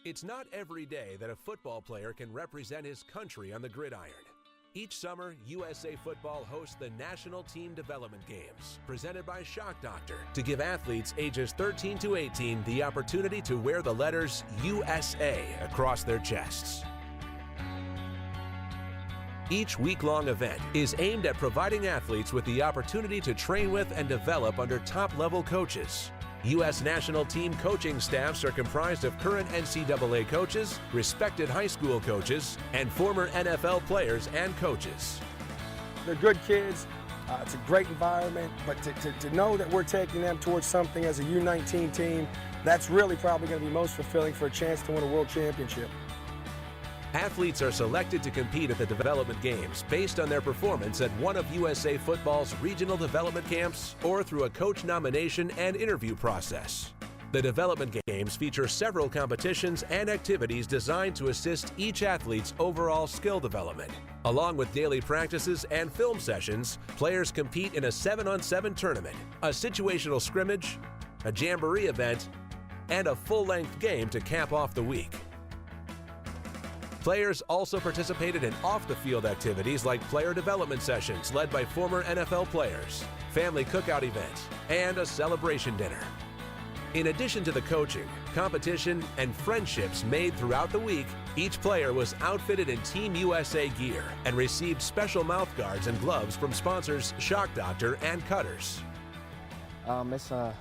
It's not every day that a football player can represent his country on the gridiron. Each summer, USA Football hosts the National Team Development Games, presented by Shock Doctor, to give athletes ages 13 to 18 the opportunity to wear the letters USA across their chests. Each week-long event is aimed at providing athletes with the opportunity to train with and develop under top-level coaches. U.S. national team coaching staffs are comprised of current NCAA coaches, respected high school coaches, and former NFL players and coaches. They're good kids. It's a great environment, but to know that we're taking them towards something as a U19 team, that's really probably going to be most fulfilling for a chance to win a world championship. Athletes are selected to compete at the development games based on their performance at one of USA Football's regional development camps or through a coach nomination and interview process. The development games feature several competitions and activities designed to assist each athlete's overall skill development. Along with daily practices and film sessions, players compete in a 7-on-7 tournament, a situational scrimmage, a jamboree event, and a full-length game to cap off the week. Players also participated in off-the-field activities like player development sessions led by former NFL players, family cookout events, and a celebration dinner. In addition to the coaching, competition, and friendships made throughout the week, each player was outfitted in Team USA gear and received special mouth guards and gloves from sponsors Shock Doctor and Cutters. It's an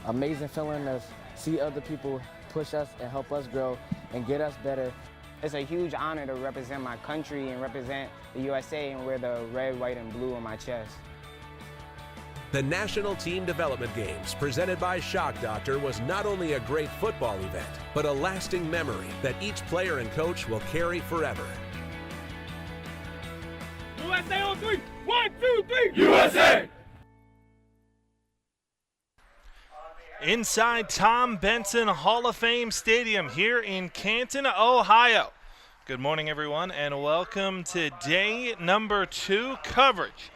amazing feeling to see other people push us and help us grow and get us better. It's a huge honor to represent my country and represent the USA and wear the red, white, and blue on my chest. The National Team Development Games, presented by Shock Doctor, was not only a great football event, but a lasting memory that each player and coach will carry forever. USA on three! 1, 2, 3! USA! Inside Tom Benson Hall of Fame Stadium here in Canton, Ohio. Good morning, everyone, and welcome to day number 2 coverage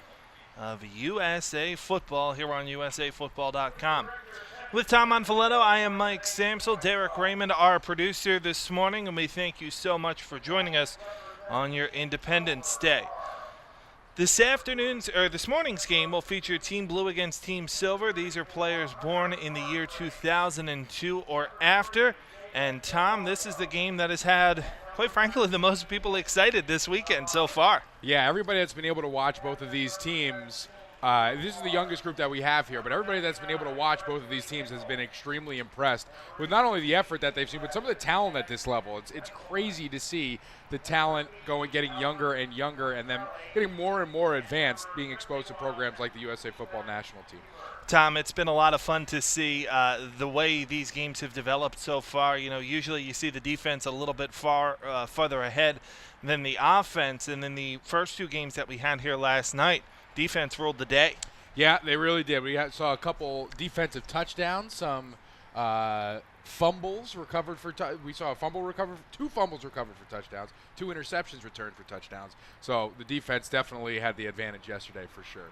of USA Football here on usafootball.com. With Tom Monfiletto, I am Mike Samsel, Derek Raymond, our producer this morning, and we thank you so much for joining us on your Independence Day. This morning's game will feature Team Blue against Team Silver. These are players born in the year 2002 or after. And Tom, this is the game that has had, quite frankly, the most people excited this weekend so far. Yeah, everybody that's been able to watch both of these teams, this is the youngest group that we have here, but everybody that's been able to watch both of these teams has been extremely impressed with not only the effort that they've seen, but some of the talent at this level. It's crazy to see the talent getting younger and younger, and then getting more and more advanced, being exposed to programs like the USA Football National Team. Tom, it's been a lot of fun to see the way these games have developed so far. You know, usually you see the defense a little bit farther ahead than the offense, and in the first 2 games that we had here last night, defense ruled the day. Yeah, they really did. We saw a couple defensive touchdowns, some fumbles recovered for we saw 2 fumbles recovered for touchdowns, 2 interceptions returned for touchdowns. So the defense definitely had the advantage yesterday for sure.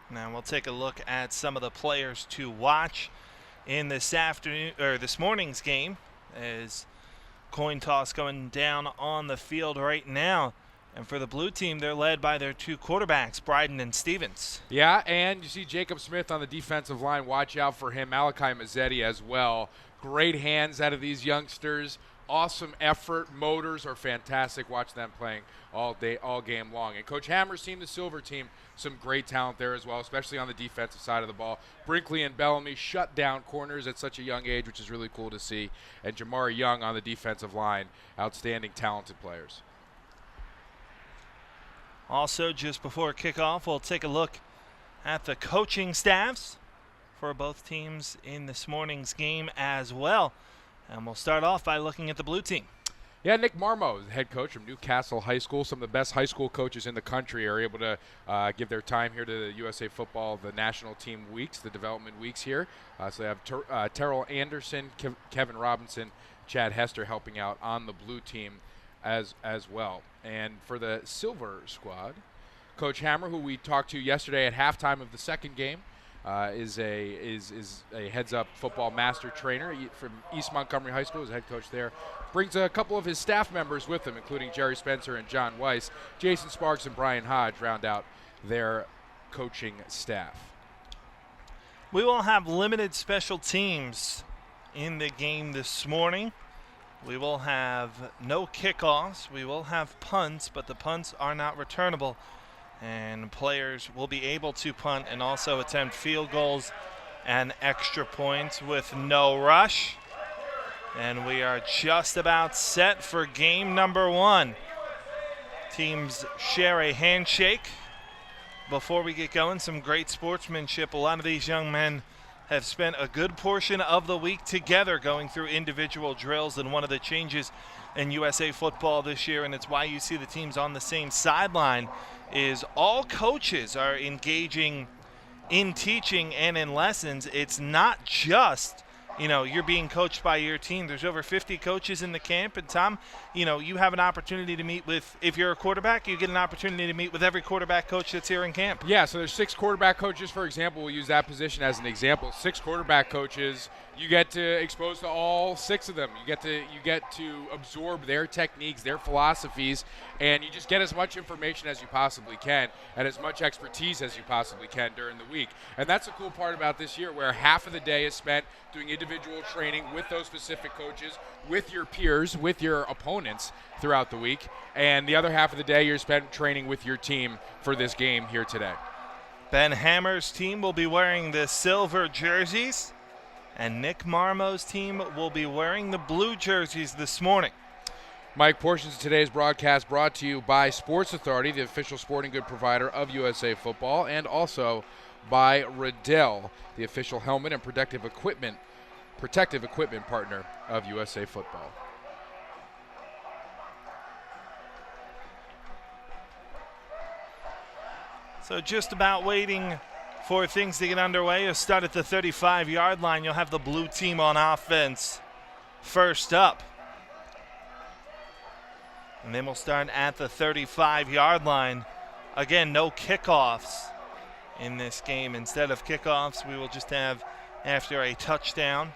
Now we'll take a look at some of the players to watch in this morning's game, as coin toss going down on the field right now. And for the blue team, they're led by their 2 quarterbacks, Bryden and Stevens. Yeah, and you see Jacob Smith on the defensive line. Watch out for him. Malachi Mazzetti as well. Great hands out of these youngsters. Awesome effort. Motors are fantastic. Watch them playing all game long. And Coach Hammer's team, the Silver team, some great talent there as well, especially on the defensive side of the ball. Brinkley and Bellamy shut down corners at such a young age, which is really cool to see. And Jamari Young on the defensive line. Outstanding, talented players. Also, just before kickoff, we'll take a look at the coaching staffs for both teams in this morning's game as well. And we'll start off by looking at the blue team. Yeah, Nick Marmo, the head coach from Newcastle High School. Some of the best high school coaches in the country are able to give their time here to the USA Football, the national team weeks, the development weeks here. So they have Terrell Anderson, Kevin Robinson, Chad Hester helping out on the blue team as well. And for the silver squad, Coach Hammer, who we talked to yesterday at halftime of the second game, is a heads-up football master trainer from East Montgomery High School. Is head coach there. Brings a couple of his staff members with him, including Jerry Spencer and John Weiss. Jason Sparks and Brian Hodge round out their coaching staff. We will have limited special teams in the game this morning. We will have no kickoffs. We will have punts, but the punts are not returnable. And players will be able to punt and also attempt field goals and extra points with no rush. And we are just about set for game number 1. Teams share a handshake. Before we get going, some great sportsmanship. A lot of these young men have spent a good portion of the week together going through individual drills, and one of the changes in USA football this year, and it's why you see the teams on the same sideline, is all coaches are engaging in teaching and in lessons. It's not just, you're being coached by your team. There's over 50 coaches in the camp, and Tom, you have an opportunity to meet with, if you're a quarterback, you get an opportunity to meet with every quarterback coach that's here in camp. Yeah, so there's 6 quarterback coaches, for example. We'll use that position as an example. 6 quarterback coaches. You get to expose to all 6 of them. You get to absorb their techniques, their philosophies, and you just get as much information as you possibly can and as much expertise as you possibly can during the week. And that's the cool part about this year, where half of the day is spent doing individual training with those specific coaches, with your peers, with your opponents throughout the week, and the other half of the day you're spent training with your team for this game here today. Ben Hammer's team will be wearing the silver jerseys, and Nick Marmo's team will be wearing the blue jerseys this morning. Mike, portions of today's broadcast brought to you by Sports Authority, the official sporting good provider of USA Football, and also by Riddell, the official helmet and protective equipment partner of USA Football. So just about waiting for things to get underway. You'll start at the 35-yard line. You'll have the blue team on offense first up. And then we'll start at the 35-yard line. Again, no kickoffs in this game. Instead of kickoffs, we will just have, after a touchdown,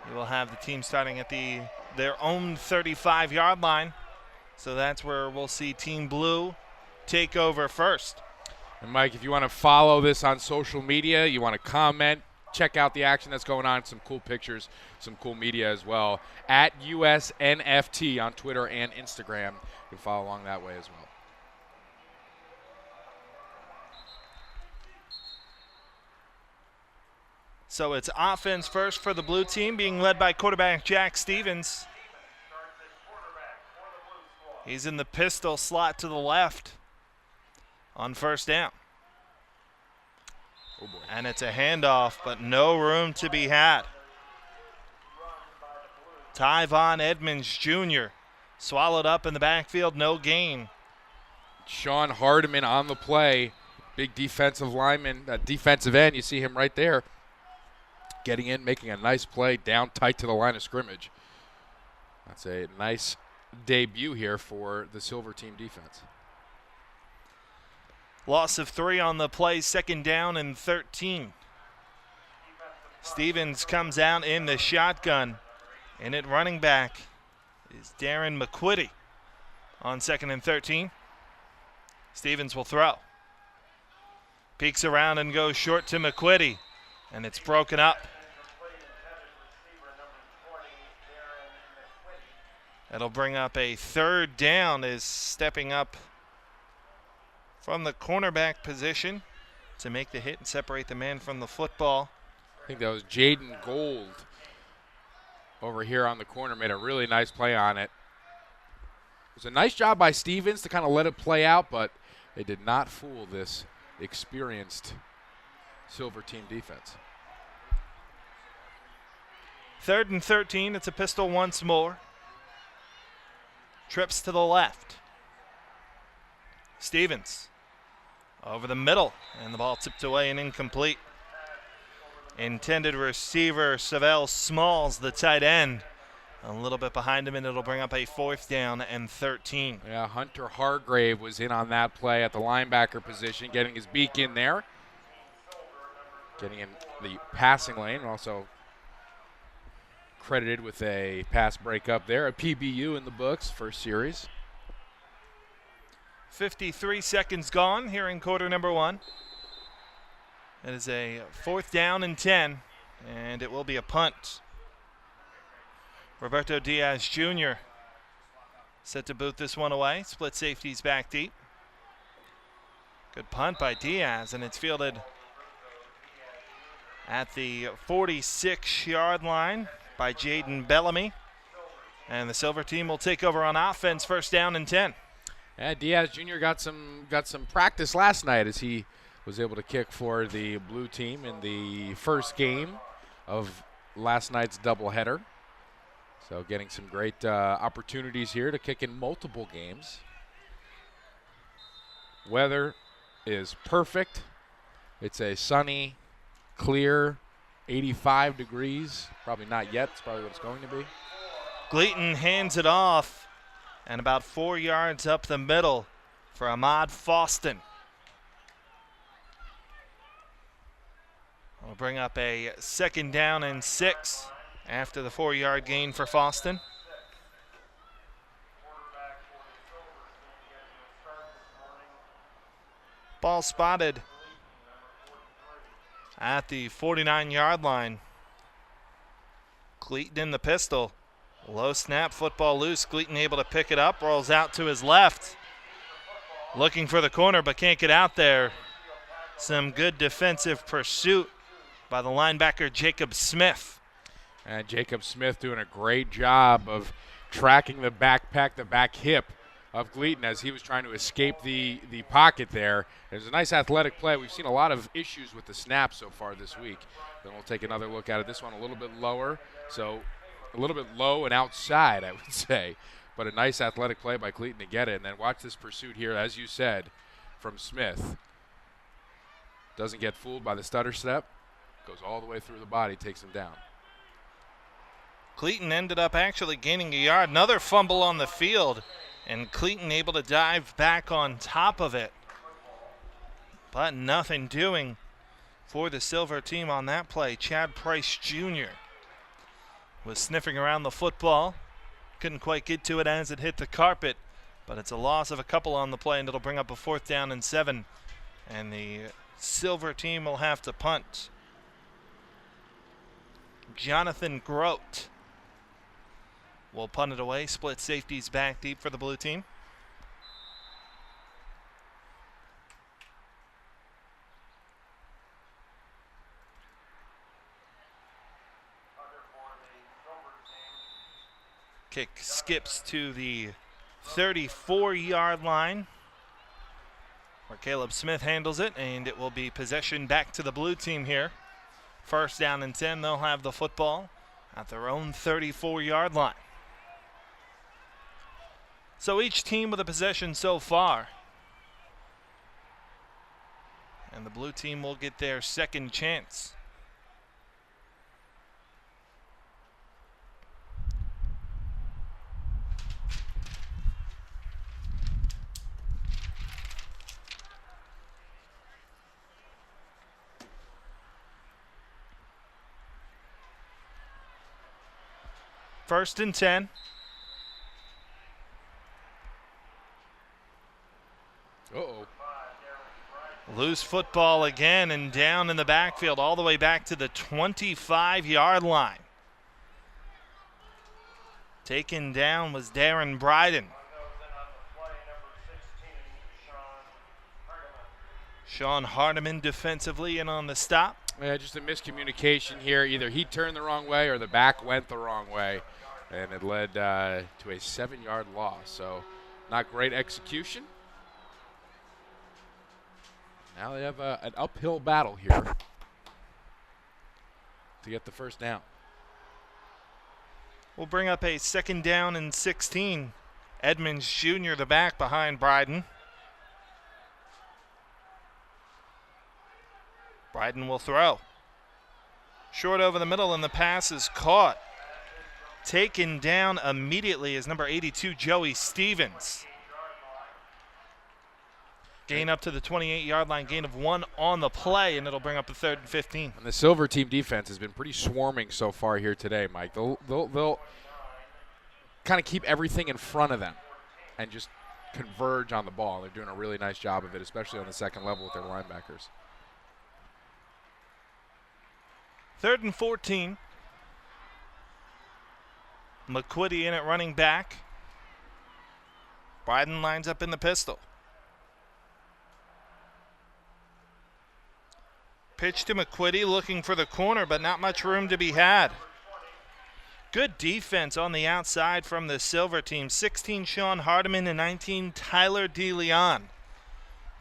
we will have the team starting at their own 35-yard line. So that's where we'll see Team Blue take over first. And Mike, if you want to follow this on social media, you want to comment, check out the action that's going on, some cool pictures, some cool media as well, at USNFT on Twitter and Instagram. You can follow along that way as well. So it's offense first for the blue team, being led by quarterback Jack Stevens. He's in the pistol slot to the left on first down. Oh boy. And it's a handoff, but no room to be had. Tyvon Edmonds Jr. swallowed up in the backfield, no gain. Sean Hardiman on the play, big defensive lineman, defensive end. You see him right there, getting in, making a nice play down tight to the line of scrimmage. That's a nice debut here for the Silver Team defense. Loss of 3 on the play, second down and 13. Stevens comes out in the shotgun, and at running back is Darren McQuitty on second and 13. Stevens will throw. Peeks around and goes short to McQuitty, and it's broken up. That'll bring up a third down, is stepping up from the cornerback position to make the hit and separate the man from the football. I think that was Jaden Gold over here on the corner, made a really nice play on it. It was a nice job by Stevens to kind of let it play out, but they did not fool this experienced Silver Team defense. Third and 13, it's a pistol once more. Trips to the left. Stevens over the middle, and the ball tipped away and incomplete. Intended receiver Savell Smalls, the tight end, a little bit behind him, and it'll bring up a fourth down and 13. Yeah, Hunter Hargrave was in on that play at the linebacker position, getting his beak in there. getting in the passing lane, also credited with a pass breakup there, a PBU in the books, first series. 53 seconds gone here in quarter number 1. It is a 4th down and 10, and it will be a punt. Roberto Diaz Jr. set to boot this one away. Split safeties back deep. Good punt by Diaz, and it's fielded at the 46-yard line by Jaden Bellamy. And the Silver team will take over on offense, 1st down and 10. And Diaz Jr. got some practice last night as he was able to kick for the Blue team in the first game of last night's doubleheader. So getting some great opportunities here to kick in multiple games. Weather is perfect. It's a sunny, clear 85 degrees. Probably not yet. It's probably what it's going to be. Gleaton hands it off, and about 4 yards up the middle for Ahmad Foston. We'll bring up a 2nd down and 6 after the 4-yard gain for Foston. Ball spotted at the 49-yard line. Gleaton in the pistol. Low snap, football loose. Gleaton able to pick it up, rolls out to his left. Looking for the corner, but can't get out there. Some good defensive pursuit by the linebacker Jacob Smith. And Jacob Smith doing a great job of tracking the back hip of Gleaton as he was trying to escape the pocket there. It was a nice athletic play. We've seen a lot of issues with the snap so far this week. Then we'll take another look at it. This one a little bit lower, so a little bit low and outside, I would say. But a nice athletic play by Gleaton to get it. And then watch this pursuit here, as you said, from Smith. Doesn't get fooled by the stutter step. Goes all the way through the body, takes him down. Gleaton ended up actually gaining a yard. Another fumble on the field, and Gleaton able to dive back on top of it. But nothing doing for the Silver team on that play. Chad Price Jr. was sniffing around the football. Couldn't quite get to it as it hit the carpet, but it's a loss of a couple on the play, and it'll bring up a 4th down and 7. And the Silver team will have to punt. Jonathan Grote will punt it away. Split safeties back deep for the Blue team. Kick skips to the 34-yard line, where Caleb Smith handles it, and it will be possession back to the Blue team here. 1st down and 10. They'll have the football at their own 34-yard line. So each team with a possession so far. And the Blue team will get their second chance. First and 10. Uh-oh. Loose football again and down in the backfield all the way back to the 25-yard line. Taken down was Darren Bryden. Sean Hardiman defensively in on the stop. Yeah, just a miscommunication here. Either he turned the wrong way or the back went the wrong way, and it led to a 7-yard loss. So not great execution. Now they have an uphill battle here to get the first down. We'll bring up a 2nd down and 16. Edmonds Jr., the back behind Bryden. Bryden will throw. Short over the middle, and the pass is caught. Taken down immediately is number 82, Joey Stevens. Gain up to the 28-yard line, gain of 1 on the play, and it'll bring up a 3rd and 15. And the Silver team defense has been pretty swarming so far here today, Mike. They'll kind of keep everything in front of them and just converge on the ball. They're doing a really nice job of it, especially on the second level with their linebackers. 3rd and 14. McQuitty in at running back. Bryden lines up in the pistol. Pitch to McQuitty, looking for the corner, but not much room to be had. Good defense on the outside from the Silver team. 16 Sean Hardiman and 19 Tyler DeLeon.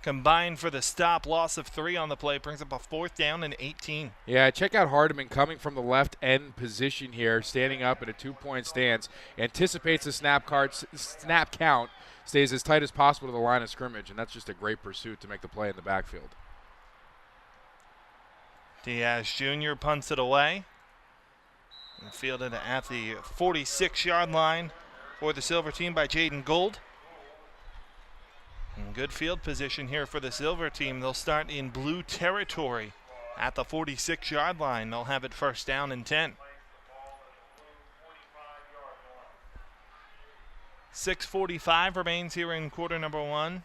Combined for the stop, loss of 3 on the play, brings up a 4th down and 18. Yeah, check out Hardiman coming from the left end position here, standing up at a 2-point stance, anticipates the snap count, stays as tight as possible to the line of scrimmage, and that's just a great pursuit to make the play in the backfield. Diaz Jr. punts it away and fielded at the 46-yard line for the Silver team by Jaden Gold. And good field position here for the Silver team. They'll start in blue territory at the 46-yard line. They'll have it 1st down and 10. 6:45 remains here in quarter number 1.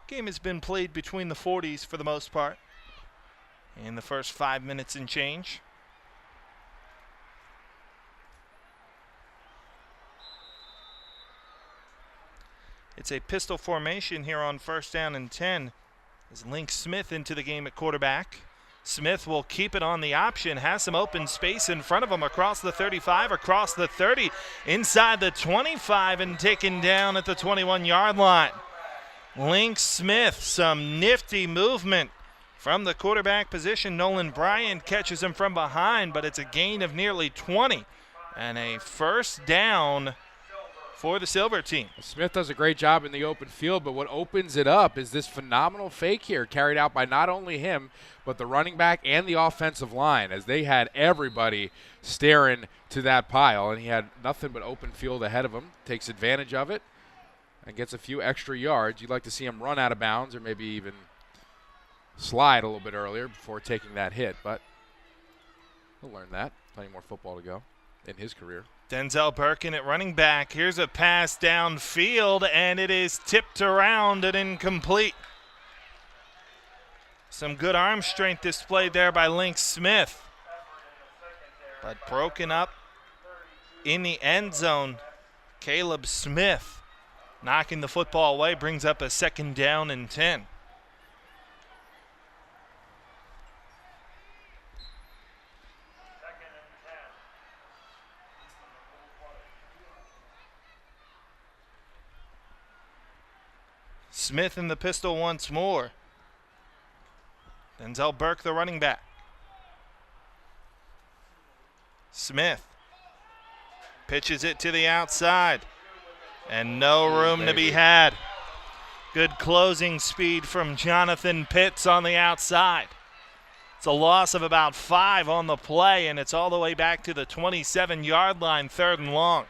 Game has been played between the 40s for the most part in the first 5 minutes and change. It's a pistol formation here on 1st down and 10 as Link Smith into the game at quarterback. Smith will keep it on the option, has some open space in front of him across the 35, across the 30, inside the 25, and taken down at the 21-yard line. Link Smith, some nifty movement from the quarterback position. Nolan Bryant catches him from behind, but it's a gain of nearly 20 and a 1st down for the Silver team. Smith does a great job in the open field, but what opens it up is this phenomenal fake here carried out by not only him, but the running back and the offensive line, as they had everybody staring to that pile, and he had nothing but open field ahead of him. Takes advantage of it and gets a few extra yards. You'd like to see him run out of bounds or maybe even slide a little bit earlier before taking that hit, but he'll learn that. Plenty more football to go in his career. Denzel Birkin at running back. Here's a pass downfield, and it is tipped around and incomplete. Some good arm strength displayed there by Link Smith, but broken up in the end zone. Caleb Smith knocking the football away, brings up a 2nd down and 10. Smith in the pistol once more. Denzel Burke, the running back. Smith pitches it to the outside, and no room to be had. Good closing speed from Jonathan Pitts on the outside. It's a loss of about 5 on the play, and it's all the way back to the 27-yard line, 3rd and long.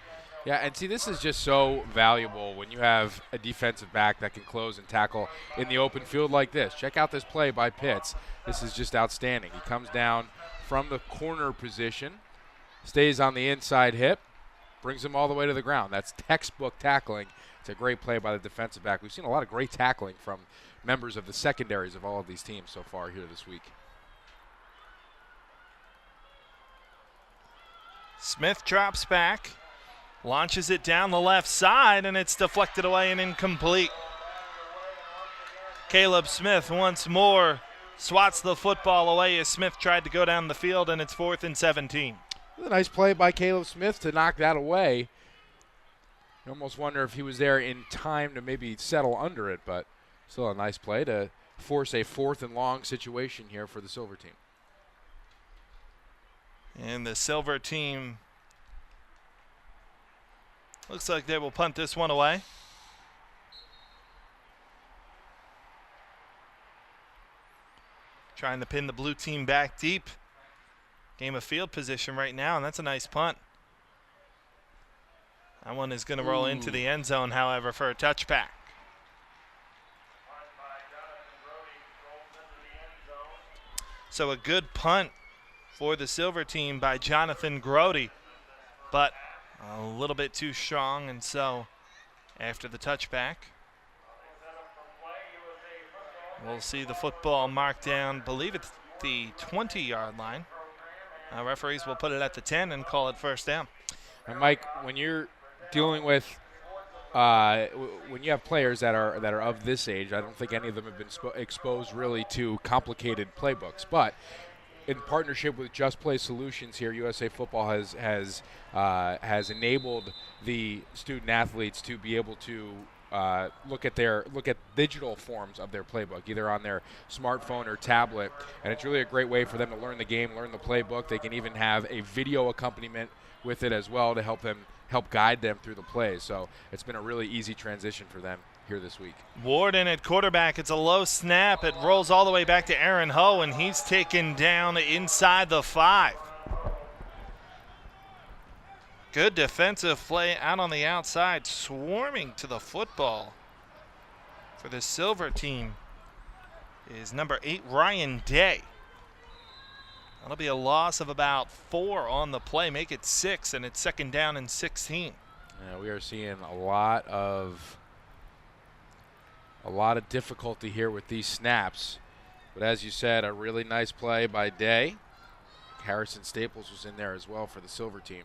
Yeah, and see, this is just so valuable when you have a defensive back that can close and tackle in the open field like this. Check out this play by Pitts. This is just outstanding. He comes down from the corner position, stays on the inside hip, brings him all the way to the ground. That's textbook tackling. It's a great play by the defensive back. We've seen a lot of great tackling from members of the secondaries of all of these teams so far here this week. Smith drops back. Launches it down the left side, and it's deflected away and incomplete. Caleb Smith once more swats the football away as Smith tried to go down the field, and it's 4th and 17. A nice play by Caleb Smith to knock that away. You almost wonder if he was there in time to maybe settle under it, but still a nice play to force a 4th and long situation here for the Silver team. And the Silver team looks like they will punt this one away. Trying to pin the blue team back deep. Game of field position right now, and that's a nice punt. That one is going to roll into the end zone, however, for a touchback. So a good punt for the Silver team by Jonathan Grody, but a little bit too strong, and so after the touchback, we'll see the football marked down, believe it's the 20-yard line. Referees will put it at the 10 and call it first down. And Mike, when you're dealing with when you have players that are of this age, I don't think any of them have been exposed really to complicated playbooks. But in partnership with Just Play Solutions here, USA Football has enabled the student athletes to be able to look at digital forms of their playbook, either on their smartphone or tablet, and it's really a great way for them to learn the game, learn the playbook. They can even have a video accompaniment with it as well to help guide them through the plays. So it's been a really easy transition for them here this week. Ward in at quarterback. It's a low snap. It rolls all the way back to Aaron Ho, and he's taken down inside the 5. Good defensive play out on the outside, swarming to the football for the Silver team is number 8, Ryan Day. That'll be a loss of about 4 on the play, make it 6, and it's second down and 16. Yeah, we are seeing a lot of difficulty here with these snaps, but as you said, a really nice play by Day. Harrison Staples was in there as well for the Silver team.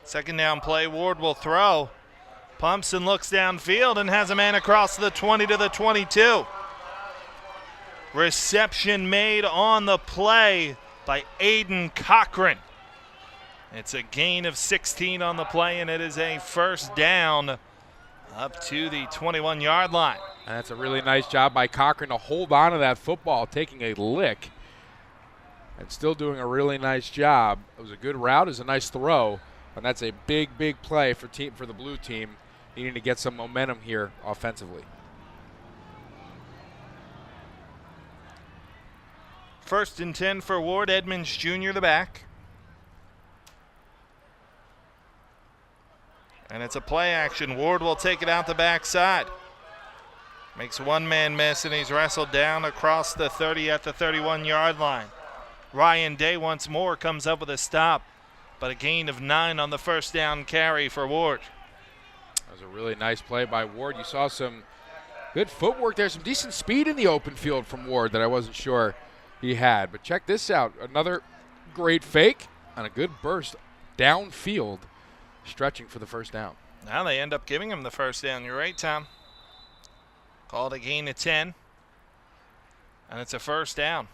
Second down play, Ward will throw. Pumps and looks downfield and has a man across the 20 to the 22. Reception made on the play by Aiden Cochran. It's a gain of 16 on the play, and it is a first down up to the 21-yard line. And that's a really nice job by Cochran to hold on to that football, taking a lick and still doing a really nice job. It was a good route, it was a nice throw, and that's a big play for the blue team, needing to get some momentum here offensively. First and 10 for Ward. Edmonds Jr. the back. And it's a play action. Ward will take it out the backside. Makes one man miss, and he's wrestled down across the 30 at the 31-yard line. Ryan Day once more comes up with a stop, but a gain of 9 on the first down carry for Ward. That was a really nice play by Ward. You saw some good footwork there, some decent speed in the open field from Ward that I wasn't sure he had. But check this out. Another great fake and a good burst downfield, stretching for the first down. Now they end up giving him the first down. You're right, Tom. Called a gain of 10, and it's a first down.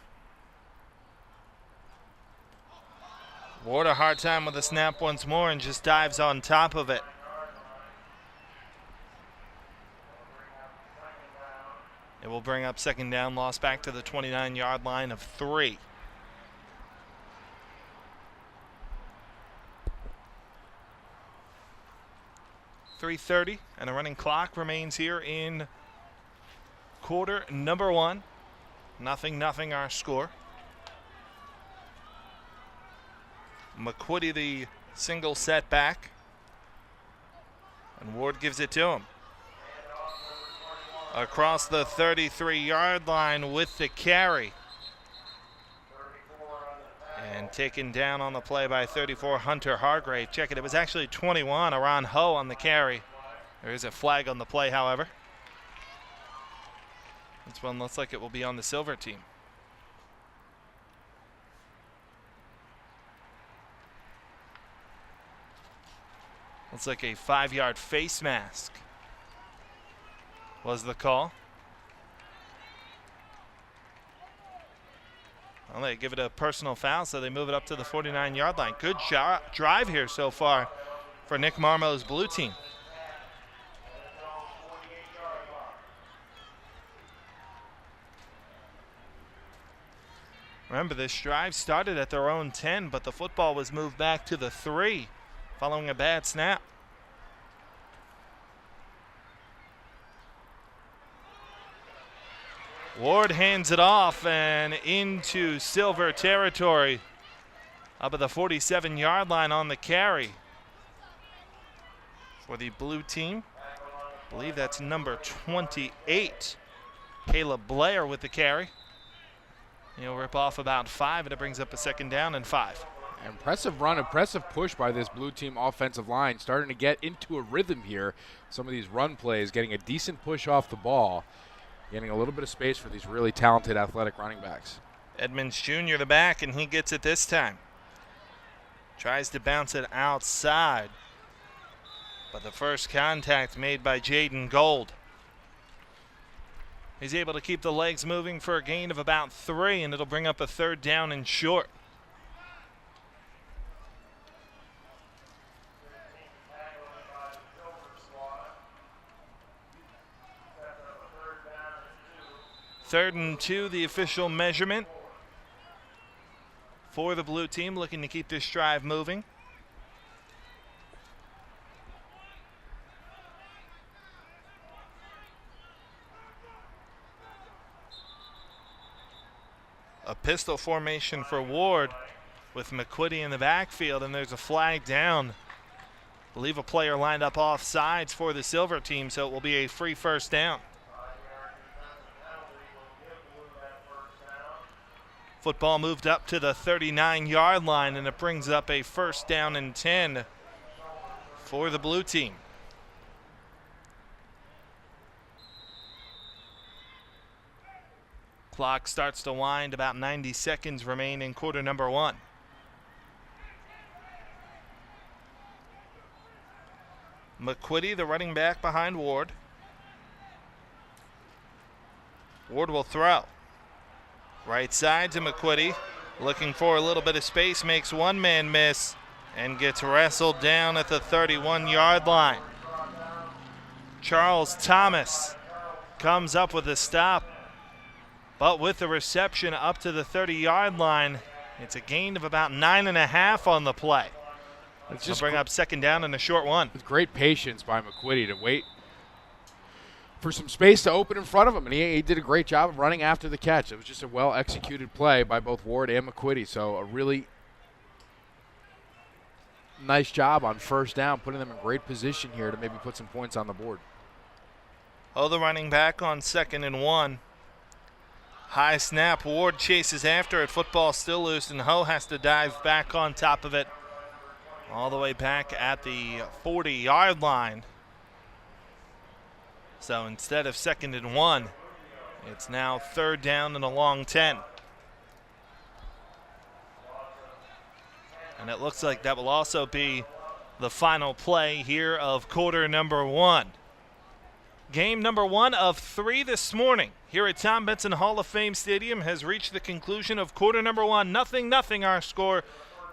Ward a hard time with the snap once more and just dives on top of it. It will bring up second down, loss back to the 29-yard line of 3. .330 and a running clock remains here in quarter number 1. 0-0 our score. McQuitty the single setback, and Ward gives it to him. Across the 33-yard line with the carry. And taken down on the play by 34, Hunter Hargrave. Check it, it was actually 21, Aran Ho on the carry. There is a flag on the play, however. This one looks like it will be on the Silver team. Looks like a 5-yard face mask was the call. Well, they give it a personal foul, so they move it up to the 49-yard line. Good drive here so far for Nick Marmo's blue team. Remember, this drive started at their own 10, but the football was moved back to the 3 following a bad snap. Ward hands it off and into Silver territory. Up at the 47-yard line on the carry for the blue team. I believe that's number 28. Caleb Blair with the carry. He'll rip off about 5, and it brings up a 2nd down and 5. Impressive run, impressive push by this blue team offensive line. Starting to get into a rhythm here. Some of these run plays, getting a decent push off the ball, getting a little bit of space for these really talented athletic running backs. Edmonds Jr. the back, and he gets it this time. Tries to bounce it outside, but the first contact made by Jaden Gold. He's able to keep the legs moving for a gain of about 3, and it'll bring up a 3rd down and short. Third and 2, the official measurement for the blue team, looking to keep this drive moving. A pistol formation for Ward with McQuitty in the backfield, and there's a flag down. I believe a player lined up off sides for the Silver team, so it will be a free 1st down. Football moved up to the 39-yard line, and it brings up a 1st down and 10 for the blue team. Clock starts to wind, about 90 seconds remain in quarter number 1. McQuitty, the running back behind Ward. Ward will throw. Right side to McQuitty, looking for a little bit of space, makes one man miss, and gets wrestled down at the 31-yard line. Charles Thomas comes up with a stop, but with the reception up to the 30-yard line, it's a gain of about 9.5 on the play. It's just bring up 2nd down and a short one. With great patience by McQuitty to wait for some space to open in front of him, and he did a great job of running after the catch. It was just a well-executed play by both Ward and McQuitty, so a really nice job on 1st down, putting them in great position here to maybe put some points on the board. Oh, the running back on 2nd and 1. High snap, Ward chases after it, football still loose, and Ho has to dive back on top of it all the way back at the 40-yard line. So instead of 2nd and 1, it's now 3rd down and a long 10. And it looks like that will also be the final play here of quarter number 1. Game number 1 of 3 this morning here at Tom Benson Hall of Fame Stadium has reached the conclusion of quarter number 1. 0-0 our score.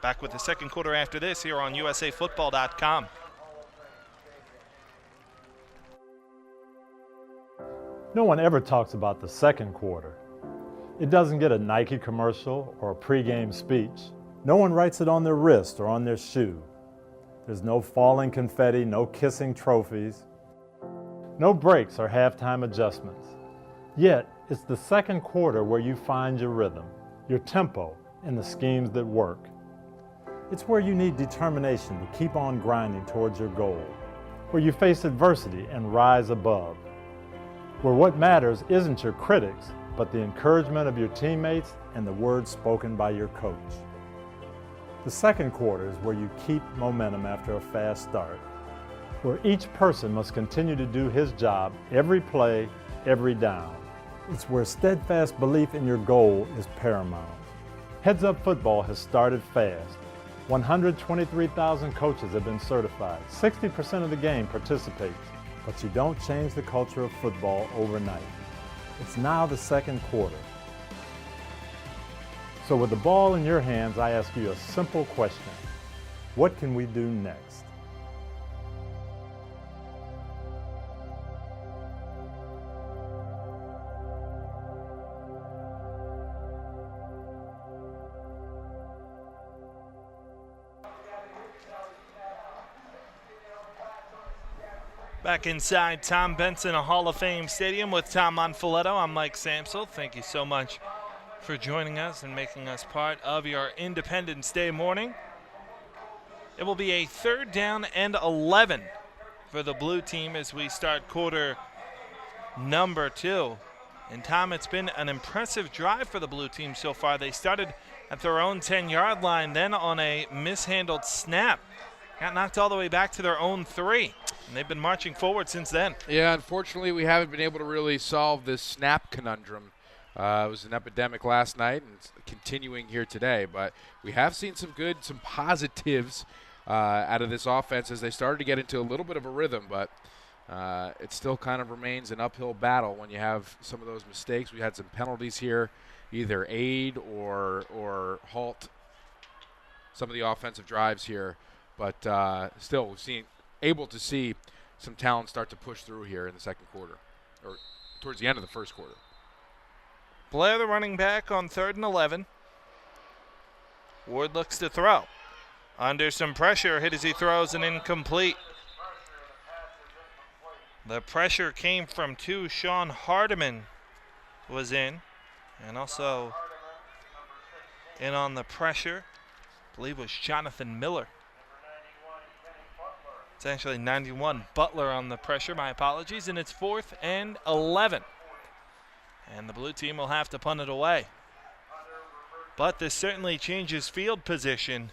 Back with the 2nd quarter after this here on USAFootball.com. No one ever talks about the 2nd quarter. It doesn't get a Nike commercial or a pregame speech. No one writes it on their wrist or on their shoe. There's no falling confetti, no kissing trophies, no breaks or halftime adjustments. Yet, it's the 2nd quarter where you find your rhythm, your tempo, and the schemes that work. It's where you need determination to keep on grinding towards your goal, where you face adversity and rise above, where what matters isn't your critics, but the encouragement of your teammates and the words spoken by your coach. The 2nd quarter is where you keep momentum after a fast start, where each person must continue to do his job every play, every down. It's where steadfast belief in your goal is paramount. Heads Up Football has started fast. 123,000 coaches have been certified. 60% of the game participates. But you don't change the culture of football overnight. It's now the 2nd quarter. So with the ball in your hands, I ask you a simple question. What can we do next? Back inside Tom Benson, a Hall of Fame Stadium with Tom Monfiletto. I'm Mike Samsel. Thank you so much for joining us and making us part of your Independence Day morning. It will be a 3rd down and 11 for the blue team as we start quarter number 2. And Tom, it's been an impressive drive for the blue team so far. They started at their own 10-yard line, then on a mishandled snap, got knocked all the way back to their own 3. And they've been marching forward since then. Yeah, unfortunately, we haven't been able to really solve this snap conundrum. It was an epidemic last night and it's continuing here today. But we have seen some positives out of this offense as they started to get into a little bit of a rhythm. But it still kind of remains an uphill battle when you have some of those mistakes. We had some penalties here, either aid or halt some of the offensive drives here. But still, we've able to see some talent start to push through here in the second quarter, or towards the end of the first quarter. Blair, the running back, on 3rd and 11. Ward looks to throw. Under some pressure, hit as he throws and incomplete. The pressure came from 2. Sean Hardiman was in, and also in on the pressure, I believe, was Jonathan Miller. It's actually 91 Butler on the pressure, my apologies, and it's 4th and 11. And the blue team will have to punt it away. But this certainly changes field position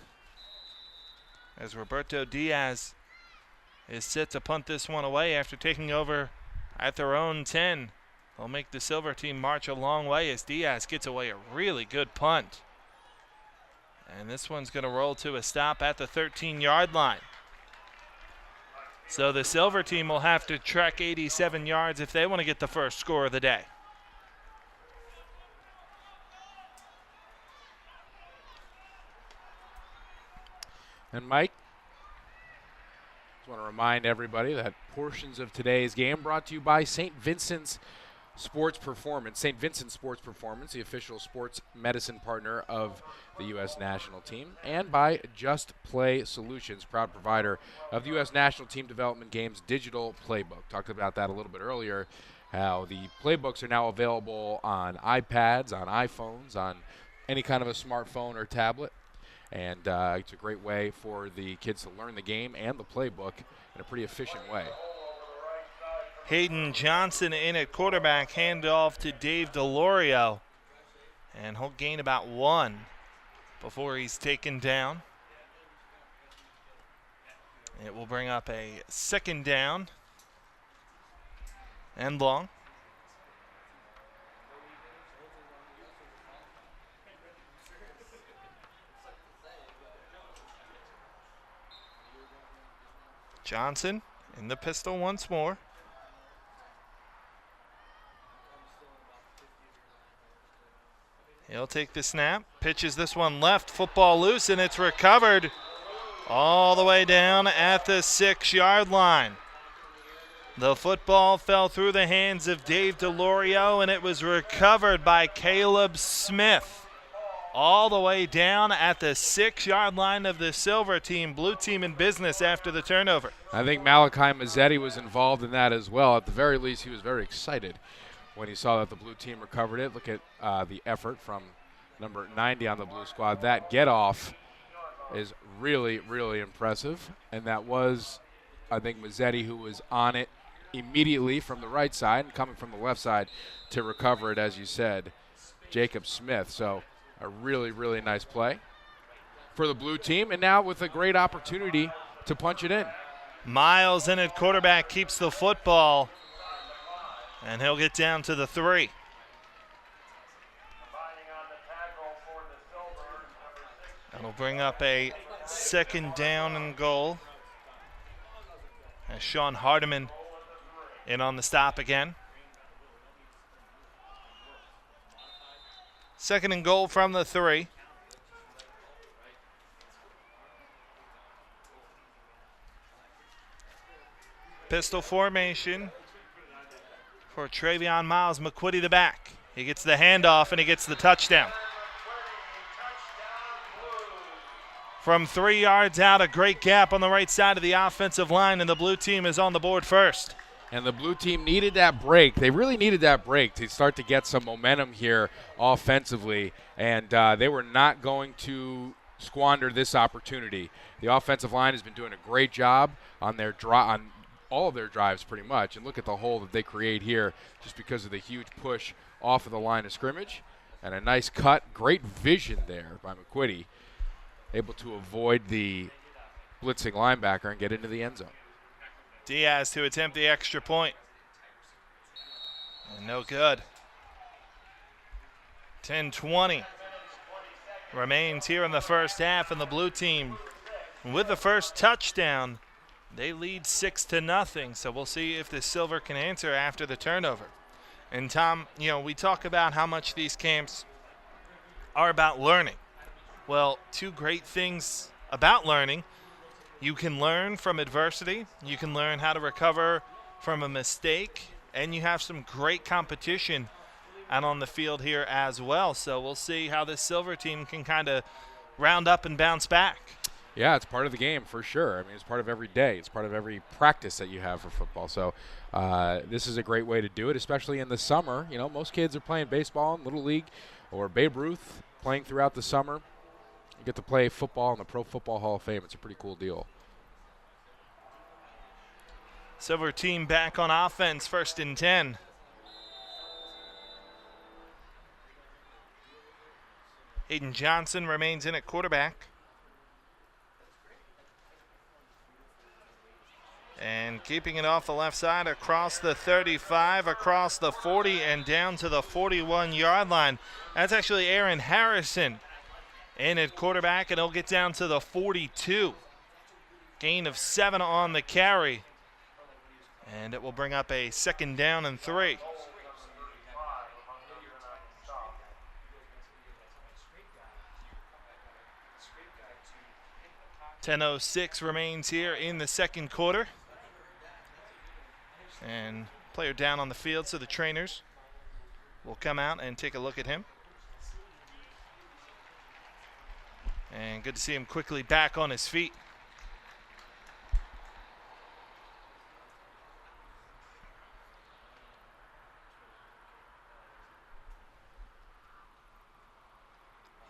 as Roberto Diaz is set to punt this one away after taking over at their own 10. They'll make the Silver team march a long way as Diaz gets away a really good punt. And this one's going to roll to a stop at the 13-yard line. So the Silver team will have to trek 87 yards if they want to get the first score of the day. And Mike, just want to remind everybody that portions of today's game brought to you by St. Vincent's Sports Performance. St. Vincent's Sports Performance, the official sports medicine partner of the U.S. national team, and by Just Play Solutions, proud provider of the U.S. national team development games digital playbook. Talked about that a little bit earlier, how the playbooks are now available on iPads, on iPhones, on any kind of a smartphone or tablet. And it's a great way for the kids to learn the game and the playbook in a pretty efficient way. Hayden Johnson in at quarterback, handoff to Dave DeLorio. And he'll gain about 1 before he's taken down. It will bring up a 2nd down and long. Johnson in the pistol once more. He'll take the snap, pitches this one left, football loose, and it's recovered all the way down at the 6-yard line. The football fell through the hands of Dave DeLorio, and it was recovered by Caleb Smith all the way down at the 6-yard line of the Silver team. Blue team in business after the turnover. I think Malachi Mazzetti was involved in that as well. At the very least, he was very excited when he saw that the blue team recovered it. Look at the effort from number 90 on the blue squad. That get off is really, really impressive. And that was, I think, Mazzetti who was on it immediately from the right side and coming from the left side to recover it, as you said, Jacob Smith. So a really, really nice play for the blue team. And now with a great opportunity to punch it in. Miles in at quarterback keeps the football. And he'll get down to the 3. That'll bring up a 2nd down and goal. As Sean Hardiman in on the stop again. 2nd and goal from the 3. Pistol formation for Travion Miles. McQuitty the back. He gets the handoff and he gets the touchdown. From 3 yards out, a great gap on the right side of the offensive line, and the blue team is on the board first. And the blue team needed that break. They really needed that break to start to get some momentum here offensively, and they were not going to squander this opportunity. The offensive line has been doing a great job on their on all of their drives pretty much. And look at the hole that they create here just because of the huge push off of the line of scrimmage. And a nice cut, great vision there by McQuitty, able to avoid the blitzing linebacker and get into the end zone. Diaz to attempt the extra point. And no good. 10-20 remains here in the first half, and the blue team with the first touchdown, they lead 6-0. So we'll see if the Silver can answer after the turnover. And Tom, you know, we talk about how much these camps are about learning. Well, two great things about learning. You can learn from adversity. You can learn how to recover from a mistake. And you have some great competition out on the field here as well. So we'll see how this Silver team can kind of round up and bounce back. Yeah, it's part of the game for sure. I mean, it's part of every day. It's part of every practice that you have for football. So this is a great way to do it, especially in the summer. You know, most kids are playing baseball in Little League or Babe Ruth playing throughout the summer. You get to play football in the Pro Football Hall of Fame. It's a pretty cool deal. Silver team back on offense, 1st and 10. Aiden Johnson remains in at quarterback. And keeping it off the left side across the 35, across the 40, and down to the 41-yard line. That's actually Aaron Harrison in at quarterback, and he'll get down to the 42. Gain of 7 on the carry. And it will bring up a 2nd down and 3. .10:06 remains here in the second quarter. And player down on the field, so the trainers will come out and take a look at him. And good to see him quickly back on his feet.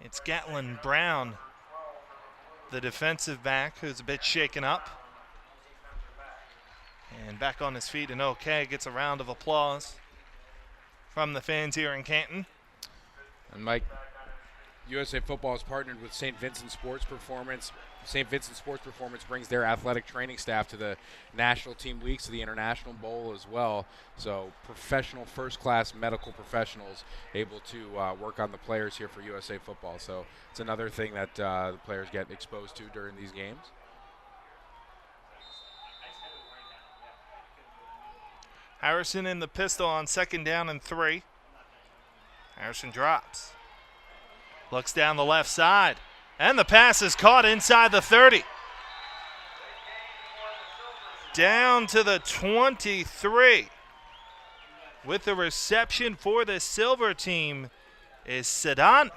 It's Gatlin Brown, the defensive back, who's a bit shaken up. And back on his feet and okay, gets a round of applause from the fans here in Canton. And Mike, USA Football has partnered with St. Vincent Sports Performance. St. Vincent Sports Performance brings their athletic training staff to the national team weeks, to the International Bowl as well. So professional, first-class medical professionals able to work on the players here for USA Football. So it's another thing that the players get exposed to during these games. Harrison in the pistol on 2nd down and 3. Harrison drops. Looks down the left side. And the pass is caught inside the 30. Down to the 23. With the reception for the Silver team is Tadani.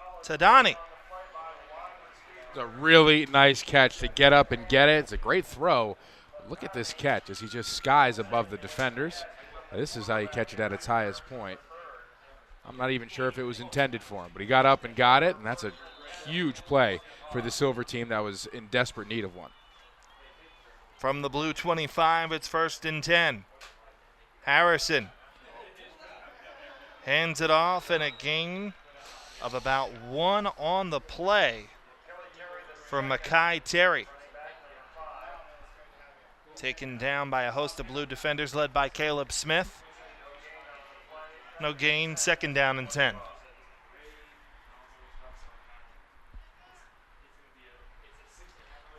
It's a really nice catch to get up and get it. It's a great throw. But look at this catch as he just skies above the defenders. This is how you catch it at its highest point. I'm not even sure if it was intended for him, but he got up and got it, and that's a huge play for the Silver team that was in desperate need of one. From the blue 25, it's 1st and 10. Harrison hands it off, and a gain of about 1 on the play from Makai Terry. Taken down by a host of blue defenders led by Caleb Smith. No gain, 2nd down and 10.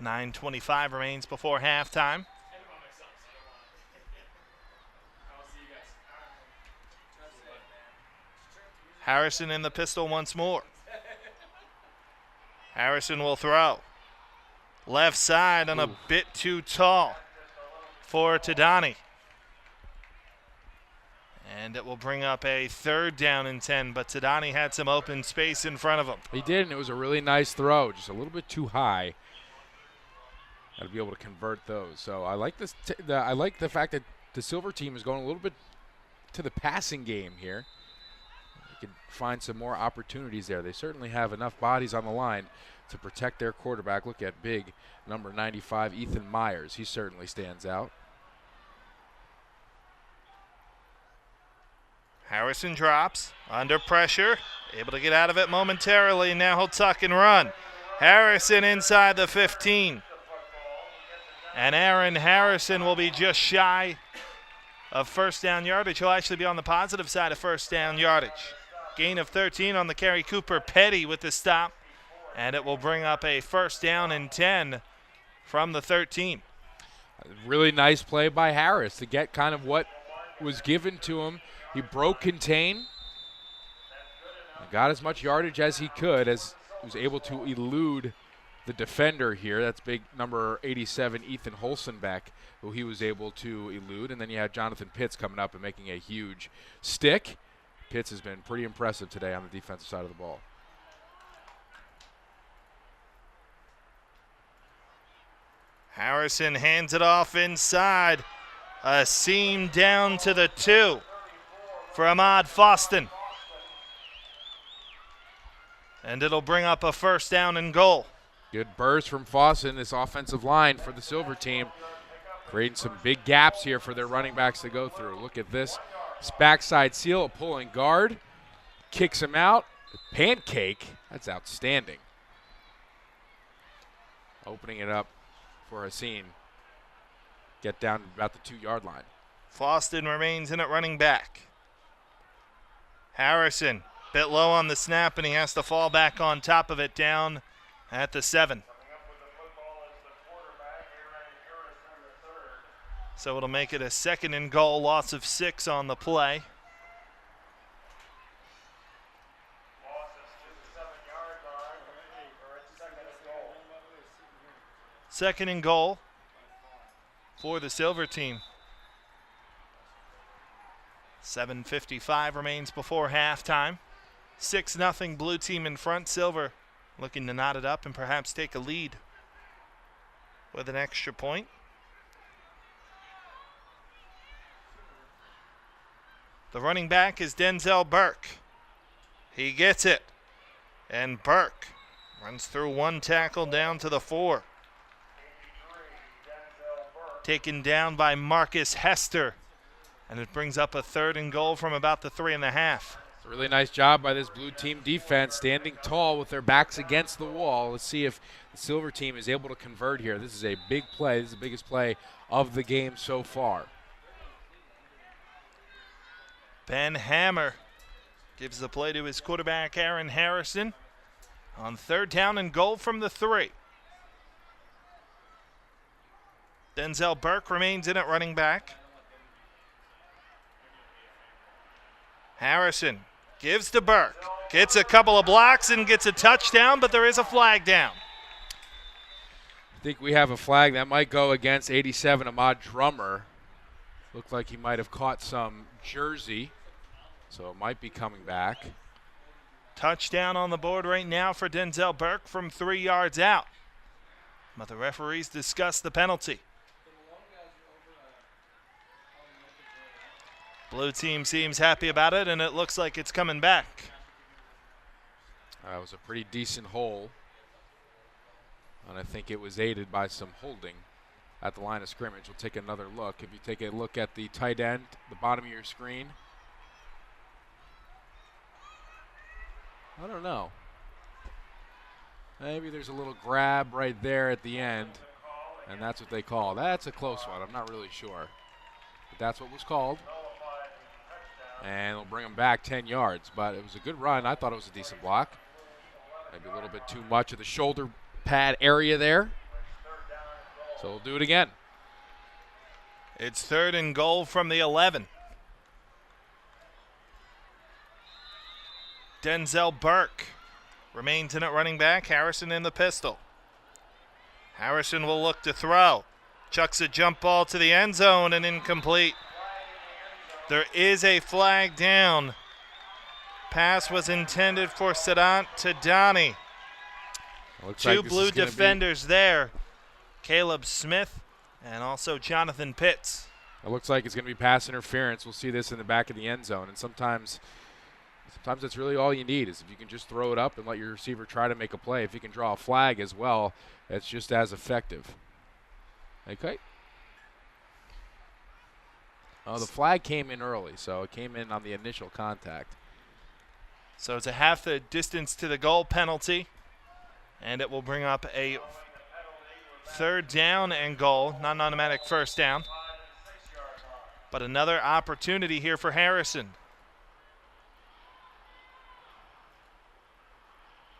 .9:25 remains before halftime. Harrison in the pistol once more. Harrison will throw. Left side and a bit too tall for Tadani. And it will bring up a 3rd down and 10, but Tadani had some open space in front of him. He did, and it was a really nice throw, just a little bit too high. Got to be able to convert those. So I like this. I like the fact that the Silver team is going a little bit to the passing game here. They can find some more opportunities there. They certainly have enough bodies on the line to protect their quarterback. Look at big number 95, Ethan Myers. He certainly stands out. Harrison drops, under pressure, able to get out of it momentarily. Now he'll tuck and run. Harrison inside the 15. And Aaron Harrison will be just shy of first down yardage. He'll actually be on the positive side of first down yardage. Gain of 13 on the carry. Cooper Petty with the stop. And it will bring up a first down and 10 from the 13. Really nice play by Harris to get kind of what was given to him. He broke contain, got as much yardage as he could, as he was able to elude the defender here. That's big number 87, Ethan Holsenbeck, who he was able to elude. And then you had Jonathan Pitts coming up and making a huge stick. Pitts has been pretty impressive today on the defensive side of the ball. Harrison hands it off inside. A seam down to the 2 for Ahmad Foston. And it'll bring up a first down and goal. Good burst from Foston, this offensive line for the Silver team. Creating some big gaps here for their running backs to go through. Look at this. This backside seal, a pulling guard. Kicks him out. Pancake. That's outstanding. Opening it up for Haseen. Get down to about the 2-yard line. Foston remains in at running back. Harrison, bit low on the snap, and he has to fall back on top of it down at the 7. So it'll make it a second and goal, loss of 6 on the play. Second and goal for the Silver team. 7:55 remains before halftime. 6-0 blue team in front. Silver looking to knot it up and perhaps take a lead with an extra point. The running back is Denzel Burke. He gets it. And Burke runs through one tackle down to the 4. Taken down by Marcus Hester. And it brings up a third and goal from about the 3.5. It's a really nice job by this blue team defense, standing tall with their backs against the wall. Let's see if the Silver team is able to convert here. This is a big play. This is the biggest play of the game so far. Ben Hammer gives the play to his quarterback, Aaron Harrison, on third down and goal from the 3. Denzel Burke remains in at running back. Harrison gives to Burke, gets a couple of blocks and gets a touchdown, but there is a flag down. I think we have a flag that might go against 87, Ahmad Drummer. Looked like he might have caught some jersey, so it might be coming back. Touchdown on the board right now for Denzel Burke from 3 yards out. But the referees discuss the penalty. Blue team seems happy about it, and it looks like it's coming back. That was a pretty decent hole, and I think it was aided by some holding at the line of scrimmage. We'll take another look. If you take a look at the tight end, the bottom of your screen, I don't know. Maybe there's a little grab right there at the end, and that's what they call. That's a close one. I'm not really sure, but that's what was called. And it'll bring him back 10 yards. But it was a good run. I thought it was a decent block. Maybe a little bit too much of the shoulder pad area there. So we'll do it again. It's third and goal from the 11. Denzel Burke remains in at running back. Harrison in the pistol. Harrison will look to throw. Chucks a jump ball to the end zone and incomplete. There is a flag down. Pass was intended for Sadat Tadani. Two blue defenders there. Caleb Smith and also Jonathan Pitts. It looks like it's going to be pass interference. We'll see this in the back of the end zone. And sometimes that's really all you need, is if you can just throw it up and let your receiver try to make a play. If you can draw a flag as well, it's just as effective. Okay. Oh, the flag came in early, so it came in on the initial contact. So it's a half the distance to the goal penalty, and it will bring up a 3rd down and goal, not an automatic 1st down, but another opportunity here for Harrison.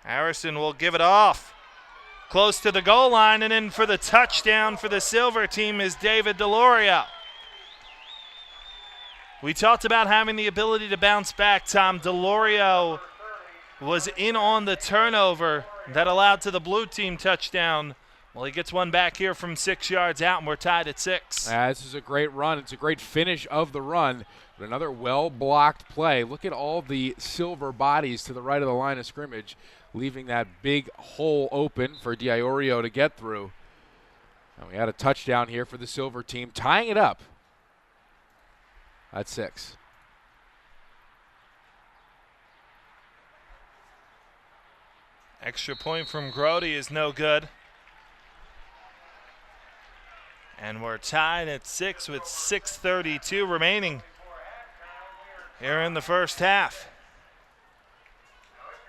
Harrison will give it off. Close to the goal line, and in for the touchdown for the Silver team is David DeLorio. We talked about having the ability to bounce back, Tom. DeLorio was in on the turnover that allowed to the blue team touchdown. Well, he gets one back here from 6 yards out, and we're tied at 6. This is a great run. It's a great finish of the run, but another well-blocked play. Look at all the Silver bodies to the right of the line of scrimmage, leaving that big hole open for DiIorio to get through. And we had a touchdown here for the Silver team, tying it up at 6. Extra point from Grody is no good. And we're tied at 6 with 6:32 remaining here in the first half.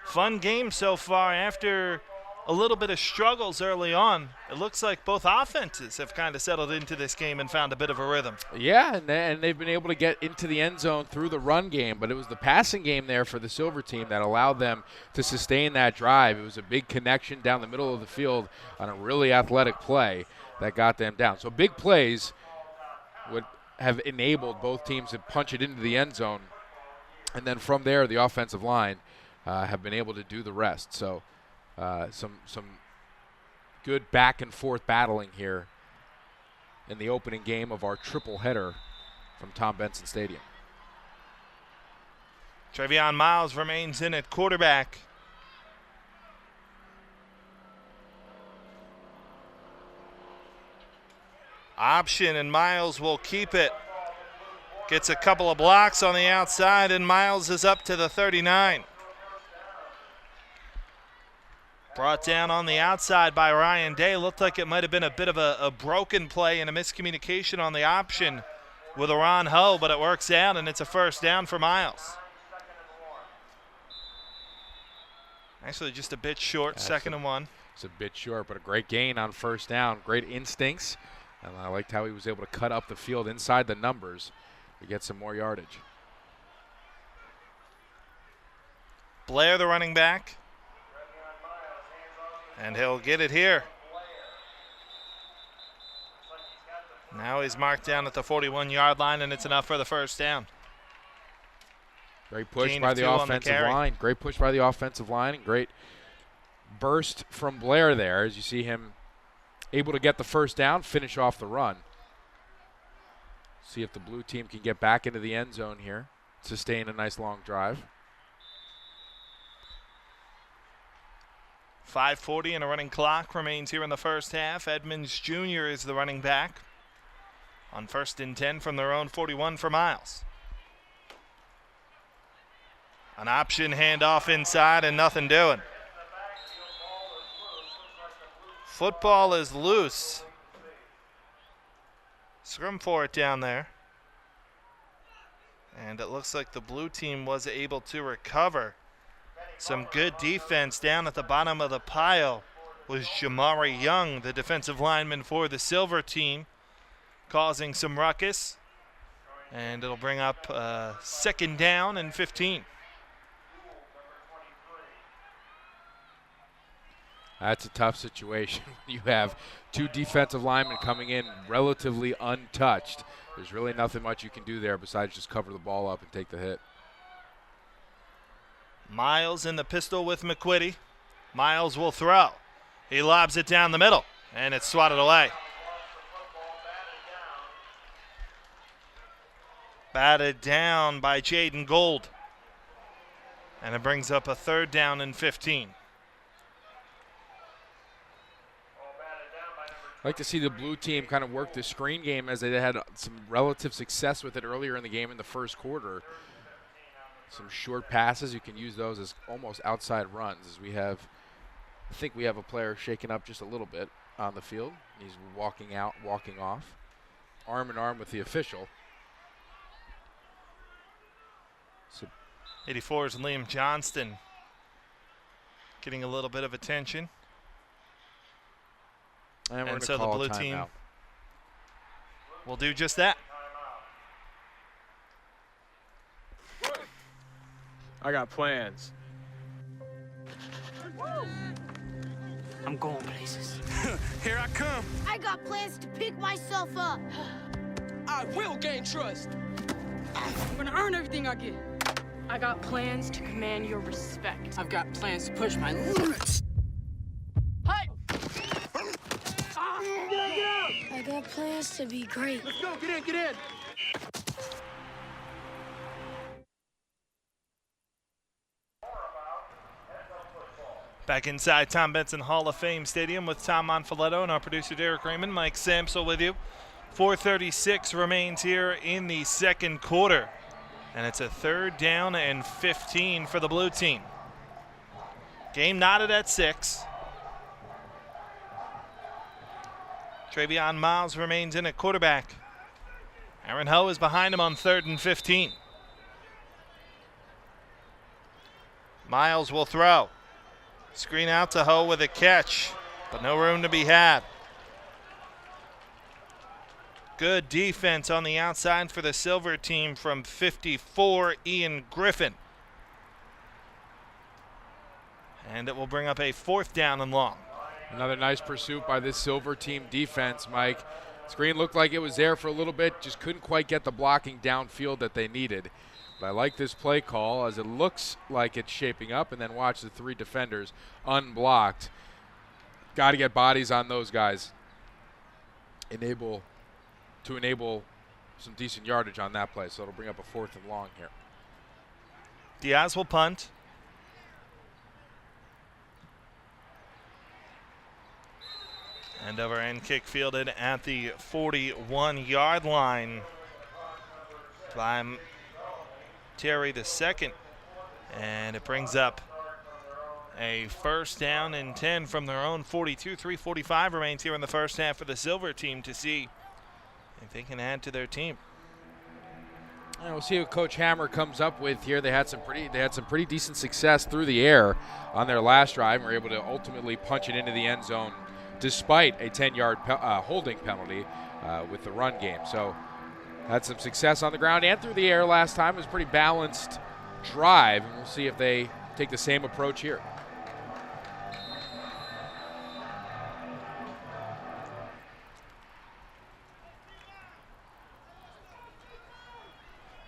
Fun game so far. After a little bit of struggles early on, it looks like both offenses have kind of settled into this game and found a bit of a rhythm. Yeah, and they've been able to get into the end zone through the run game, but it was the passing game there for the Silver team that allowed them to sustain that drive. It was a big connection down the middle of the field on a really athletic play that got them down. So big plays would have enabled both teams to punch it into the end zone, and then from there the offensive line have been able to do the rest. So some good back and forth battling here in the opening game of our triple header from Tom Benson Stadium. Trevion Miles remains in at quarterback. Option, and Miles will keep it. Gets a couple of blocks on the outside, and Miles is up to the 39. Brought down on the outside by Ryan Day. Looked like it might have been a bit of a broken play and a miscommunication on the option with Ron Ho, but it works out, and it's a 1st down for Miles. Actually, just a bit short, 2nd and 1. It's a bit short, but a great gain on 1st down. Great instincts, and I liked how he was able to cut up the field inside the numbers to get some more yardage. Blair, the running back. And he'll get it here. Now he's marked down at the 41-yard line, and it's enough for the 1st down. Great push by the offensive line. Great push by the offensive line, and great burst from Blair there as you see him able to get the 1st down, finish off the run. See if the blue team can get back into the end zone here, sustain a nice long drive. 5:40 and a running clock remains here in the first half. Edmonds Jr. is the running back on 1st and 10 from their own 41 for Miles. An option handoff inside and nothing doing. Football is loose. Scrum for it down there. And it looks like the blue team was able to recover. Some good defense down at the bottom of the pile was Jamari Young, the defensive lineman for the Silver team, causing some ruckus. And it'll bring up 2nd down and 15. That's a tough situation. You have 2 defensive linemen coming in relatively untouched. There's really nothing much you can do there besides just cover the ball up and take the hit. Miles in the pistol with McQuitty. Miles will throw. He lobs it down the middle, and it's swatted away. Batted down by Jaden Gold. And it brings up a 3rd down and 15. I'd like to see the blue team kind of work the screen game as they had some relative success with it earlier in the game in the first quarter. Some short passes, you can use those as almost outside runs as we have, I think we have a player shaken up just a little bit on the field. He's walking out, walking off, arm in arm with the official. 84 is Liam Johnston getting a little bit of attention. And so the blue team will do just that. I got plans. I'm going places. Here I come. I got plans to pick myself up. I will gain trust. I'm gonna earn everything I get. I got plans to command your respect. I've got plans to push my limits. Hey! I got plans to be great. Let's go, get in. Back inside Tom Benson Hall of Fame Stadium with Tom Monfiletto and our producer Derek Raymond. Mike Samsel with you. 4:36 remains here in the second quarter. And it's a 3rd down and 15 for the blue team. Game knotted at 6. Travion Miles remains in at quarterback. Aaron Ho is behind him on 3rd and 15. Miles will throw. Screen out to Ho with a catch, but no room to be had. Good defense on the outside for the Silver team from 54, Ian Griffin. And it will bring up a 4th down and long. Another nice pursuit by this Silver team defense, Mike. Screen looked like it was there for a little bit, just couldn't quite get the blocking downfield that they needed. But I like this play call as it looks like it's shaping up, and then watch the 3 defenders unblocked. Got to get bodies on those guys. Enable some decent yardage on that play, so it'll bring up a 4th and long here. Diaz will punt. And over end kick fielded at the 41-yard line by Terry the second. And it brings up a 1st down and 10 from their own 42. 3:45 remains here in the first half for the Silver team to see if they can add to their team. And we'll see what Coach Hammer comes up with here. They had some pretty decent success through the air on their last drive and were able to ultimately punch it into the end zone despite a 10-yard holding penalty with the run game. So had some success on the ground and through the air last time. It was a pretty balanced drive, and we'll see if they take the same approach here.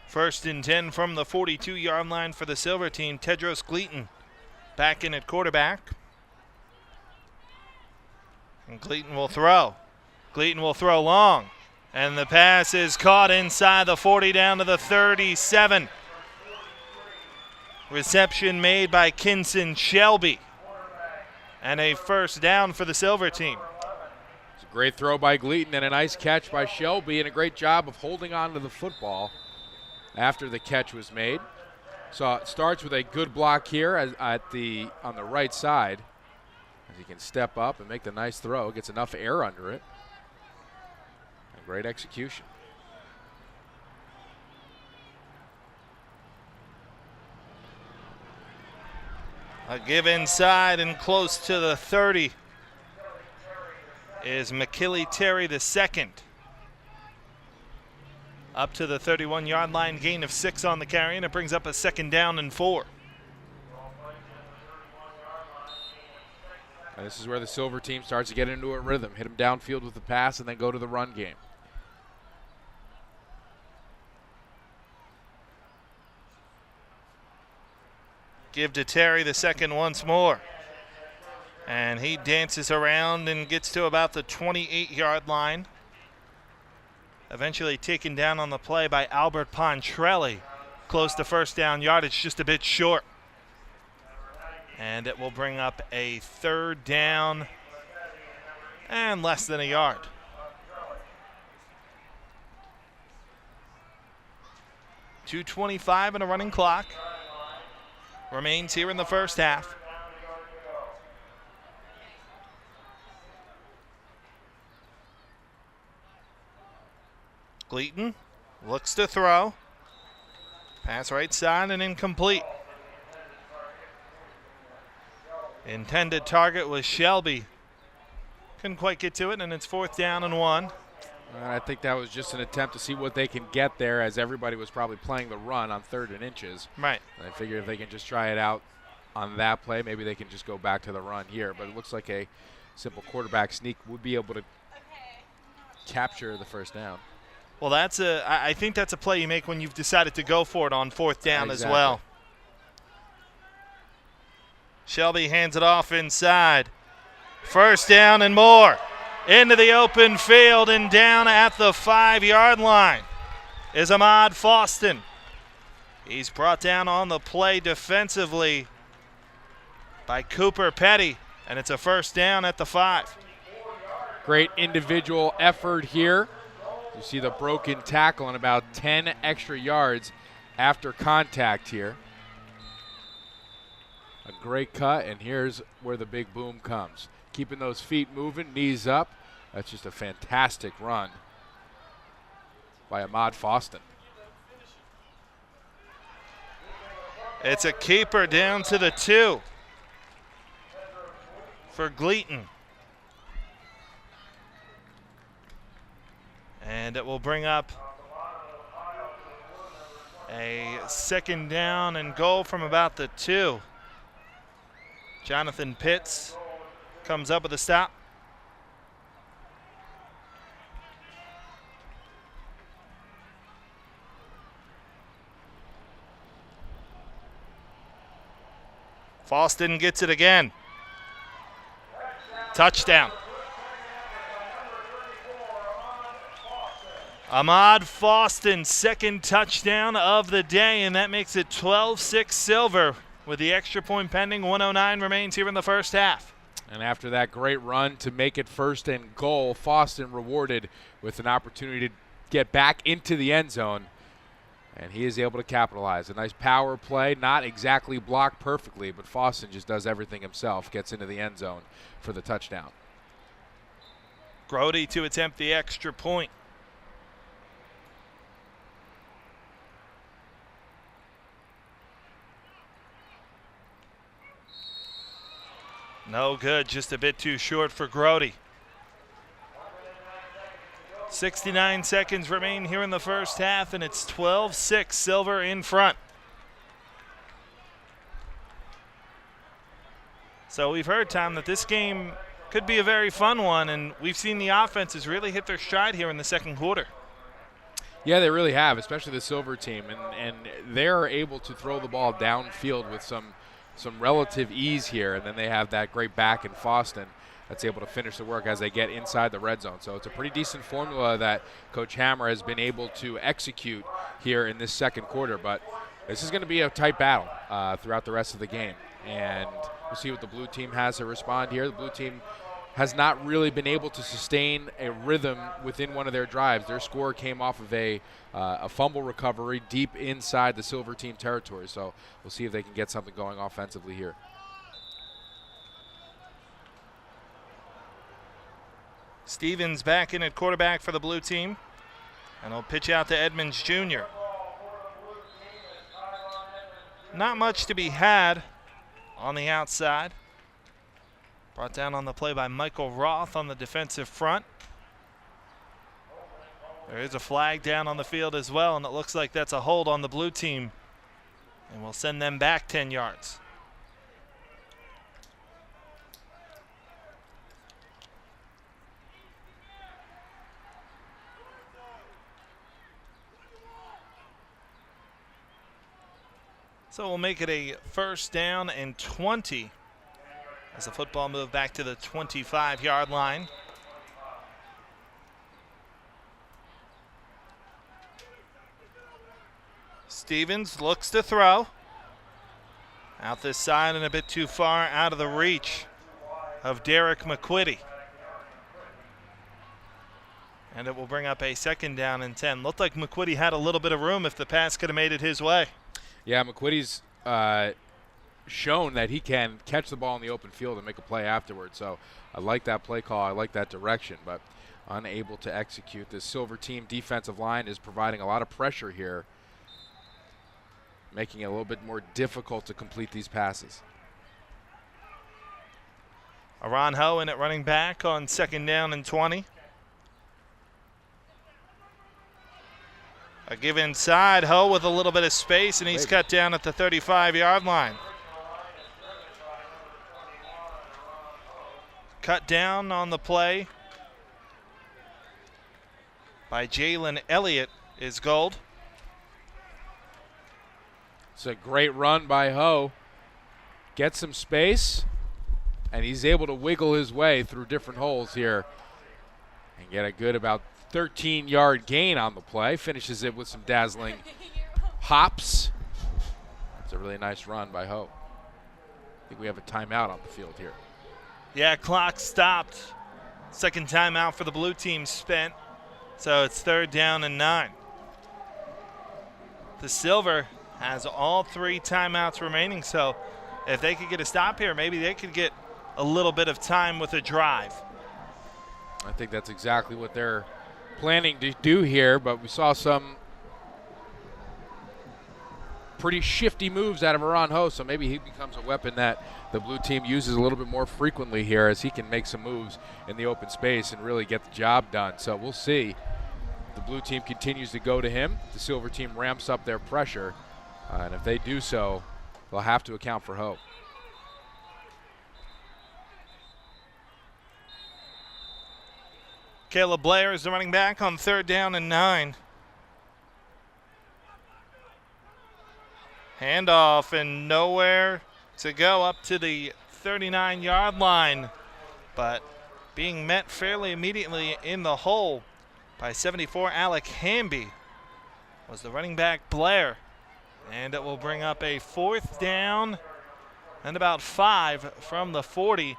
First and 10 from the 42-yard line for the Silver team. Tedros Gleaton back in at quarterback. And Gleaton will throw. Gleaton will throw long. And the pass is caught inside the 40 down to the 37. Reception made by Kinson Shelby. And a 1st down for the Silver team. It's a great throw by Gleaton and a nice catch by Shelby and a great job of holding on to the football after the catch was made. So it starts with a good block here on the right side as he can step up and make the nice throw. Gets enough air under it. And great execution. A give inside and close to the 30 is McKilly Terry the second. Up to the 31-yard line, gain of 6 on the carry, and it brings up a 2nd down and 4. And this is where the Silver team starts to get into a rhythm. Hit them downfield with the pass and then go to the run game. Give to Terry the second once more. And he dances around and gets to about the 28-yard line. Eventually taken down on the play by Albert Pontrelli. Close to 1st down yardage, just a bit short. And it will bring up a 3rd down and less than a yard. .225 and a running clock remains here in the first half. Gleaton looks to throw. Pass right side and incomplete. Intended target was Shelby. Couldn't quite get to it, and it's 4th down and 1. I think that was just an attempt to see what they can get there, as everybody was probably playing the run on 3rd and inches. Right. And I figured if they can just try it out on that play, maybe they can just go back to the run here. But it looks like a simple quarterback sneak would be able to capture the 1st down. Well, I think that's a play you make when you've decided to go for it on 4th down as well. Shelby hands it off inside. 1st down and more. Into the open field and down at the 5-yard line is Ahmad Foston. He's brought down on the play defensively by Cooper Petty, and it's a 1st down at the 5. Great individual effort here. You see the broken tackle and about 10 extra yards after contact here. A great cut, and here's where the big boom comes. Keeping those feet moving, knees up. That's just a fantastic run by Ahmad Foston. It's a keeper down to the 2 for Gleaton. And it will bring up a 2nd down and goal from about the 2. Jonathan Pitts comes up with a stop. Foston gets it again. Touchdown. Ahmad Foston, 2nd touchdown of the day, and that makes it 12-6 Silver. With the extra point pending, 1:09 remains here in the 1st half. And after that great run to make it 1st and goal, Foston rewarded with an opportunity to get back into the end zone, and he is able to capitalize. A nice power play, not exactly blocked perfectly, but Foston just does everything himself, gets into the end zone for the touchdown. Grody to attempt the extra point. No good, just a bit too short for Grody. 69 seconds remain here in the 1st half, and it's 12-6 Silver in front. So we've heard, Tom, that this game could be a very fun one, and we've seen the offenses really hit their stride here in the 2nd quarter. Yeah, they really have, especially the Silver team, and they're able to throw the ball downfield with some relative ease here, and then they have that great back in Foston that's able to finish the work as they get inside the red zone. So it's a pretty decent formula that Coach Hammer has been able to execute here in this 2nd quarter, but this is going to be a tight battle throughout the rest of the game, and we'll see what the blue team has to respond here. The blue team has not really been able to sustain a rhythm within one of their drives. Their score came off of a fumble recovery deep inside the Silver team territory. So we'll see if they can get something going offensively here. Stevens back in at quarterback for the blue team, and he'll pitch out to Edmonds Jr. Not much to be had on the outside. Brought down on the play by Michael Roth on the defensive front. There is a flag down on the field as well, and it looks like that's a hold on the blue team, and we'll send them back 10 yards. So we'll make it a 1st down and 20 as the football moved back to the 25-yard line. Stevens looks to throw. Out this side and a bit too far out of the reach of Derek McQuitty. And it will bring up a 2nd down and 10. Looked like McQuitty had a little bit of room if the pass could have made it his way. Yeah, McQuitty's shown that he can catch the ball in the open field and make a play afterwards. So I like that play call. I like that direction, but unable to execute. This Silver team defensive line is providing a lot of pressure here making it a little bit more difficult to complete these passes. Aron Ho in at running back on 2nd down and 20. A give inside, Ho with a little bit of space, and he's cut down at the 35-yard line. Cut down on the play by Jalen Elliott is Gold. It's a great run by Ho. Gets some space, and he's able to wiggle his way through different holes here and get a good about 13-yard gain on the play. Finishes it with some dazzling hops. That's a really nice run by Ho. I think we have a timeout on the field here. Yeah, clock stopped. Second timeout for the blue team spent. So it's 3rd down and 9. The Silver has all 3 timeouts remaining. So if they could get a stop here, maybe they could get a little bit of time with a drive. I think that's exactly what they're planning to do here, but we saw some pretty shifty moves out of Aron Ho, so maybe he becomes a weapon that the blue team uses a little bit more frequently here, as he can make some moves in the open space and really get the job done. So we'll see. The blue team continues to go to him. The Silver team ramps up their pressure, and if they do so, they'll have to account for Ho. Caleb Blair is the running back on 3rd down and 9. Handoff and nowhere to go up to the 39-yard line, but being met fairly immediately in the hole by 74 Alec Hamby was the running back Blair, and it will bring up a 4th down and about 5 from the 40.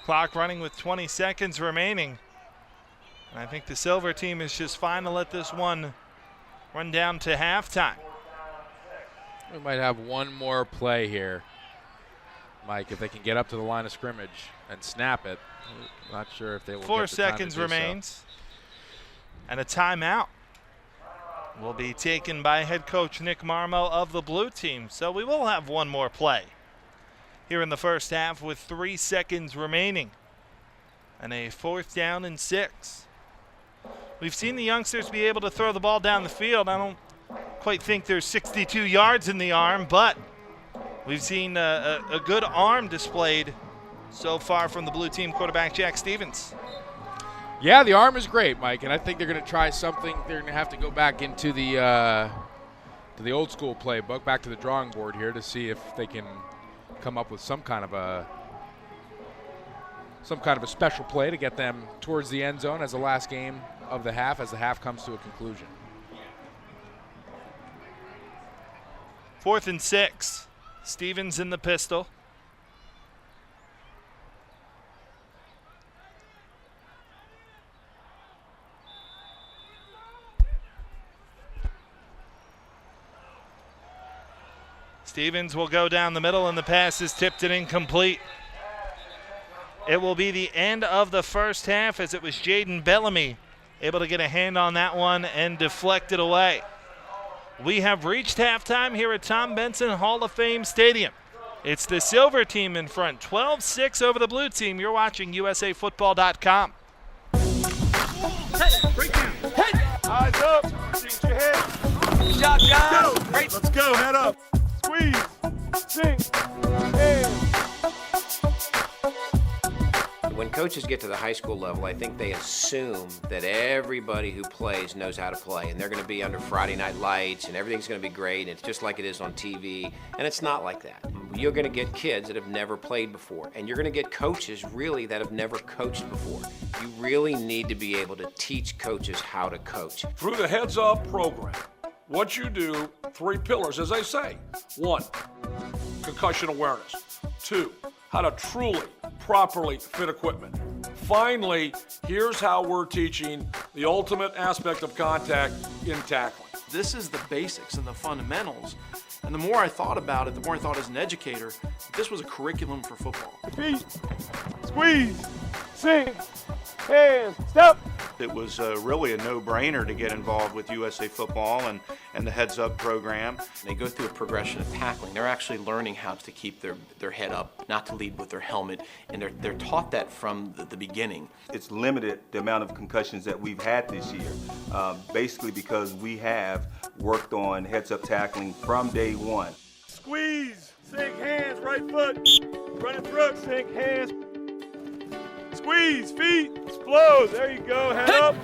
Clock running with 20 seconds remaining. And I think the Silver team is just fine to let this one run down to halftime. We might have one more play here, Mike, if they can get up to the line of scrimmage and snap it. I'm not sure if they will. 4 seconds remains. And a timeout will be taken by head coach Nick Marmo of the blue team. So we will have one more play here in the first half with 3 seconds remaining. And a 4th down and 6. We've seen the youngsters be able to throw the ball down the field. I don't quite think there's 62 yards in the arm, but we've seen a good arm displayed so far from the blue team quarterback Jack Stevens. Yeah, the arm is great, Mike, and I think they're going to try something. They're going to have to go back into the old school playbook, back to the drawing board here to see if they can come up with some kind of a special play to get them towards the end zone as the last game of the half, as the half comes to a conclusion. 4th and 6. Stevens in the pistol. Stevens will go down the middle, and the pass is tipped and incomplete. It will be the end of the first half, as it was Jaden Bellamy able to get a hand on that one and deflect it away. We have reached halftime here at Tom Benson Hall of Fame Stadium. It's the Silver team in front, 12-6 over the blue team. You're watching USAFootball.com. Hey, break down. Hey, eyes up. Shoot your head. Good job, guys. Great. Let's go. Head up. Squeeze. Sink. Head. When coaches get to the high school level, I think they assume that everybody who plays knows how to play, and they're going to be under Friday night lights, and everything's going to be great, and it's just like it is on TV, and it's not like that. You're going to get kids that have never played before, and you're going to get coaches really that have never coached before. You really need to be able to teach coaches how to coach. Through the Heads Up program, what you do, 3 pillars, as they say. 1, concussion awareness. 2, how to truly, properly fit equipment. Finally, here's how we're teaching the ultimate aspect of contact in tackling. This is the basics and the fundamentals. And the more I thought about it, the more I thought as an educator, this was a curriculum for football. Feet, squeeze, sink, hands, step. It was really a no-brainer to get involved with USA Football and the Heads Up program. They go through a progression of tackling. They're actually learning how to keep their head up, not to lead with their helmet, and they're taught that from the beginning. It's limited the amount of concussions that we've had this year, basically because we have worked on heads-up tackling from day one. Squeeze, sink hands, right foot, running through, sink hands. Squeeze, feet, explode, there you go, head up.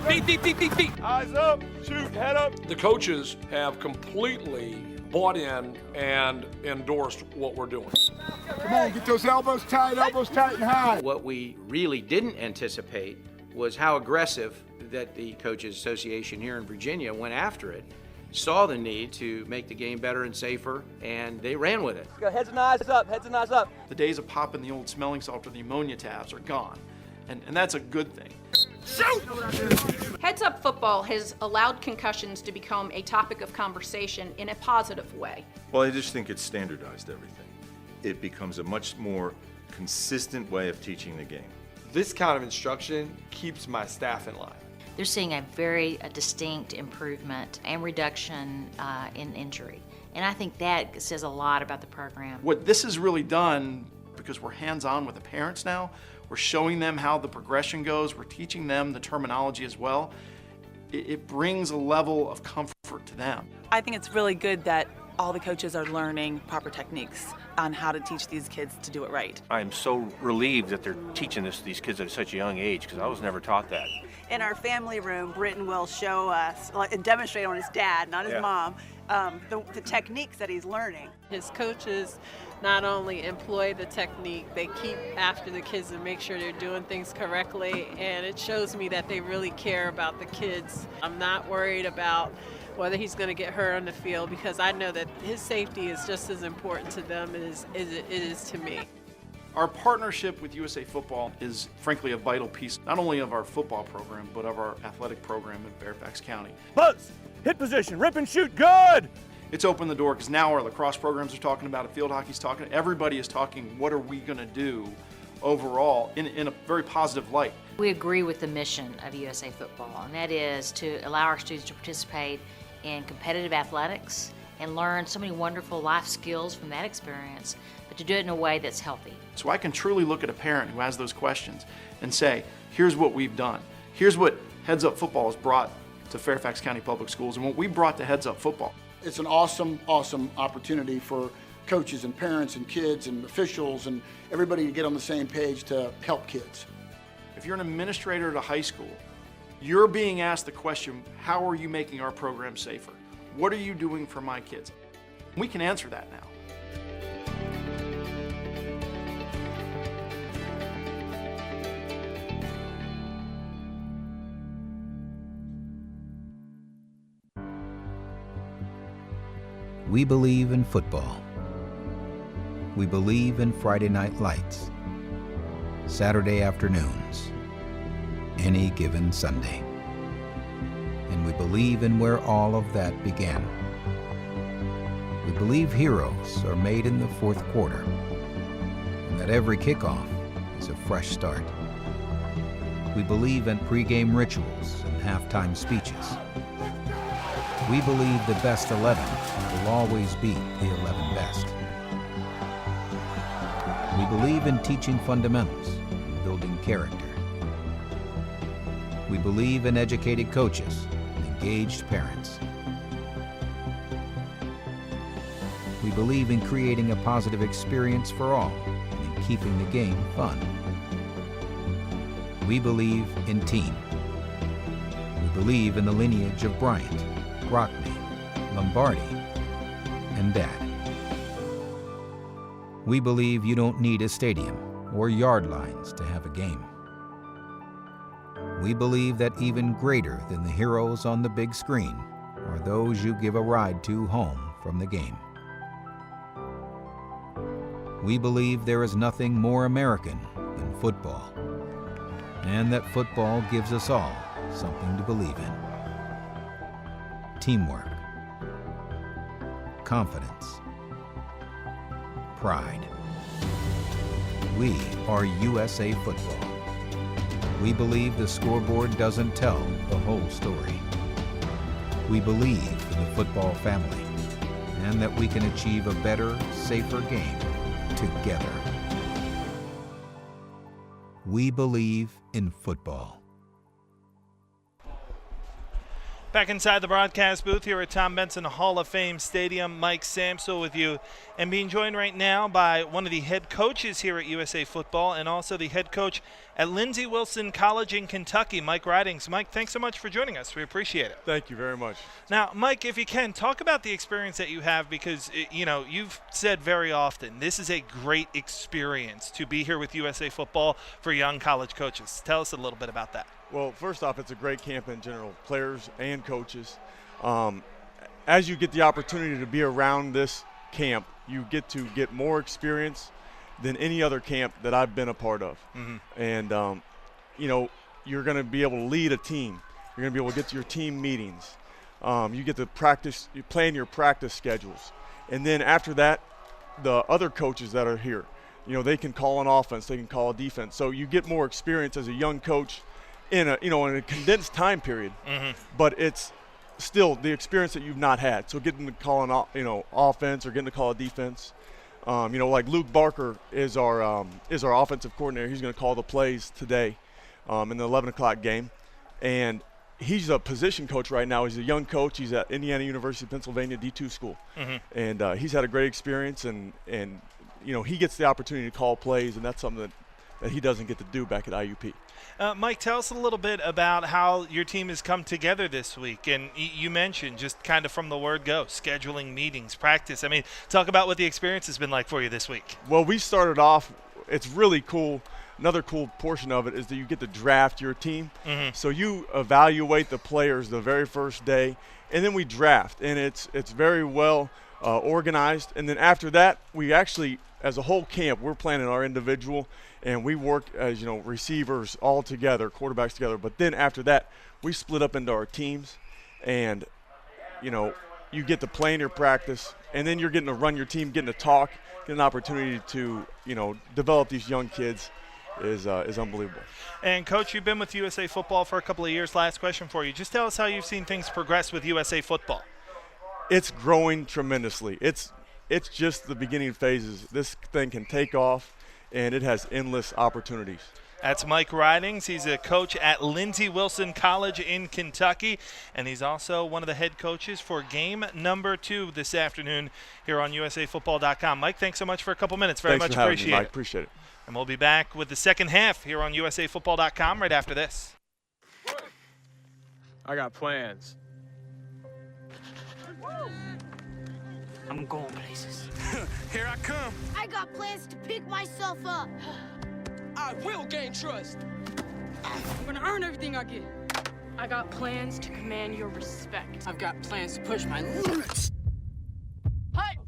Feet. Eyes up, shoot, head up. The coaches have completely bought in and endorsed what we're doing. Come on, get those elbows tight and high. What we really didn't anticipate was how aggressive that the Coaches Association here in Virginia went after it, saw the need to make the game better and safer, and they ran with it. Go heads and eyes up, heads and eyes up. The days of popping the old smelling salt or the ammonia tabs are gone, and that's a good thing. Heads Up Football has allowed concussions to become a topic of conversation in a positive way. Well, I just think it's standardized everything. It becomes a much more consistent way of teaching the game. This kind of instruction keeps my staff in line. They're seeing a very distinct improvement and reduction in injury. And I think that says a lot about the program. What this has really done, because we're hands-on with the parents now, we're showing them how the progression goes, we're teaching them the terminology as well. It brings a level of comfort to them. I think it's really good that all the coaches are learning proper techniques on how to teach these kids to do it right. I'm so relieved that they're teaching this to these kids at such a young age, because I was never taught that. In our family room, Britton will show us and demonstrate on his dad, not his mom, the techniques that he's learning. His coaches not only employ the technique, they keep after the kids and make sure they're doing things correctly, and it shows me that they really care about the kids. I'm not worried about whether he's going to get hurt on the field, because I know that his safety is just as important to them as it is to me. Our partnership with USA Football is frankly a vital piece, not only of our football program, but of our athletic program in Fairfax County. Buzz, hit position, rip and shoot, good! It's opened the door, because now our lacrosse programs are talking about it, field hockey's talking, everybody is talking, what are we going to do overall in a very positive light. We agree with the mission of USA Football, and that is to allow our students to participate in competitive athletics and learn so many wonderful life skills from that experience, but to do it in a way that's healthy. So I can truly look at a parent who has those questions and say, here's what we've done. Here's what Heads Up Football has brought to Fairfax County Public Schools and what we brought to Heads Up Football. It's an awesome opportunity for coaches and parents and kids and officials and everybody to get on the same page to help kids. If you're an administrator at a high school, you're being asked the question, how are you making our program safer? What are you doing for my kids? We can answer that now. We believe in football. We believe in Friday night lights, Saturday afternoons, any given Sunday. And we believe in where all of that began. We believe heroes are made in the fourth quarter, and that every kickoff is a fresh start. We believe in pregame rituals and halftime speeches. We believe the best 11 will always beat the 11 best. We believe in teaching fundamentals and building character. We believe in educated coaches and engaged parents. We believe in creating a positive experience for all and in keeping the game fun. We believe in team. We believe in the lineage of Bryant, Rockne, Lombardi, and Dad. We believe you don't need a stadium or yard lines to have a game. We believe that even greater than the heroes on the big screen are those you give a ride to home from the game. We believe there is nothing more American than football, and that football gives us all something to believe in. Teamwork, confidence, pride. We are USA Football. We believe the scoreboard doesn't tell the whole story. We believe in the football family and that we can achieve a better, safer game together. We believe in football. Back inside the broadcast booth here at Tom Benson Hall of Fame Stadium, Mike Samsel with you, and being joined right now by one of the head coaches here at USA Football and also the head coach at Lindsey Wilson College in Kentucky, Mike Ridings. Mike, thanks so much for joining us. We appreciate it. Thank you very much. Now, Mike, if you can, talk about the experience that you have because, you've said very often this is a great experience to be here with USA Football for young college coaches. Tell us a little bit about that. Well, first off, it's a great camp in general, players and coaches. As you get the opportunity to be around this camp, you get to get more experience than any other camp that I've been a part of. And, you're going to be able to lead a team. You're going to be able to get to your team meetings. You get to practice, you plan your practice schedules. And then after that, the other coaches that are here, they can call an offense, they can call a defense. So you get more experience as a young coach in a condensed time period, but it's still the experience that you've not had. So getting to call an offense or getting to call a defense, like Luke Barker is our offensive coordinator. He's going to call the plays today in the 11 o'clock game, and he's a position coach right now. He's a young coach. He's at Indiana University of Pennsylvania D2 school, and he's had a great experience, and he gets the opportunity to call plays, and that's something that he doesn't get to do back at IUP. Mike, tell us a little bit about how your team has come together this week. And you mentioned just kind of from the word go, scheduling meetings, practice. I mean, talk about what the experience has been like for you this week. Well, we started off, it's really cool. Another cool portion of it is that you get to draft your team. So you evaluate the players the very first day, and then we draft. And it's very well organized. And then after that, we actually, as a whole camp, we're planning our individual, and we work as receivers all together, quarterbacks together. But then after that, we split up into our teams, and you get to play in your practice, and then you're getting to run your team, getting to talk, get an opportunity to develop these young kids is unbelievable. And Coach, you've been with USA Football for a couple of years. Last question for you: just tell us how you've seen things progress with USA Football. It's growing tremendously. It's just the beginning phases. This thing can take off, and it has endless opportunities. That's Mike Ridings. He's a coach at Lindsey Wilson College in Kentucky, and he's also one of the head coaches for game number 2 this afternoon here on USAFootball.com. Mike, thanks so much for a couple minutes. Very much appreciate it. Mike. Appreciate it. And we'll be back with the second half here on USAFootball.com right after this. I got plans. I'm going places. Here I come. I got plans to pick myself up. I will gain trust. I'm gonna earn everything I get. I got plans to command your respect. I've got plans to push my limits. Hey!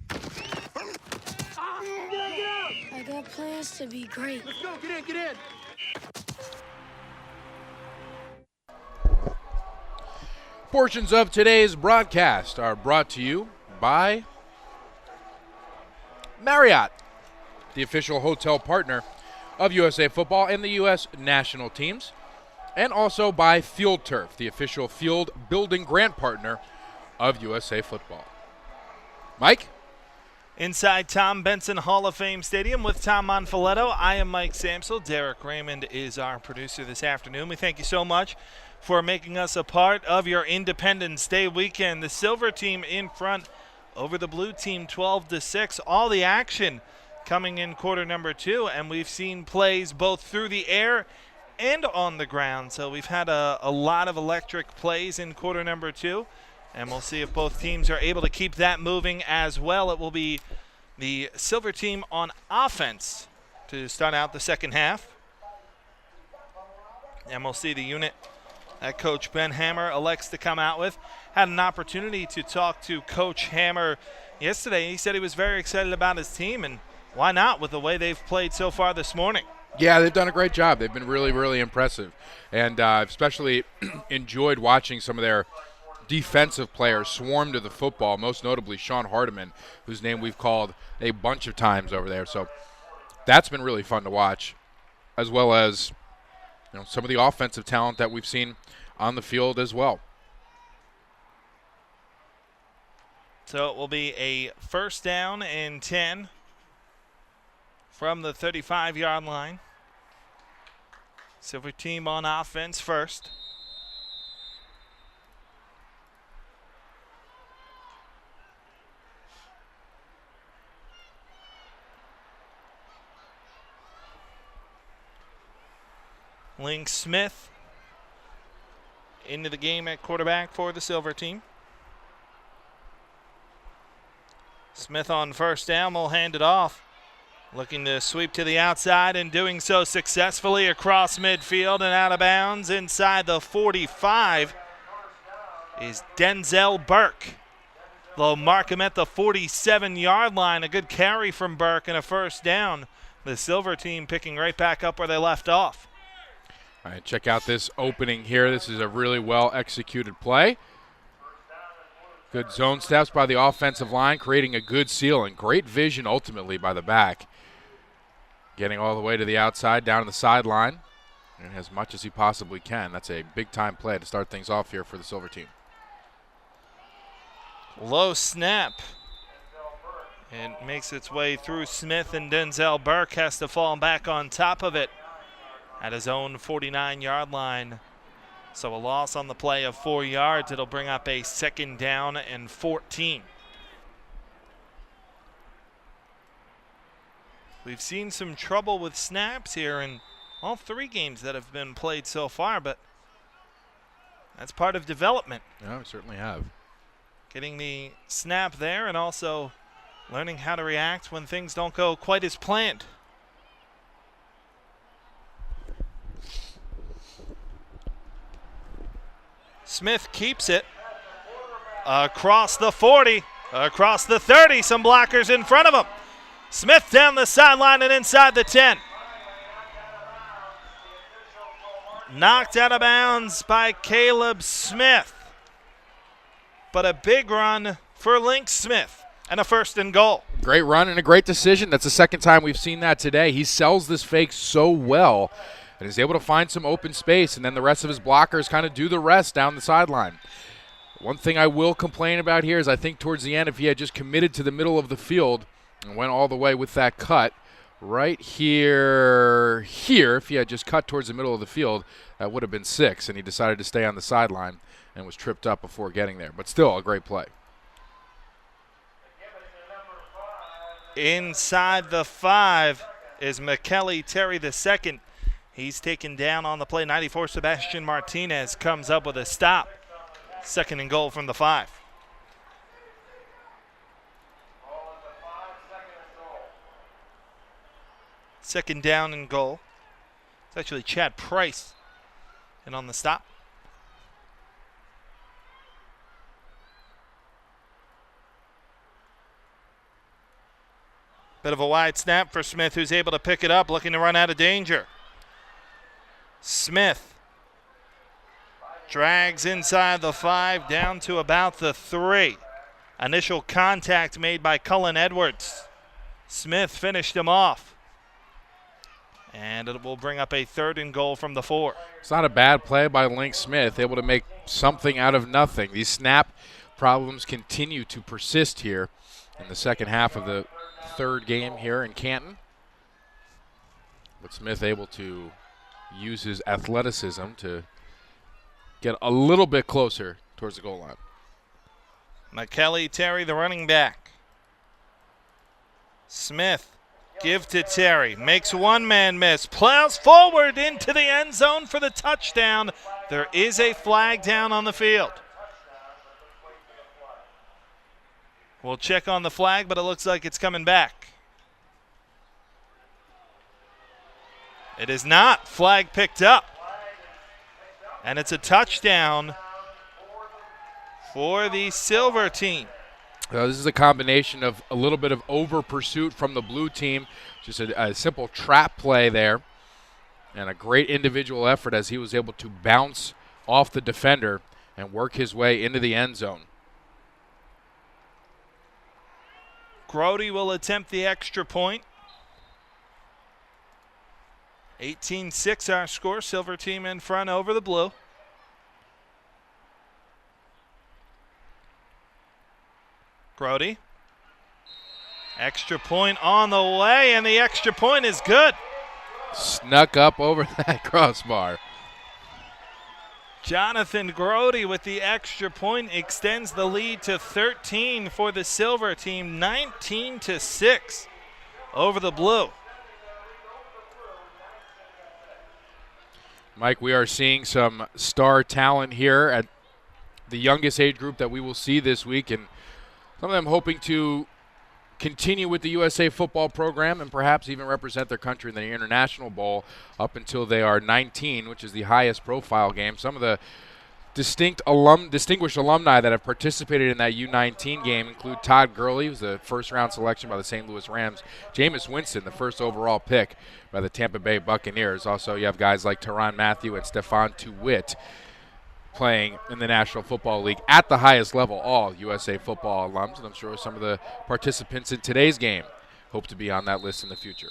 I got plans to be great. Let's go, get in. Portions of today's broadcast are brought to you by Marriott, the official hotel partner of USA Football and the U.S. national teams, and also by Field Turf, the official field building grant partner of USA Football. Mike? Inside Tom Benson Hall of Fame Stadium with Tom Monfiletto, I am Mike Samsel. Derek Raymond is our producer this afternoon. We thank you so much for making us a part of your Independence Day weekend. The Silver team in front over the Blue team 12-6. All the action coming in quarter number 2, and we've seen plays both through the air and on the ground. So we've had a lot of electric plays in quarter number 2, and we'll see if both teams are able to keep that moving as well. It will be the Silver team on offense to start out the second half, and we'll see the unit that Coach Ben Hammer elects to come out with. Had an opportunity to talk to Coach Hammer yesterday. He said he was very excited about his team, and why not with the way they've played so far this morning? Yeah, they've done a great job. They've been really, really impressive. And I've especially enjoyed watching some of their defensive players swarm to the football, most notably Sean Hardiman, whose name we've called a bunch of times over there. So that's been really fun to watch, as well as some of the offensive talent that we've seen on the field as well. So it will be a first down and 10 from the 35-yard line. Silver team on offense first. Link Smith into the game at quarterback for the Silver team. Smith on first down will hand it off. Looking to sweep to the outside and doing so successfully across midfield and out of bounds inside the 45 is Denzel Burke. They'll mark him at the 47-yard line. A good carry from Burke and a first down. The Silver team picking right back up where they left off. All right, check out this opening here. This is a really well-executed play. Good zone steps by the offensive line, creating a good seal, and great vision ultimately by the back. Getting all the way to the outside, down to the sideline, and as much as he possibly can. That's a big-time play to start things off here for the Silver team. Low snap. It makes its way through Smith, and Denzel Burke has to fall back on top of it at his own 49-yard line. So a loss on the play of 4 yards. It'll bring up a second down and 14. We've seen some trouble with snaps here in all 3 games that have been played so far, but that's part of development. Yeah, we certainly have. Getting the snap there and also learning how to react when things don't go quite as planned. Smith keeps it across the 40, across the 30. Some blockers in front of him. Smith down the sideline and inside the 10. Knocked out of bounds by Caleb Smith. But a big run for Link Smith and a first and goal. Great run and a great decision. That's the second time we've seen that today. He sells this fake so well and is able to find some open space, and then the rest of his blockers kind of do the rest down the sideline. One thing I will complain about here is I think towards the end, if he had just committed to the middle of the field and went all the way with that cut right here, if he had just cut towards the middle of the field, that would have been 6, and he decided to stay on the sideline and was tripped up before getting there. But still a great play. Inside the 5 is McKelly Terry II. He's taken down on the play. 94 Sebastian Martinez comes up with a stop. Second and goal from the 5. Second down and goal. It's actually Chad Price. And on the stop. Bit of a wide snap for Smith, who's able to pick it up, looking to run out of danger. Smith drags inside the 5 down to about the 3. Initial contact made by Cullen Edwards. Smith finished him off. And it will bring up a third and goal from the 4. It's not a bad play by Link Smith, able to make something out of nothing. These snap problems continue to persist here in the second half of the third game here in Canton. But Smith able to use his athleticism to get a little bit closer towards the goal line. McKelly Terry, the running back. Smith, give to Terry, makes one man miss, plows forward into the end zone for the touchdown. There is a flag down on the field. We'll check on the flag, but it looks like it's coming back. It is not. Flag picked up. And it's a touchdown for the Silver team. This is a combination of a little bit of over pursuit from the blue team, just a simple trap play there, and a great individual effort as he was able to bounce off the defender and work his way into the end zone. Grody will attempt the extra point. 18-6 our score. Silver team in front over the blue. Grody. Extra point on the way, and the extra point is good. Snuck up over that crossbar. Jonathan Grody with the extra point extends the lead to 13 for the Silver team, 19-6 over the blue. Mike, we are seeing some star talent here at the youngest age group that we will see this week, and some of them hoping to continue with the USA football program and perhaps even represent their country in the International Bowl up until they are 19, which is the highest profile game. Some of the distinguished alumni that have participated in that U19 game include Todd Gurley, who's the first-round selection by the St. Louis Rams, Jameis Winston, the first overall pick by the Tampa Bay Buccaneers. Also, you have guys like Tyrann Mathieu and Stephon Tuitt playing in the National Football League at the highest level, all USA football alums, and I'm sure some of the participants in today's game hope to be on that list in the future.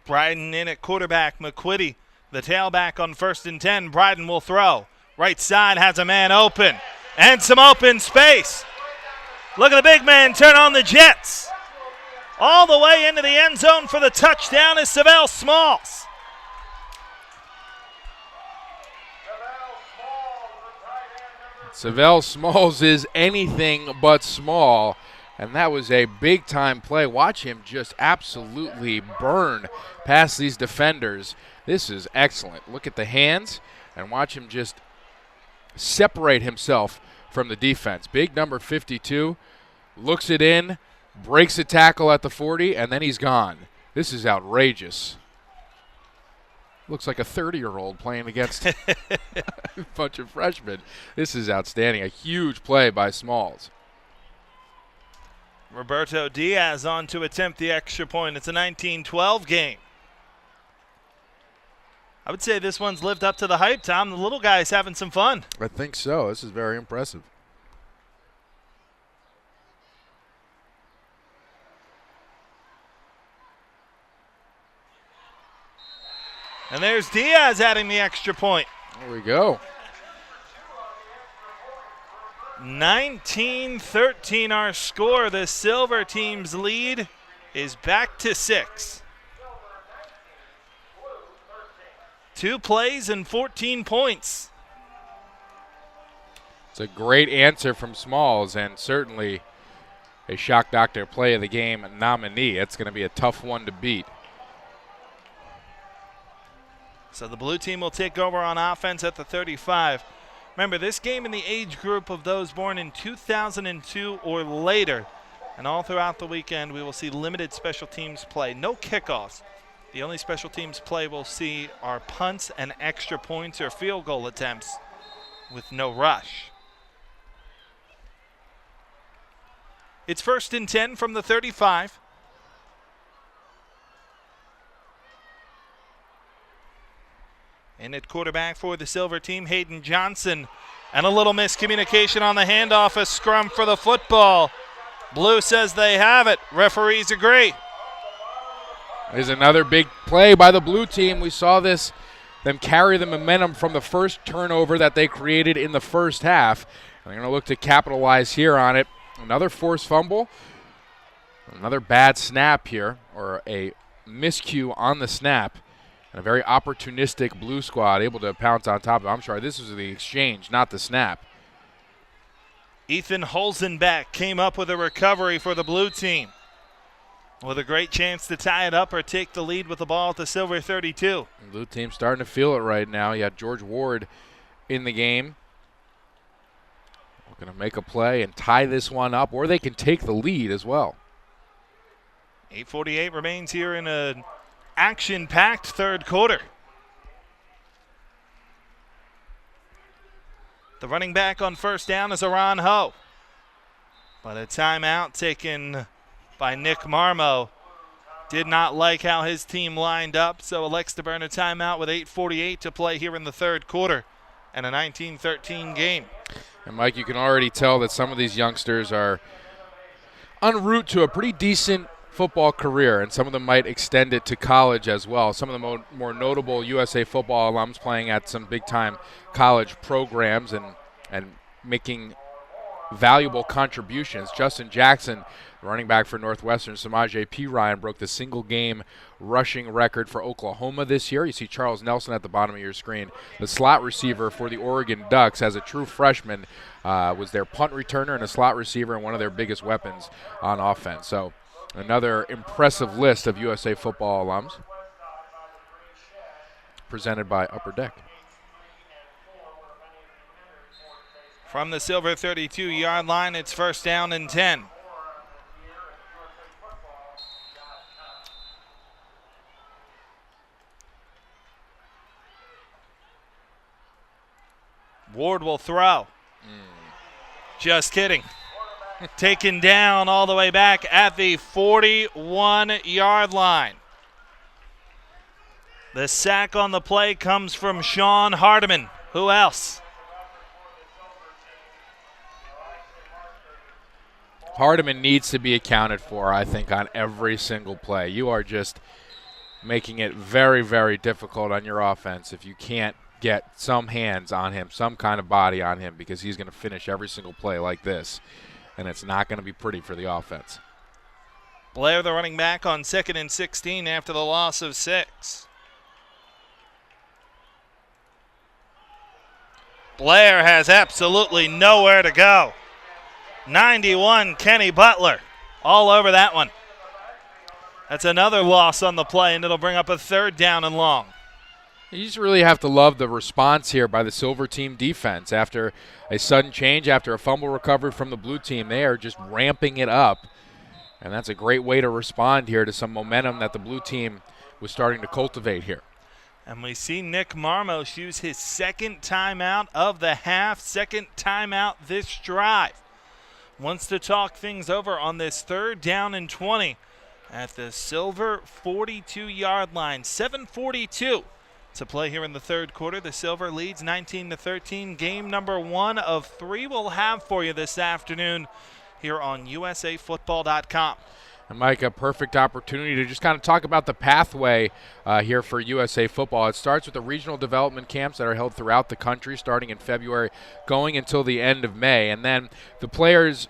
Bryden in at quarterback. McQuitty, the tailback on 1st and 10. Bryden will throw. Right side has a man open and some open space. Look at the big man turn on the Jets. All the way into the end zone for the touchdown is Savell Smalls. Savell Smalls is anything but small, and that was a big-time play. Watch him just absolutely burn past these defenders. This is excellent. Look at the hands, and watch him just separate himself from the defense. Big number 52, looks it in, breaks a tackle at the 40, and then he's gone. This is outrageous. Looks like a 30-year-old playing against a bunch of freshmen. This is outstanding. A huge play by Smalls. Roberto Diaz on to attempt the extra point. It's a 19-12 game. I would say this one's lived up to the hype, Tom. The little guy's having some fun. I think so. This is very impressive. And there's Diaz adding the extra point. There we go. 19-13 our score. The Silver team's lead is back to 6. 2 plays and 14 points. It's a great answer from Smalls, and certainly a Shock Doctor Play of the Game nominee. It's going to be a tough one to beat. So the blue team will take over on offense at the 35. Remember, this game in the age group of those born in 2002 or later. And all throughout the weekend, we will see limited special teams play. No kickoffs. The only special teams play we'll see are punts and extra points or field goal attempts with no rush. It's 1st and 10 from the 35. In at quarterback for the Silver team, Hayden Johnson. And a little miscommunication on the handoff, a scrum for the football. Blue says they have it. Referees agree. There's another big play by the blue team. We saw them carry the momentum from the first turnover that they created in the first half. And they're going to look to capitalize here on it. Another forced fumble. Another bad snap here, or a miscue on the snap. And a very opportunistic blue squad able to pounce on top of it. I'm sorry, this was the exchange, not the snap. Ethan Holzenbeck came up with a recovery for the blue team, with a great chance to tie it up or take the lead with the ball at the Silver 32. The blue team's starting to feel it right now. You had George Ward in the game. We're going to make a play and tie this one up, or they can take the lead as well. 8:48 remains here in an action-packed third quarter. The running back on 1st down is Aron Ho. But a timeout taken by Nick Marmo. Did not like how his team lined up, so elects to burn a timeout with 8:48 to play here in the third quarter and a 19-13 game. And Mike, you can already tell that some of these youngsters are en route to a pretty decent football career, and some of them might extend it to college as well. Some of the more notable USA football alums playing at some big-time college programs and making valuable contributions. Justin Jackson, running back for Northwestern, Samaje P. Ryan broke the single-game rushing record for Oklahoma this year. You see Charles Nelson at the bottom of your screen. The slot receiver for the Oregon Ducks, as a true freshman, was their punt returner and a slot receiver and one of their biggest weapons on offense. So another impressive list of USA football alums presented by Upper Deck. From the Silver 32-yard line, it's first down and 10. Ward will throw. Just kidding. Taken down all the way back at the 41-yard line. The sack on the play comes from Sean Hardiman. Who else? Hardiman needs to be accounted for, I think, on every single play. You are just making it very, very difficult on your offense if you can't get some hands on him, some kind of body on him, because he's going to finish every single play like this, and it's not going to be pretty for the offense. Blair, the running back, on 2nd and 16 after the loss of 6. Blair has absolutely nowhere to go. 91, Kenny Butler, all over that one. That's another loss on the play, and it'll bring up a 3rd down and long. You just really have to love the response here by the Silver team defense. After a sudden change, after a fumble recovery from the blue team, they are just ramping it up. And that's a great way to respond here to some momentum that the blue team was starting to cultivate here. And we see Nick Marmos use his 2nd timeout of the half, 2nd timeout this drive. Wants to talk things over on this 3rd down and 20 at the Silver 42-yard line. 7:42 to play here in the 3rd quarter. The Silver leads 19-13. Game number 1 of 3 we'll have for you this afternoon here on USAFootball.com. And Mike, a perfect opportunity to just kind of talk about the pathway here for USA football. It starts with the regional development camps that are held throughout the country, starting in February, going until the end of May. And then players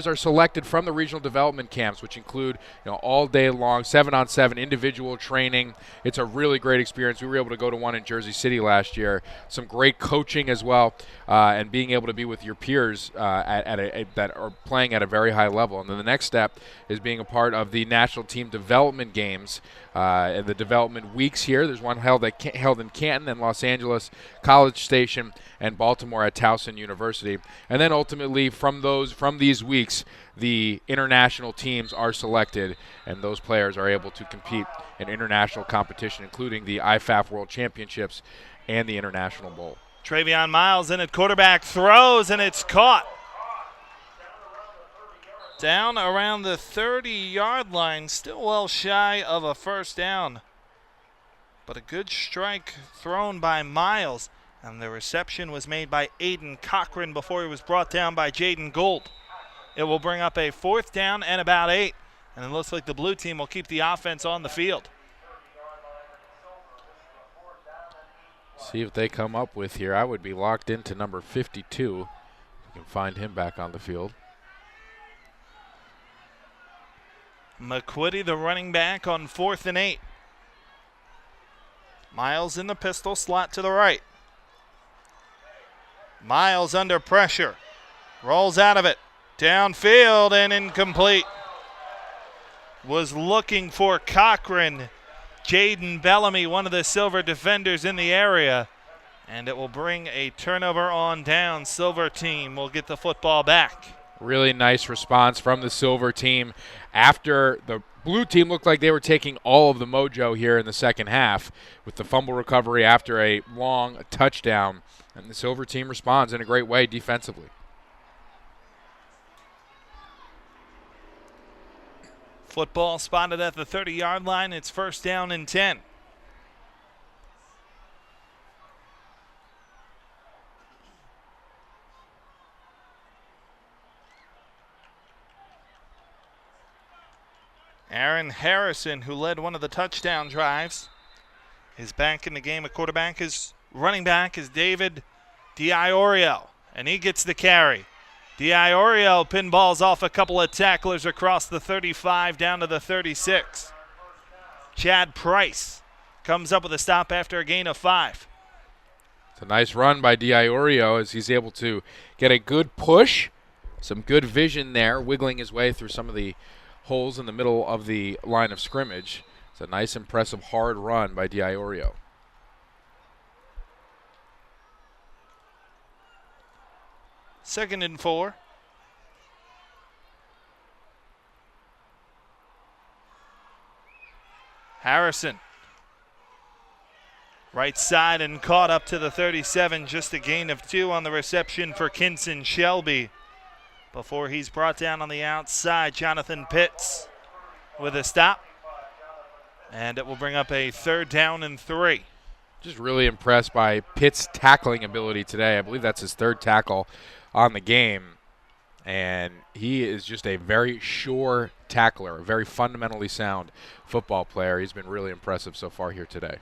are selected from the regional development camps, which include all day long 7-on-7 individual training. It's a really great experience. We were able to go to one in Jersey City last year. Some great coaching as well, and being able to be with your peers that are playing at a very high level. And then the next step is being a part of the national team development games and the development weeks here. There's one held in Canton and Los Angeles, College Station, and Baltimore at Towson University. And then ultimately from these weeks, the international teams are selected, and those players are able to compete in international competition, including the IFAF World Championships and the International Bowl. Travion Miles in at quarterback, throws, and it's caught. Down around the 30-yard line, still well shy of a 1st down. But a good strike thrown by Miles, and the reception was made by Aiden Cochran before he was brought down by Jaden Gould. It will bring up a 4th down and about 8, and it looks like the blue team will keep the offense on the field. See if they come up with here. I would be locked into number 52. We can find him back on the field. McQuitty, the running back, on 4th and 8. Miles in the pistol, slot to the right. Miles under pressure. Rolls out of it. Downfield and incomplete. Was looking for Cochran. Jaden Bellamy, one of the Silver defenders in the area. And it will bring a turnover on down. Silver team will get the football back. Really nice response from the Silver team after the blue team looked like they were taking all of the mojo here in the second half with the fumble recovery after a long touchdown. And the Silver team responds in a great way defensively. Football spotted at the 30-yard line. It's 1st down and 10. Aaron Harrison, who led one of the touchdown drives, is back in the game. A quarterback is running back is David DiIorio, and he gets the carry. DiIorio pinballs off a couple of tacklers across the 35 down to the 36. Chad Price comes up with a stop after a gain of 5. It's a nice run by DiIorio as he's able to get a good push, some good vision there, wiggling his way through some of the holes in the middle of the line of scrimmage. It's a nice, impressive, hard run by DiIorio. Second and 4. Harrison. Right side and caught up to the 37. Just a gain of 2 on the reception for Kinson Shelby. Before he's brought down on the outside, Jonathan Pitts with a stop. And it will bring up a 3rd down and 3. Just really impressed by Pitt's tackling ability today. I believe that's his 3rd tackle on the game. And he is just a very sure tackler, a very fundamentally sound football player. He's been really impressive so far here today.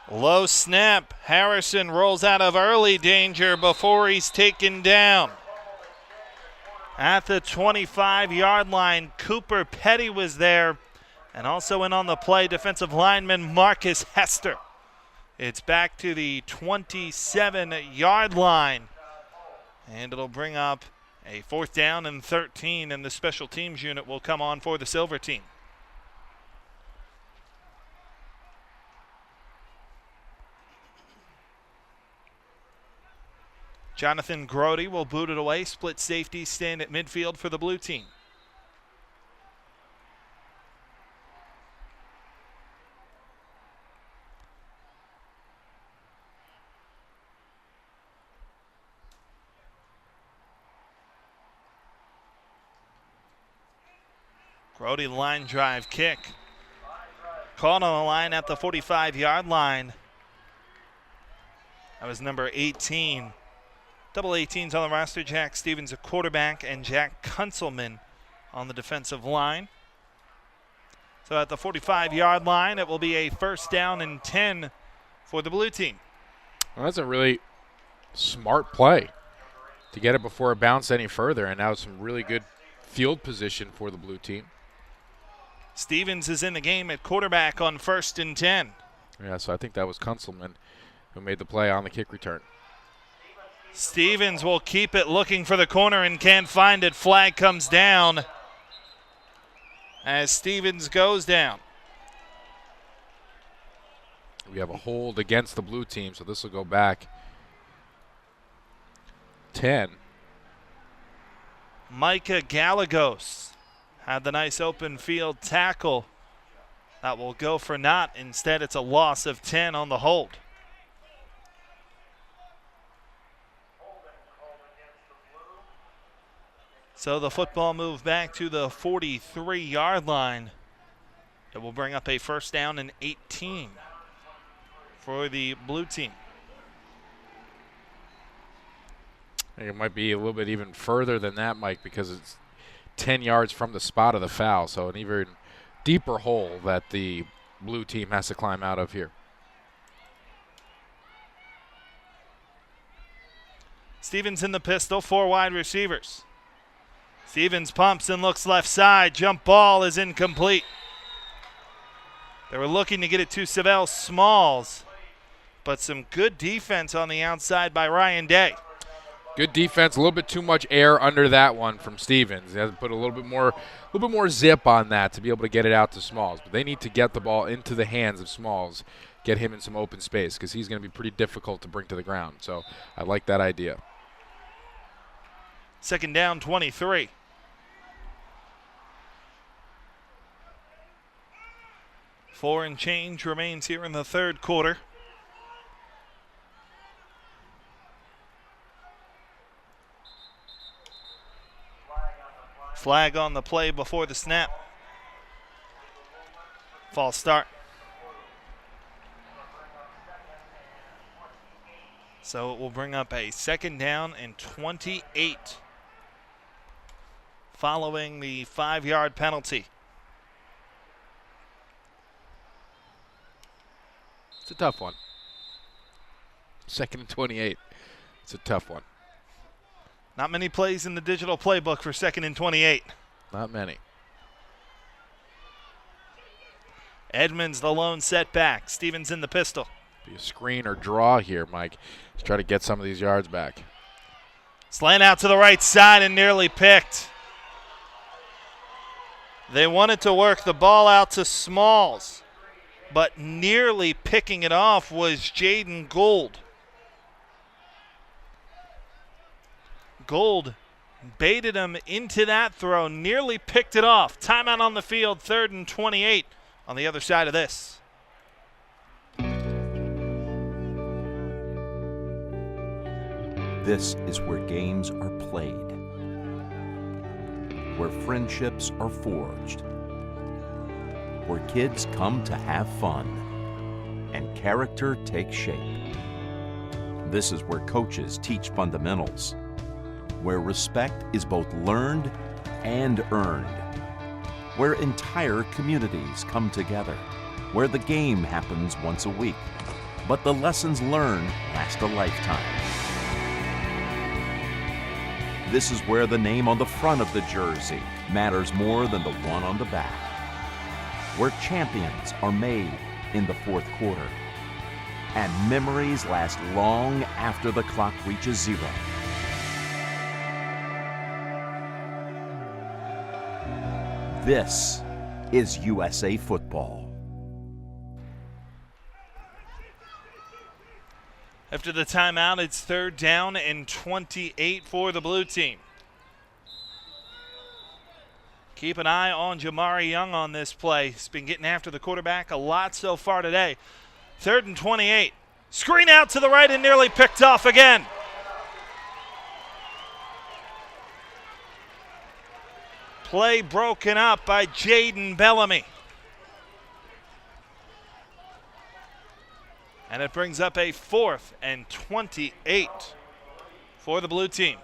Low snap. Harrison rolls out of early danger before he's taken down. At the 25-yard line, Cooper Petty was there. And also in on the play, defensive lineman Marcus Hester. It's back to the 27-yard line. And it'll bring up a 4th down and 13, and the special teams unit will come on for the Silver team. Jonathan Grody will boot it away. Split safety stand at midfield for the blue team. Grody line drive kick. Caught on the line at the 45-yard line. That was number 18. Double 18s on the roster. Jack Stevens, a quarterback, and Jack Kunzelman on the defensive line. So at the 45-yard line, it will be a 1st down and 10 for the blue team. Well, that's a really smart play to get it before it bounced any further, and now some really good field position for the blue team. Stevens is in the game at quarterback on 1st and 10. Yeah, so I think that was Kunzelman who made the play on the kick return. Stevens will keep it, looking for the corner and can't find it. Flag comes down as Stevens goes down. We have a hold against the blue team, so this will go back 10. Micah Gallegos had the nice open field tackle. That will go for naught. Instead, it's a loss of 10 on the hold. So the football moved back to the 43-yard line. It will bring up a 1st down and 18 for the blue team. I think it might be a little bit even further than that, Mike, because it's 10 yards from the spot of the foul, so an even deeper hole that the blue team has to climb out of here. Stevens in the pistol, 4 wide receivers. Stevens pumps and looks left side. Jump ball is incomplete. They were looking to get it to Savell Smalls, but some good defense on the outside by Ryan Day. Good defense, a little bit too much air under that one from Stevens. He has to put a little bit more zip on that to be able to get it out to Smalls. But they need to get the ball into the hands of Smalls, get him in some open space, because he's going to be pretty difficult to bring to the ground. So I like that idea. 2nd down, 23. Four and change remains here in the 3rd quarter. Flag on the play before the snap. False start. So it will bring up a 2nd down and 28 following the 5-yard penalty. It's a tough one. 2nd and 28. It's a tough one. Not many plays in the digital playbook for 2nd and 28. Not many. Edmonds the lone setback. Stevens in the pistol. Be a screen or draw here, Mike. Let's try to get some of these yards back. Slant out to the right side and nearly picked. They wanted to work the ball out to Smalls, but nearly picking it off was Jaden Gould. Gould baited him into that throw, nearly picked it off. Timeout on the field, 3rd and 28 on the other side of this. This is where games are played, where friendships are forged, where kids come to have fun, and character takes shape. This is where coaches teach fundamentals, where respect is both learned and earned, where entire communities come together, where the game happens once a week, but the lessons learned last a lifetime. This is where the name on the front of the jersey matters more than the one on the back, where champions are made in the 4th quarter, and memories last long after the clock reaches 0. This is USA football. After the timeout, it's 3rd down and 28 for the blue team. Keep an eye on Jamari Young on this play. He's been getting after the quarterback a lot so far today. 3rd and 28. Screen out to the right and nearly picked off again. Play broken up by Jaden Bellamy. And it brings up a 4th and 28 for the blue team.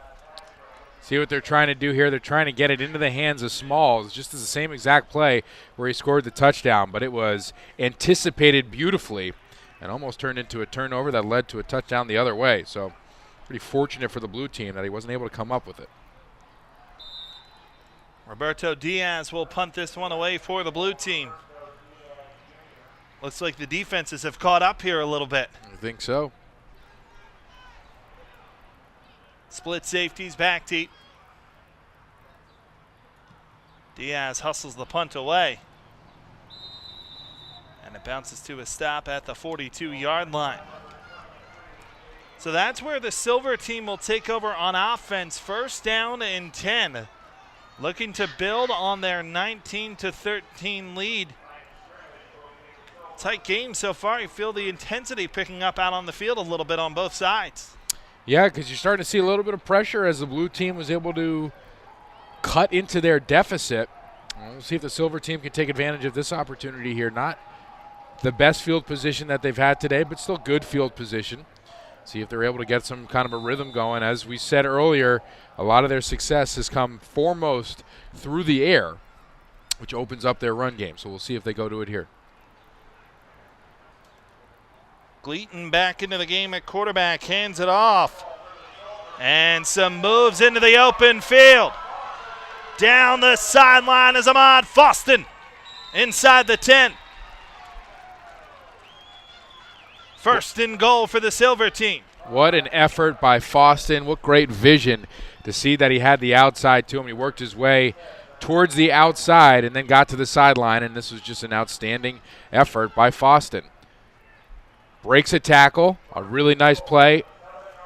See what they're trying to do here? They're trying to get it into the hands of Smalls, just as the same exact play where he scored the touchdown, but it was anticipated beautifully and almost turned into a turnover that led to a touchdown the other way. So pretty fortunate for the blue team that he wasn't able to come up with it. Roberto Diaz will punt this one away for the blue team. Looks like the defenses have caught up here a little bit. I think so. Split safeties back deep. Diaz hustles the punt away. And it bounces to a stop at the 42-yard line. So that's where the Silver team will take over on offense. 1st down and 10. Looking to build on their 19-13 lead. Tight game so far. You feel the intensity picking up out on the field a little bit on both sides. Yeah, because you're starting to see a little bit of pressure as the blue team was able to cut into their deficit. We'll see if the Silver team can take advantage of this opportunity here. Not the best field position that they've had today, but still good field position. See if they're able to get some kind of a rhythm going. As we said earlier, a lot of their success has come foremost through the air, which opens up their run game. So we'll see if they go to it here. Gleaton back into the game at quarterback, hands it off. And some moves into the open field. Down the sideline is Ahmad Foston inside the 10. 1st and goal for the Silver team. What an effort by Foston. What great vision to see that he had the outside to him. He worked his way towards the outside and then got to the sideline, and this was just an outstanding effort by Foston. Breaks a tackle, a really nice play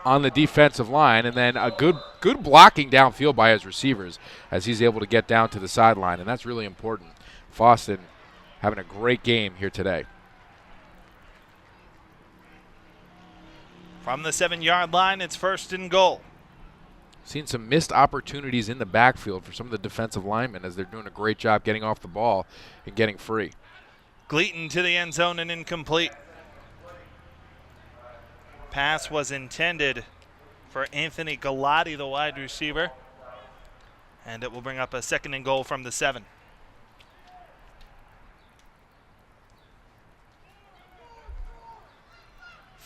on the defensive line, and then a good blocking downfield by his receivers as he's able to get down to the sideline, and that's really important. Foston having a great game here today. From the 7-yard line, it's 1st and goal. Seen some missed opportunities in the backfield for some of the defensive linemen as they're doing a great job getting off the ball and getting free. Gleaton to the end zone and incomplete. Pass was intended for Anthony Galati, the wide receiver. And it will bring up a 2nd and goal from the 7.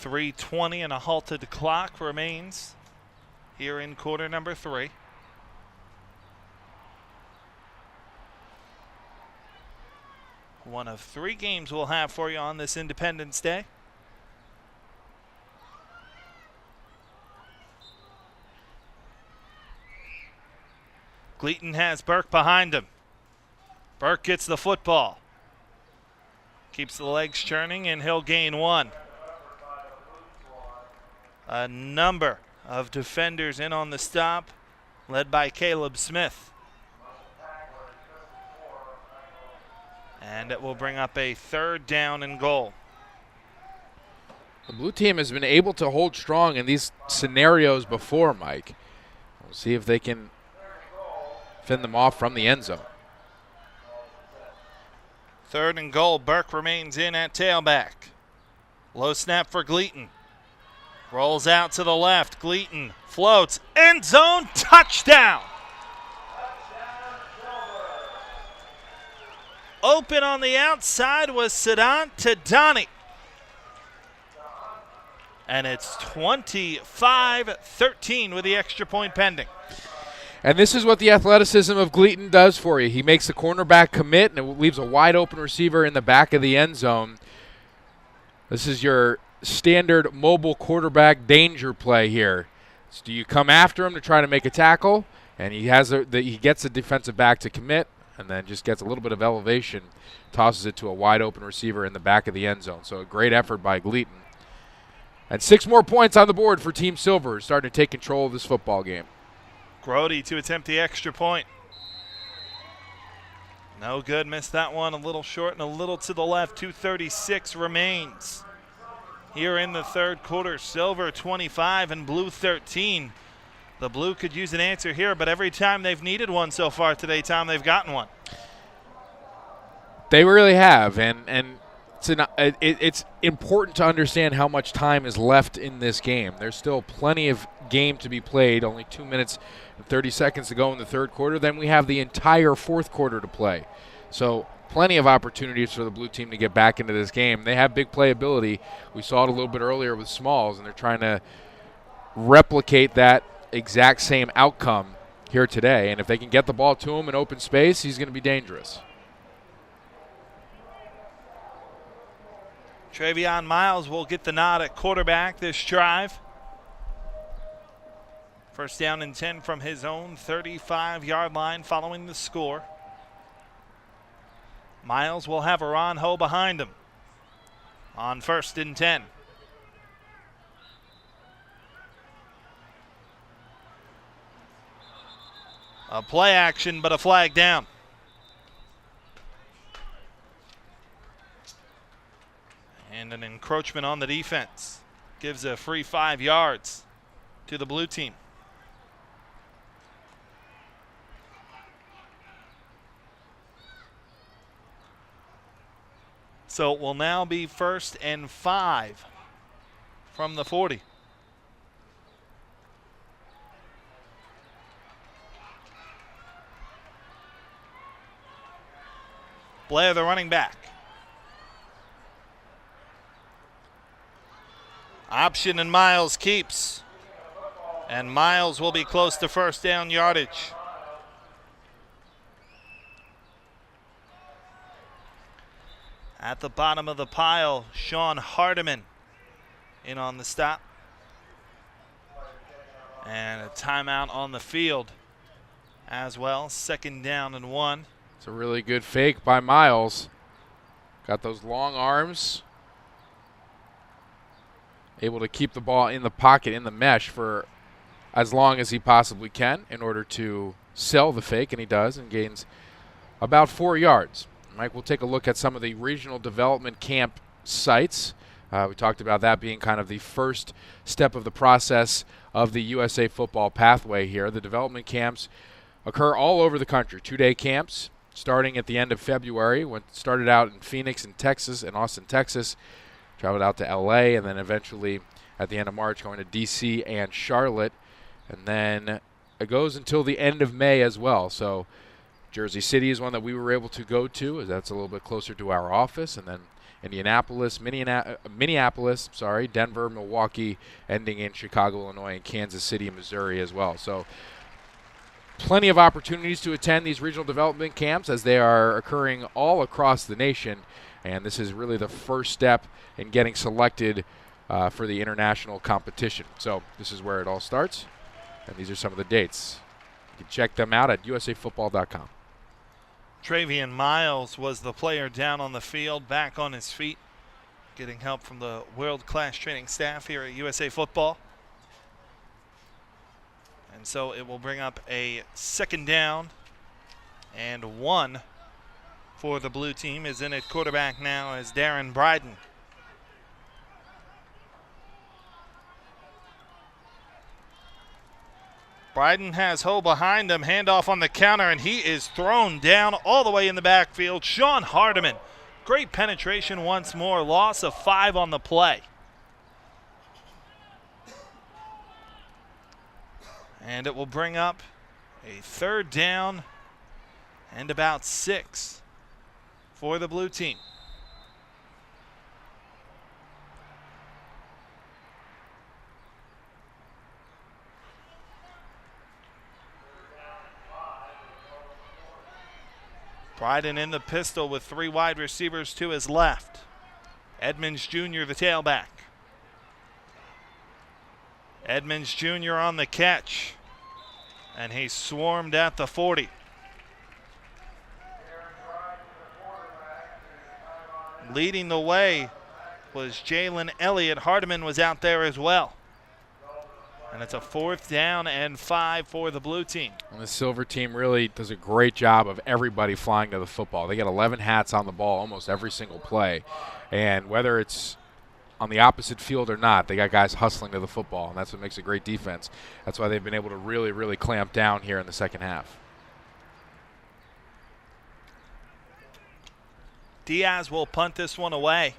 .320 and a halted clock remains here in quarter number 3. One of 3 games we'll have for you on this Independence Day. Gleaton has Burke behind him. Burke gets the football. Keeps the legs churning, and he'll gain 1. A number of defenders in on the stop, led by Caleb Smith. And it will bring up a 3rd down and goal. The blue team has been able to hold strong in these scenarios before, Mike. We'll see if they can fend them off from the end zone. 3rd and goal. Burke remains in at tailback. Low snap for Gleaton. Rolls out to the left. Gleaton floats. End zone touchdown. Open on the outside was Sadant Tadani. And it's 25-13 with the extra point pending. And this is what the athleticism of Gleaton does for you. He makes the cornerback commit, and it leaves a wide open receiver in the back of the end zone. This is your standard mobile quarterback danger play here. So do you come after him to try to make a tackle? And he gets the defensive back to commit, and then just gets a little bit of elevation, tosses it to a wide open receiver in the back of the end zone. So a great effort by Gleaton. And 6 more points on the board for Team Silver, starting to take control of this football game. Grody to attempt the extra point. No good, missed that one, a little short and a little to the left. 2:36 remains here in the 3rd quarter. Silver 25 and Blue 13. The Blue could use an answer here, but every time they've needed one so far today, Tom, they've gotten one. They really have, and it's important to understand how much time is left in this game. There's still plenty of game to be played, only 2 minutes and 30 seconds to go in the 3rd quarter. Then we have the entire 4th quarter to play. So plenty of opportunities for the blue team to get back into this game. They have big playability. We saw it a little bit earlier with Smalls, and they're trying to replicate that exact same outcome here today. And if they can get the ball to him in open space, he's going to be dangerous. Travion Miles will get the nod at quarterback this drive. 1st down and 10 from his own 35-yard line following the score. Miles will have Aranjo behind him on 1st and 10. A play action, but a flag down. And an encroachment on the defense. Gives a free 5 yards to the blue team. So it will now be 1st and 5 from the 40. Blair, the running back. Option and Miles keeps. And Miles will be close to 1st down yardage. At the bottom of the pile, Sean Hardiman in on the stop. And a timeout on the field as well. 2nd down and 1. It's a really good fake by Miles. Got those long arms. Able to keep the ball in the pocket, in the mesh for as long as he possibly can in order to sell the fake, and he does, and gains about 4 yards. Mike, we'll take a look at some of the regional development camp sites. We talked about that being kind of the first step of the process of the USA football pathway here. The development camps occur all over the country. 2-day camps starting at the end of February. Started out in Phoenix in Texas and Austin, Texas. Traveled out to LA, and then eventually at the end of March, going to D.C. and Charlotte. And then it goes until the end of May as well. So Jersey City is one that we were able to go to, as that's a little bit closer to our office. And then Indianapolis, Denver, Milwaukee, ending in Chicago, Illinois, and Kansas City, Missouri as well. So plenty of opportunities to attend these regional development camps as they are occurring all across the nation. And this is really the first step in getting selected for the international competition. So this is where it all starts. And these are some of the dates. You can check them out at usafootball.com. Travian Miles was the player down on the field, back on his feet, getting help from the world-class training staff here at USA Football. And so it will bring up a 2nd down and 1 for the blue team. Is in at quarterback now as Darren Bryden. Bryden has Ho behind him, handoff on the counter, and he is thrown down all the way in the backfield. Sean Hardiman, great penetration once more, loss of 5 on the play. And it will bring up a 3rd down and about 6 for the blue team. Bryden in the pistol with 3 wide receivers to his left. Edmonds Jr., the tailback. Edmonds Jr. on the catch. And he's swarmed at the 40. Leading the way was Jalen Elliott. Hardiman was out there as well. And it's a 4th down and 5 for the blue team. And the silver team really does a great job of everybody flying to the football. They get 11 hats on the ball almost every single play. And whether it's on the opposite field or not, they got guys hustling to the football, and that's what makes a great defense. That's why they've been able to really, really clamp down here in the second half. Diaz will punt this one away.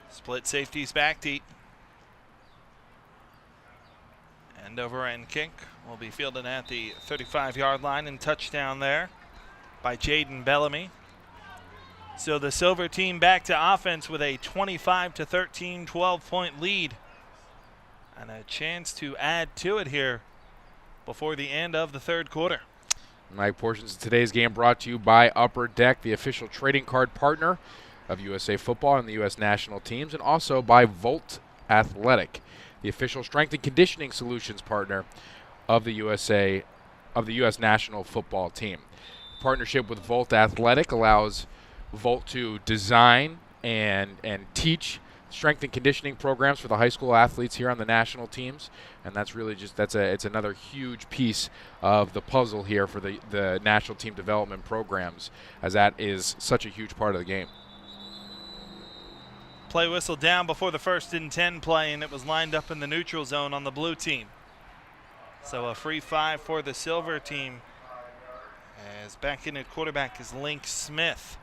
Split safeties back deep. End over end kick will be fielded at the 35-yard line, and touchdown there by Jaden Bellamy. So the silver team back to offense with a 25-13 12-point lead, and a chance to add to it here before the end of the 3rd quarter. Mike, portions of today's game brought to you by Upper Deck, the official trading card partner of USA Football and the U.S. national teams, and also by Volt Athletic, the official strength and conditioning solutions partner of the U.S. national football team. Partnership with Volt Athletic allows Volt to design and teach strength and conditioning programs for the high school athletes here on the national teams, and that's really just it's another huge piece of the puzzle here for the national team development programs, as that is such a huge part of the game. Play whistle down before the 1st and 10 play, and it was lined up in the neutral zone on the blue team. So a free 5 for the silver team, as back in at quarterback is Link Smith.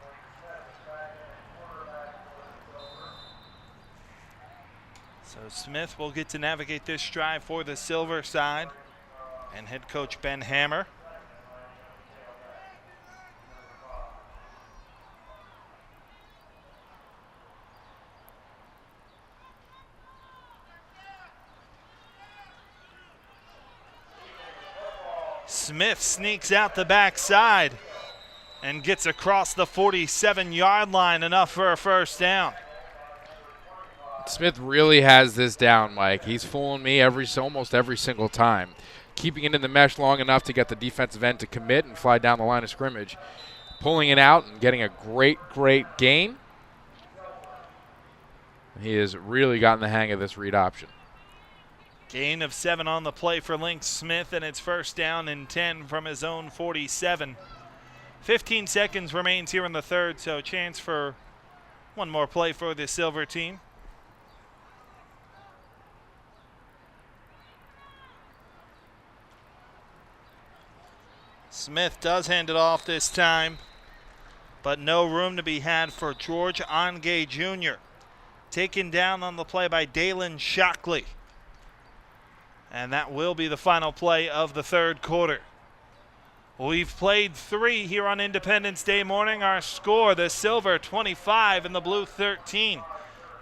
So Smith will get to navigate this drive for the silver side, and head coach Ben Hammer. Smith sneaks out the backside and gets across the 47-yard line, enough for a 1st down. Smith really has this down, Mike. He's fooling me almost every single time. Keeping it in the mesh long enough to get the defensive end to commit and fly down the line of scrimmage. Pulling it out and getting a great gain. He has really gotten the hang of this read option. Gain of 7 on the play for Link Smith, and it's 1st down and 10 from his own 47. 15 seconds remains here in the 3rd, so chance for one more play for the silver team. Smith does hand it off this time, but no room to be had for George Onge Jr. taken down on the play by Dalen Shockley. And that will be the final play of the third quarter. We've played 3 here on Independence Day morning. Our score, the Silver 25 and the Blue 13.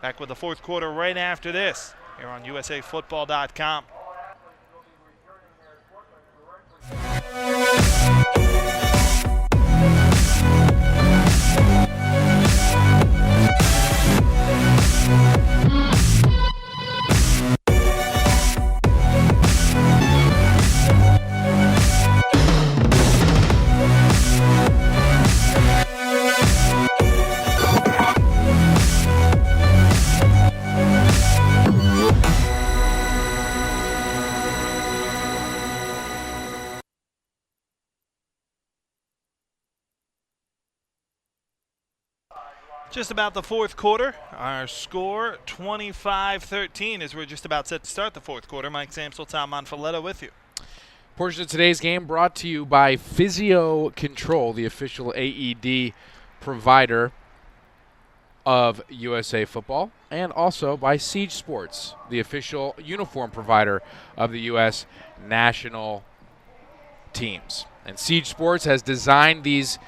Back with the fourth quarter right after this here on USAFootball.com. Just about the fourth quarter. Our score 25-13 as we're just about set to start the fourth quarter. Mike Samsel, Tom Monfaletta with you. Portion of today's game brought to you by Physio Control, the official AED provider of USA Football, and also by Siege Sports, the official uniform provider of the U.S. national teams. And Siege Sports has designed these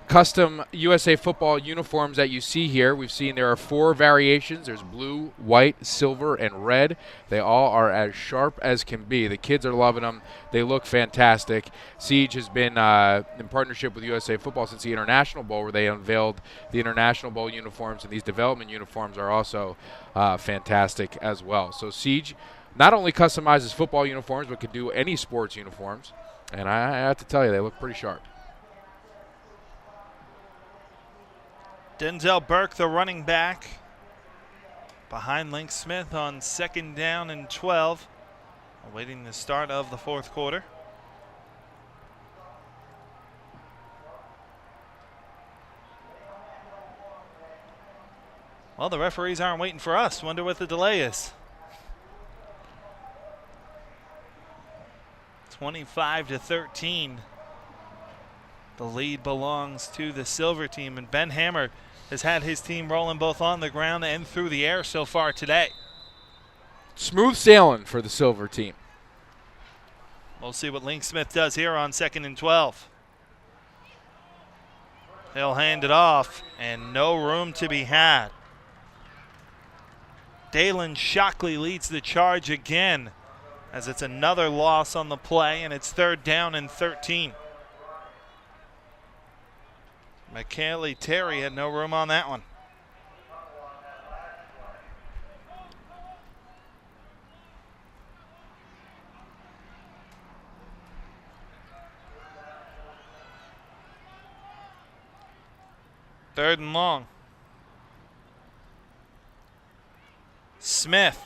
custom USA Football uniforms that you see here. We've seen there are 4 variations. There's blue, white, silver, and red. They all are as sharp as can be. The kids are loving them. They look fantastic. Siege has been in partnership with USA Football since the International Bowl, where they unveiled the International Bowl uniforms, and these development uniforms are also fantastic as well. So Siege not only customizes football uniforms, but can do any sports uniforms. And I have to tell you, they look pretty sharp. Denzel Burke, the running back, behind Link Smith on 2nd down and 12, awaiting the start of the fourth quarter. Well, the referees aren't waiting for us. Wonder what the delay is. 25-13. The lead belongs to the Silver team, and Ben Hammer has had his team rolling both on the ground and through the air so far today. Smooth sailing for the Silver team. We'll see what Link Smith does here on 2nd and 12. He'll hand it off, and no room to be had. Dalen Shockley leads the charge again, as it's another loss on the play, and it's 3rd down and 13. McKinley Terry had no room on that one. Third and long. Smith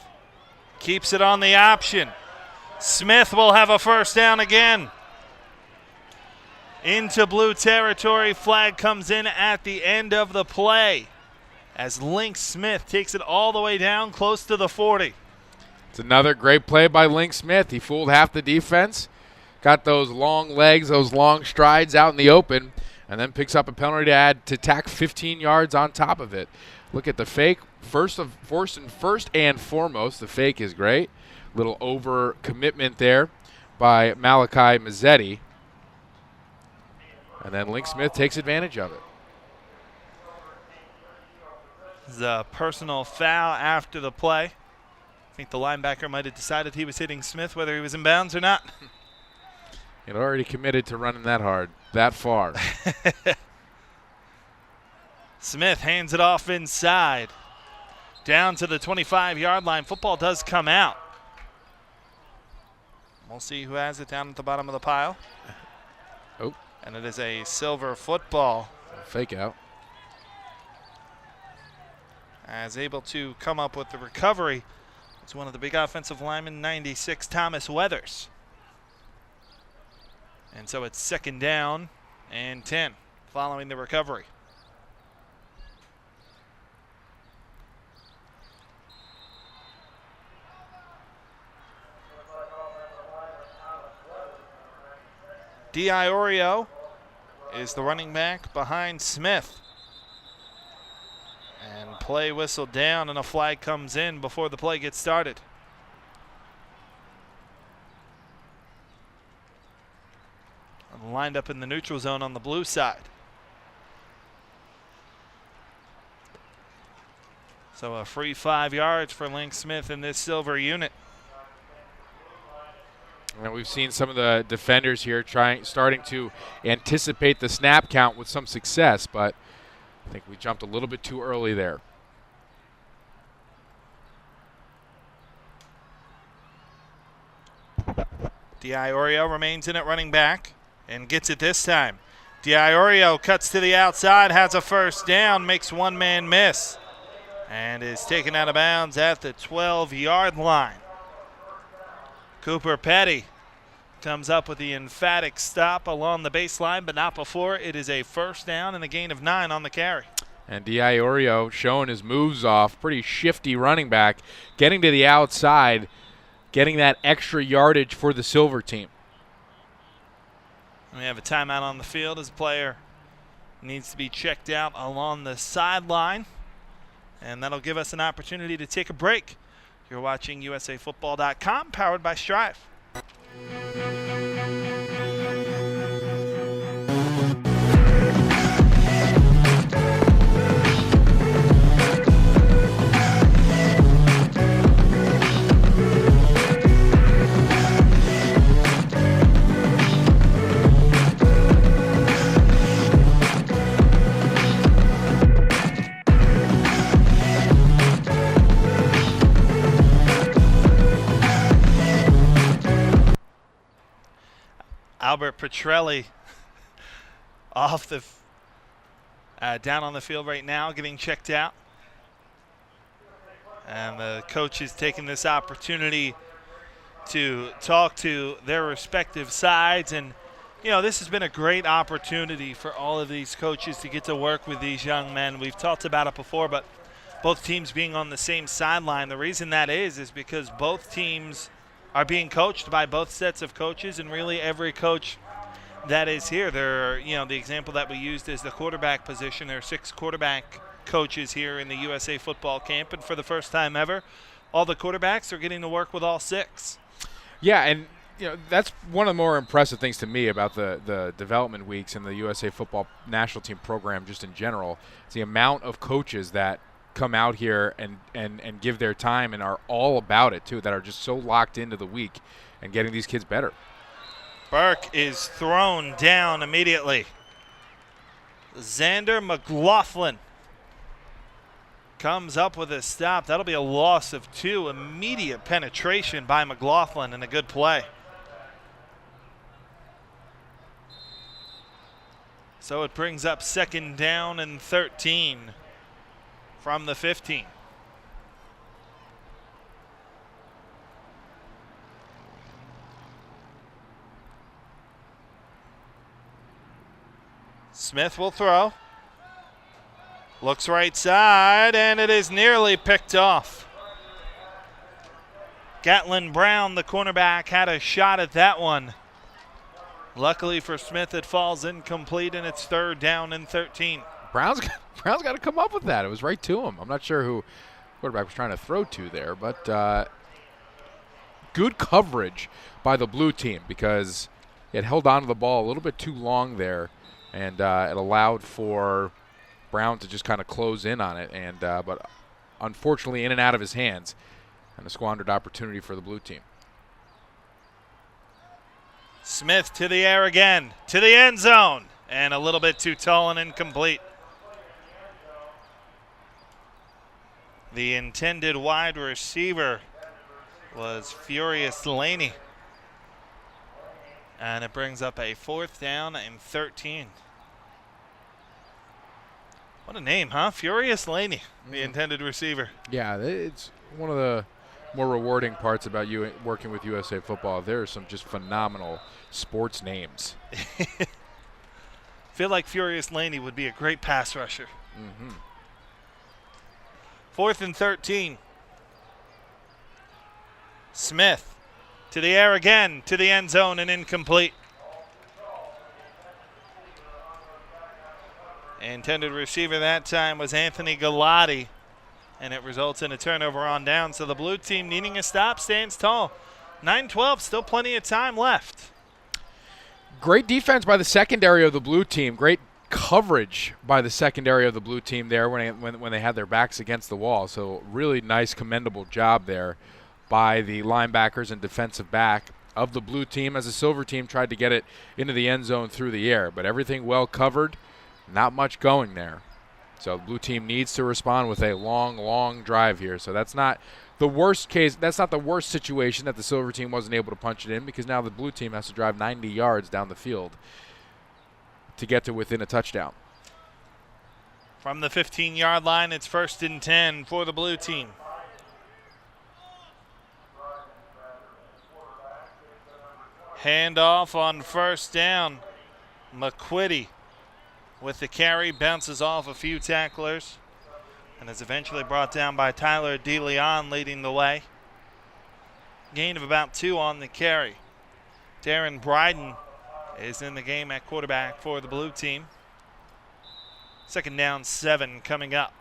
keeps it on the option. Smith will have a first down again. Into blue territory. Flag comes in at the end of the play as Link Smith takes it all the way down close to the 40. It's another great play by Link Smith. He fooled half the defense, got those long legs, those long strides out in the open, and then picks up a penalty to tack 15 yards on top of it. Look at the fake. First and foremost, the fake is great. Little over commitment there by Malachi Mazzetti. And then Link Smith takes advantage of it. The personal foul after the play. I think the linebacker might have decided he was hitting Smith whether he was in bounds or not. He'd already committed to running that hard, that far. Smith hands it off inside. Down to the 25-yard line. Football does come out. We'll see who has it down at the bottom of the pile. Oh. And it is a Silver football. Fake out. As able to come up with the recovery, it's one of the big offensive linemen, 96, Thomas Weathers. And so it's 2nd down and 10 following the recovery. D.I. Oreo is the running back behind Smith. And Play whistle down and a flag comes in before the play gets started. Lined up in the neutral zone on the blue side. So a free 5 yards for Link Smith in this silver unit. And we've seen some of the defenders here starting to anticipate the snap count with some success, but I think we jumped a little bit too early there. Diorio remains in at running back and gets it this time. Diorio cuts to the outside, has a first down, makes one man miss, and is taken out of bounds at the 12-yard line. Cooper Petty comes up with the emphatic stop along the baseline, but not before. It is a first down and a gain of 9 on the carry. And Diorio showing his moves off, pretty shifty running back, getting to the outside, getting that extra yardage for the silver team. We have a timeout on the field as a player needs to be checked out along the sideline, and that'll give us an opportunity to take a break. You're watching USAFootball.com, powered by Strive. Albert Petrelli off the down on the field right now, getting checked out. And the coach is taking this opportunity to talk to their respective sides. And, you know, this has been a great opportunity for all of these coaches to get to work with these young men. We've talked about it before, but both teams being on the same sideline, the reason that is because both teams are being coached by both sets of coaches, and really every coach that is here. There are, the example that we used is the quarterback position. There are 6 quarterback coaches here in the USA football camp, and for the first time ever, all the quarterbacks are getting to work with all 6. Yeah, and that's one of the more impressive things to me about the development weeks in the USA football national team program just in general. It's the amount of coaches that come out here and give their time and are all about it too, that are just so locked into the week and getting these kids better. Burke is thrown down immediately. Xander McLaughlin comes up with a stop. That'll be a loss of 2. Immediate penetration by McLaughlin and a good play. So it brings up 2nd down and 13 from the 15. Smith will throw. Looks right side, and it is nearly picked off. Gatlin Brown, the cornerback, had a shot at that one. Luckily for Smith, it falls incomplete, and it's 3rd down and 13. Brown's got to come up with that. It was right to him. I'm not sure who quarterback was trying to throw to there, but good coverage by the blue team because it held on to the ball a little bit too long there, and it allowed for Brown to just kind of close in on it, and but unfortunately in and out of his hands, and a squandered opportunity for the blue team. Smith to the air again, to the end zone, and a little bit too tall and incomplete. The intended wide receiver was Furious Laney. And it brings up a 4th down and 13. What a name, huh? Furious Laney, the intended receiver. Yeah, it's one of the more rewarding parts about you working with USA Football. There are some just phenomenal sports names. Feel like Furious Laney would be a great pass rusher. Mm-hmm. 4th and 13. Smith to the air again, to the end zone and incomplete. Intended receiver that time was Anthony Galati. and it results in a turnover on down. So the blue team, needing a stop, stands tall. 9-12, still plenty of time left. Great defense by the secondary of the blue team. Great coverage by the secondary of the blue team there when they had their backs against the wall. So really nice, commendable job there by the linebackers and defensive back of the blue team as the silver team tried to get it into the end zone through the air. But everything well covered, not much going there. So the blue team needs to respond with a long, long drive here. So that's not the worst case. That's not the worst situation that the silver team wasn't able to punch it in, because now the blue team has to drive 90 yards down the field to get to within a touchdown. From the 15-yard line, it's 1st and 10 for the blue team. Handoff on 1st down. McQuitty with the carry, bounces off a few tacklers, and is eventually brought down by Tyler DeLeon, leading the way. Gain of about 2 on the carry. Darren Bryden is in the game at quarterback for the blue team. 2nd down, 7 coming up.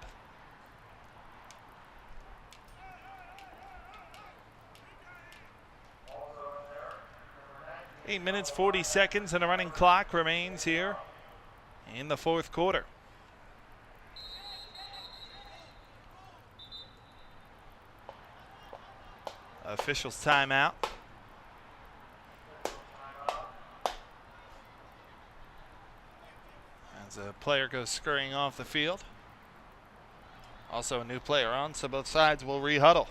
Eight minutes, 40 seconds, and a running clock remains here in the 4th quarter. Officials timeout. As a player goes scurrying off the field. Also a new player on, so both sides will re-huddle.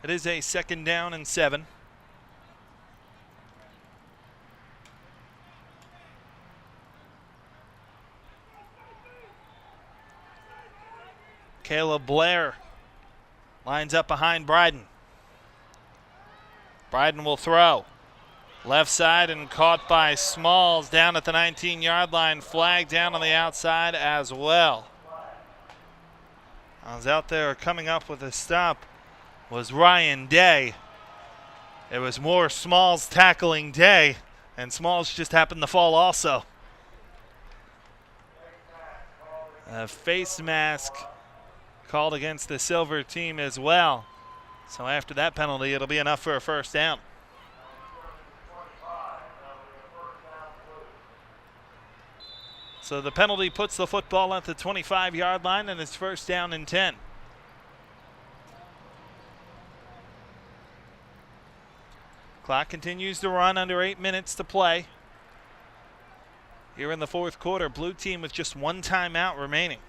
It is a 2nd down and 7. Caleb Blair lines up behind Bryden. Bryden will throw. Left side and caught by Smalls down at the 19-yard line. Flag down on the outside as well. I was out there coming up with a stop was Ryan Day. It was more Smalls tackling Day, and Smalls just happened to fall also. A face mask called against the silver team as well. So after that penalty, it'll be enough for a 1st down. So the penalty puts the football at the 25-yard line, and it's 1st down and 10. Clock continues to run, under 8 minutes to play. Here in the 4th quarter, blue team with just 1 timeout remaining.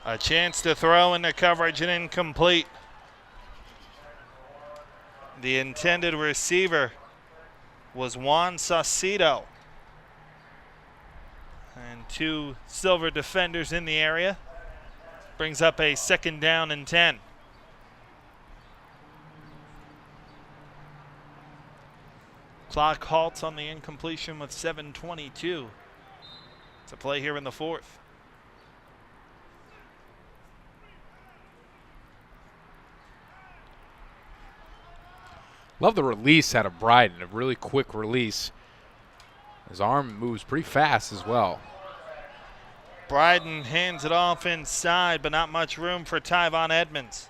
A chance to throw into coverage and incomplete. The intended receiver was Juan Saucedo. And 2 silver defenders in the area. Brings up a 2nd down and 10. Clock halts on the incompletion with 7:22 to play here in the 4th. Love the release out of Bryden, a really quick release. His arm moves pretty fast as well. Bryden hands it off inside, but not much room for Tyvon Edmonds.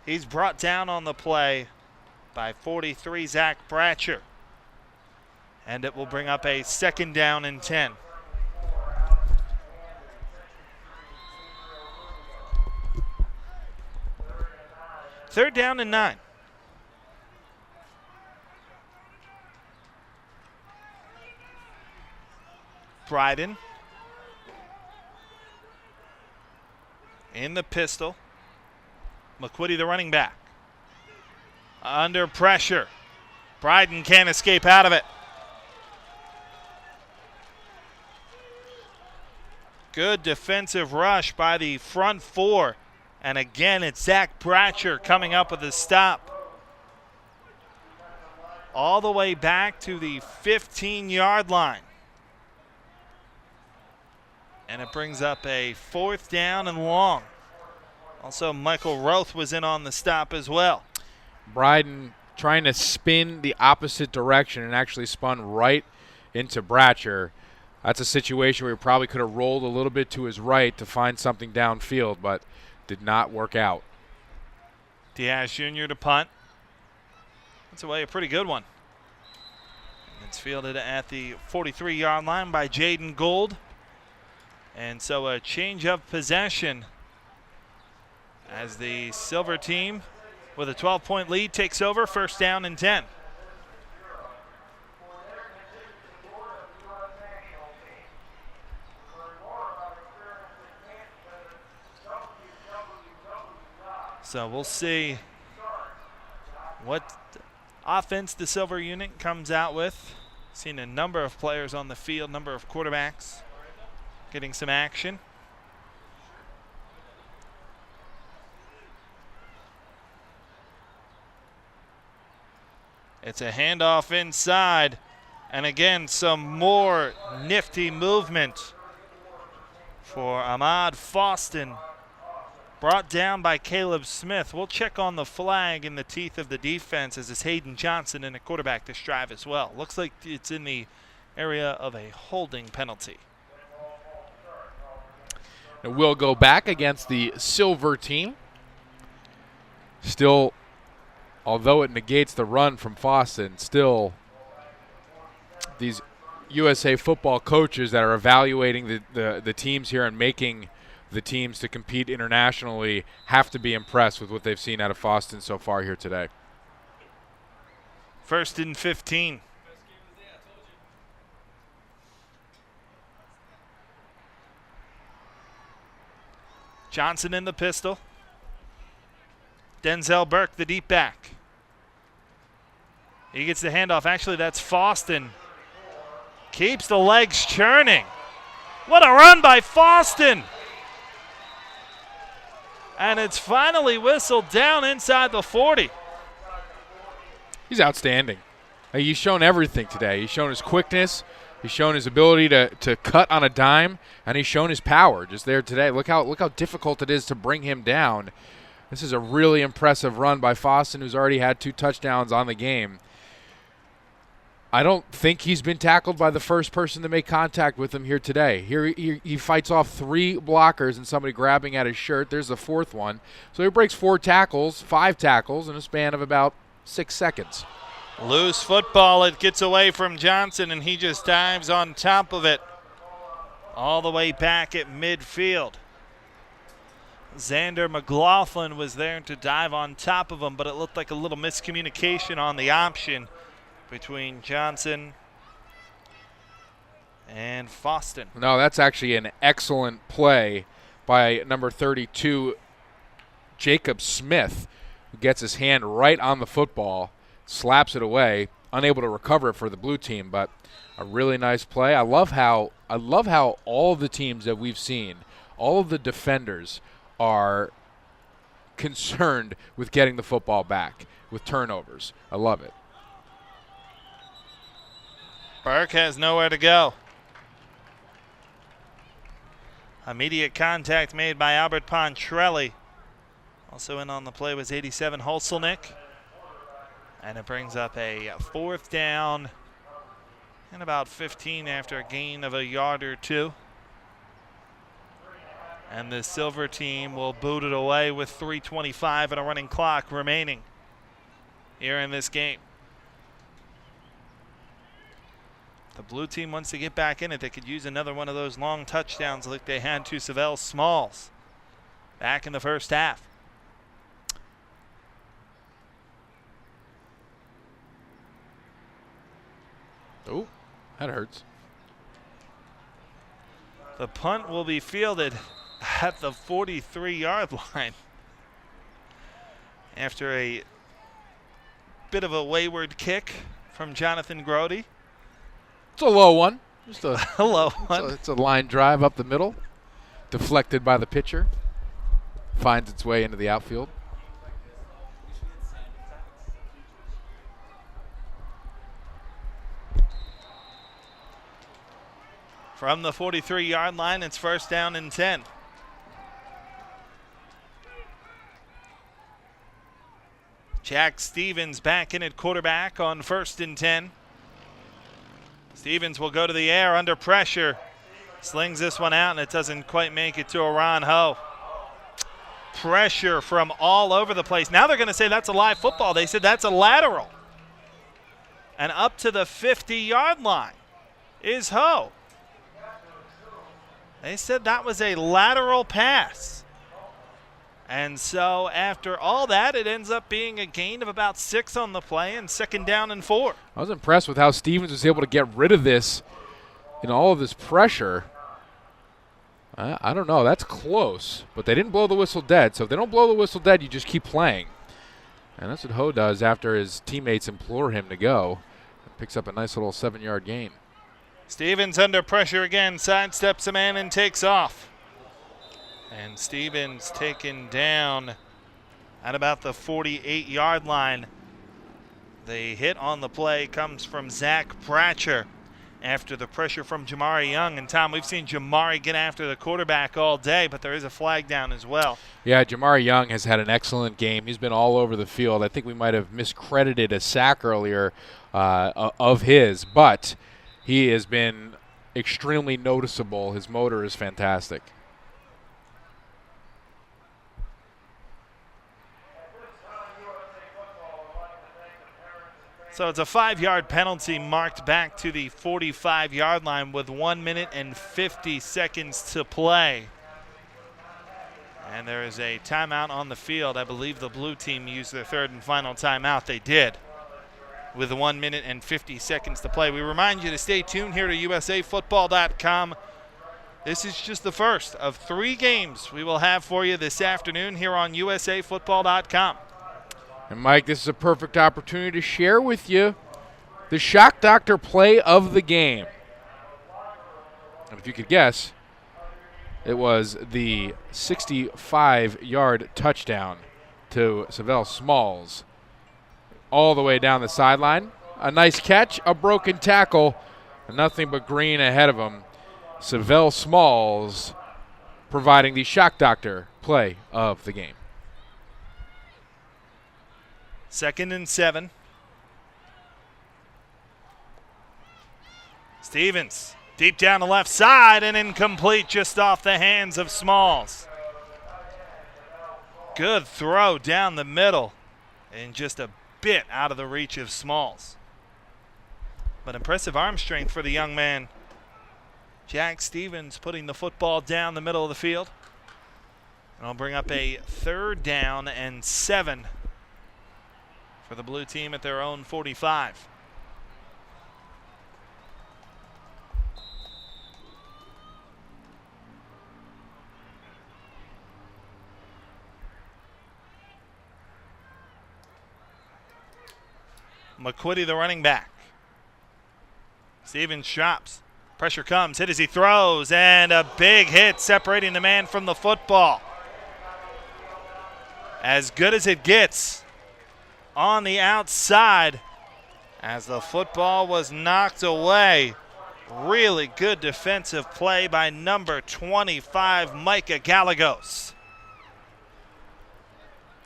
He's brought down on the play by 43, Zach Bratcher. And it will bring up a 2nd down and 10. Third down and 9. Bryden in the pistol. McQuitty, the running back. Under pressure. Bryden can't escape out of it. Good defensive rush by the front 4. And again, it's Zach Bratcher coming up with a stop. All the way back to the 15-yard line. And it brings up a 4th down and long. Also, Michael Roth was in on the stop as well. Bryden trying to spin the opposite direction and actually spun right into Bratcher. That's a situation where he probably could have rolled a little bit to his right to find something downfield, but did not work out. Diaz Jr. to punt. That's away a pretty good one. It's fielded at the 43-yard line by Jaden Gould. And so a change of possession as the Silver team with a 12-point lead takes over, 1st down and 10. So we'll see what offense the Silver unit comes out with. Seen a number of players on the field, number of quarterbacks getting some action. It's a handoff inside. And again, some more nifty movement for Ahmad Foston. Brought down by Caleb Smith. We'll check on the flag in the teeth of the defense as it's Hayden Johnson in a quarterback to strive as well. Looks like it's in the area of a holding penalty. It will go back against the Silver team. Still, although it negates the run from Foston, still these USA football coaches that are evaluating the teams here and making the teams to compete internationally have to be impressed with what they've seen out of Foston so far here today. 1st and 15. Johnson in the pistol. Denzel Burke, the deep back. He gets the handoff. Actually, that's Foston. Keeps the legs churning. What a run by Foston! And it's finally whistled down inside the 40. He's outstanding. He's shown everything today. He's shown his quickness. He's shown his ability to cut on a dime, and he's shown his power just there today. Look how difficult it is to bring him down. This is a really impressive run by Foston, who's already had 2 touchdowns on the game. I don't think he's been tackled by the first person to make contact with him here today. Here he fights off 3 blockers and somebody grabbing at his shirt. There's the 4th one. So he breaks 5 tackles in a span of about 6 seconds. Loose football. It gets away from Johnson, and he just dives on top of it all the way back at midfield. Xander McLaughlin was there to dive on top of him, but it looked like a little miscommunication on the option between Johnson and Foston. No, that's actually an excellent play by number 32, Jacob Smith, who gets his hand right on the football, slaps it away, unable to recover it for the blue team, but a really nice play. I love how all of the teams that we've seen, all of the defenders are concerned with getting the football back with turnovers. I love it. Burke has nowhere to go. Immediate contact made by Albert Pontrelli. Also in on the play was 87 Hulselnick. And it brings up a 4th down and about 15 after a gain of a yard or 2. And the Silver team will boot it away with 3:25 and a running clock remaining here in this game. The blue team wants to get back in it. They could use another one of those long touchdowns like they had to Savell Smalls back in the first half. Oh, that hurts. The punt will be fielded at the 43-yard line after a bit of a wayward kick from Jonathan Grody. It's a low one. Just a low one. It's a line drive up the middle, deflected by the pitcher. Finds its way into the outfield. From the 43-yard line, it's 1st down and 10. Jack Stevens back in at quarterback on 1st and 10. Stevens will go to the air under pressure. Slings this one out, and it doesn't quite make it to Ron Ho. Pressure from all over the place. Now they're going to say that's a live football. They said that's a lateral. And up to the 50-yard line is Ho. They said that was a lateral pass. And so after all that, it ends up being a gain of about 6 on the play and 2nd down and 4. I was impressed with how Stevens was able to get rid of this in all of this pressure. I don't know. That's close. But they didn't blow the whistle dead. So if they don't blow the whistle dead, you just keep playing. And that's what Ho does after his teammates implore him to go. Picks up a nice little 7-yard gain. Stevens under pressure again. Sidesteps a man and takes off. And Stevens taken down at about the 48-yard line. The hit on the play comes from Zach Pratcher after the pressure from Jamari Young. And, Tom, we've seen Jamari get after the quarterback all day, but there is a flag down as well. Yeah, Jamari Young has had an excellent game. He's been all over the field. I think we might have miscredited a sack earlier of his, but he has been extremely noticeable. His motor is fantastic. So it's a 5-yard penalty marked back to the 45-yard line with 1 minute and 50 seconds to play. And there is a timeout on the field. I believe the blue team used their 3rd and final timeout. They did, with 1 minute and 50 seconds to play. We remind you to stay tuned here to USAFootball.com. This is just the first of 3 games we will have for you this afternoon here on USAFootball.com. And, Mike, this is a perfect opportunity to share with you the Shock Doctor play of the game. And if you could guess, it was the 65-yard touchdown to Savell Smalls all the way down the sideline. A nice catch, a broken tackle, and nothing but green ahead of him. Savell Smalls providing the Shock Doctor play of the game. 2nd and 7. Stevens deep down the left side and incomplete, just off the hands of Smalls. Good throw down the middle and just a bit out of the reach of Smalls. But impressive arm strength for the young man. Jack Stevens putting the football down the middle of the field. And I'll bring up a 3rd down and 7 for the blue team at their own 45. McQuitty, the running back. Stevens drops. Pressure comes. Hit as he throws. And a big hit separating the man from the football. As good as it gets on the outside as the football was knocked away. Really good defensive play by number 25, Micah Gallegos.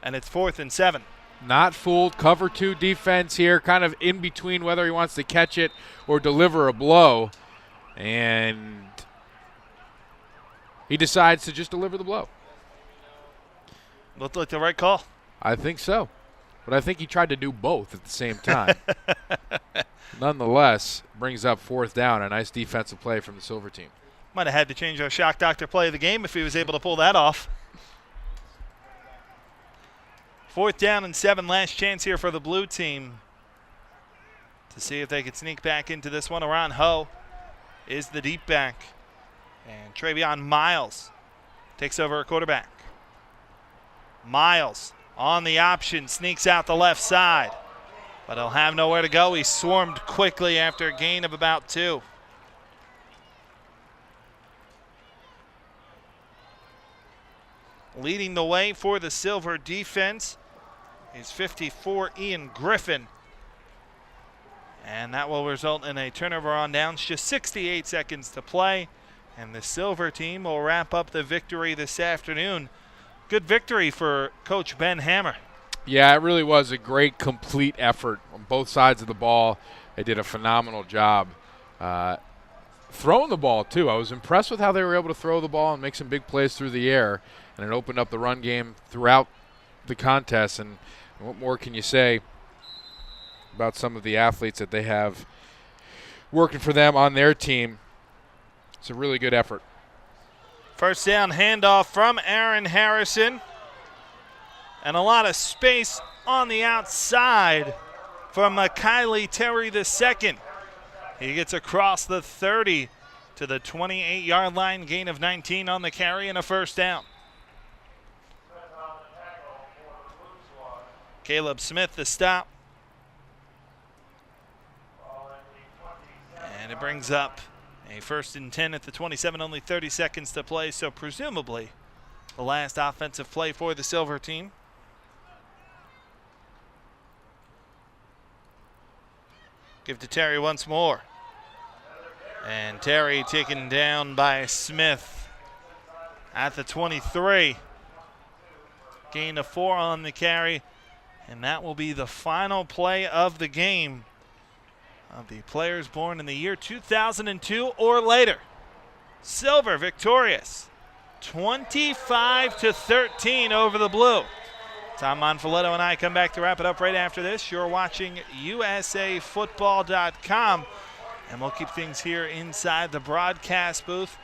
And it's 4th and 7. Not fooled. Cover 2 defense here, kind of in between whether he wants to catch it or deliver a blow. And he decides to just deliver the blow. Looked like the right call. I think so. But I think he tried to do both at the same time. Nonetheless, brings up 4th down. A nice defensive play from the Silver team. Might have had to change our Shock Doctor play of the game if he was able to pull that off. 4th down and 7. Last chance here for the blue team to see if they could sneak back into this one. Ron Ho is the deep back. And Travion Miles takes over at quarterback. Miles on the option, sneaks out the left side. But he'll have nowhere to go. He swarmed quickly after a gain of about 2. Leading the way for the Silver defense is 54, Ian Griffin. And that will result in a turnover on downs. Just 68 seconds to play. And the Silver team will wrap up the victory this afternoon. Good victory for Coach Ben Hammer. Yeah, it really was a great, complete effort on both sides of the ball. They did a phenomenal job throwing the ball, too. I was impressed with how they were able to throw the ball and make some big plays through the air, and it opened up the run game throughout the contest. And what more can you say about some of the athletes that they have working for them on their team? It's a really good effort. First down handoff from Aaron Harrison. And a lot of space on the outside from Kylie Terry II. He gets across the 30 to the 28-yard line, gain of 19 on the carry and a first down. Caleb Smith the stop. And it brings up a 1st and 10 at the 27, only 30 seconds to play, so presumably the last offensive play for the Silver team. Give to Terry once more. And Terry taken down by Smith at the 23. Gain of 4 on the carry. And that will be the final play of the game of the players born in the year 2002 or later. Silver victorious, 25-13 over the Blue. Tom Monfiletto and I come back to wrap it up right after this. You're watching USAFootball.com, and we'll keep things here inside the broadcast booth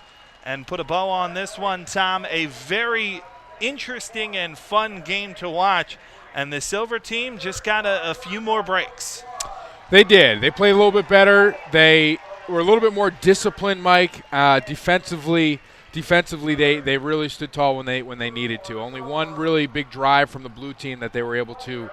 and put a bow on this one, Tom. A very interesting and fun game to watch, and the Silver team just got a few more breaks. They did. They played a little bit better. They were a little bit more disciplined, Mike. Defensively, they really stood tall when they needed to. Only one really big drive from the Blue team that they were able to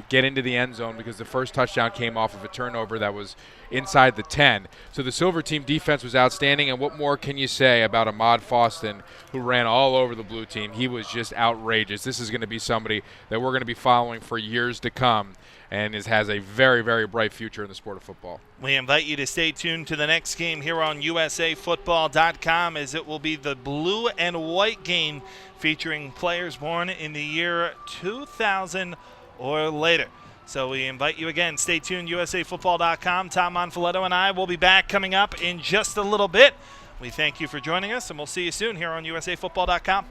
get into the end zone, because the first touchdown came off of a turnover that was inside the 10. So the Silver team defense was outstanding, and what more can you say about Ahmad Foston, who ran all over the Blue team? He was just outrageous. This is going to be somebody that we're going to be following for years to come, and has a very, very bright future in the sport of football. We invite you to stay tuned to the next game here on USAFootball.com, as it will be the blue and white game featuring players born in the year 2000 or later. So we invite you again, stay tuned, USAFootball.com. Tom Monfiletto and I will be back coming up in just a little bit. We thank you for joining us, and we'll see you soon here on USAFootball.com.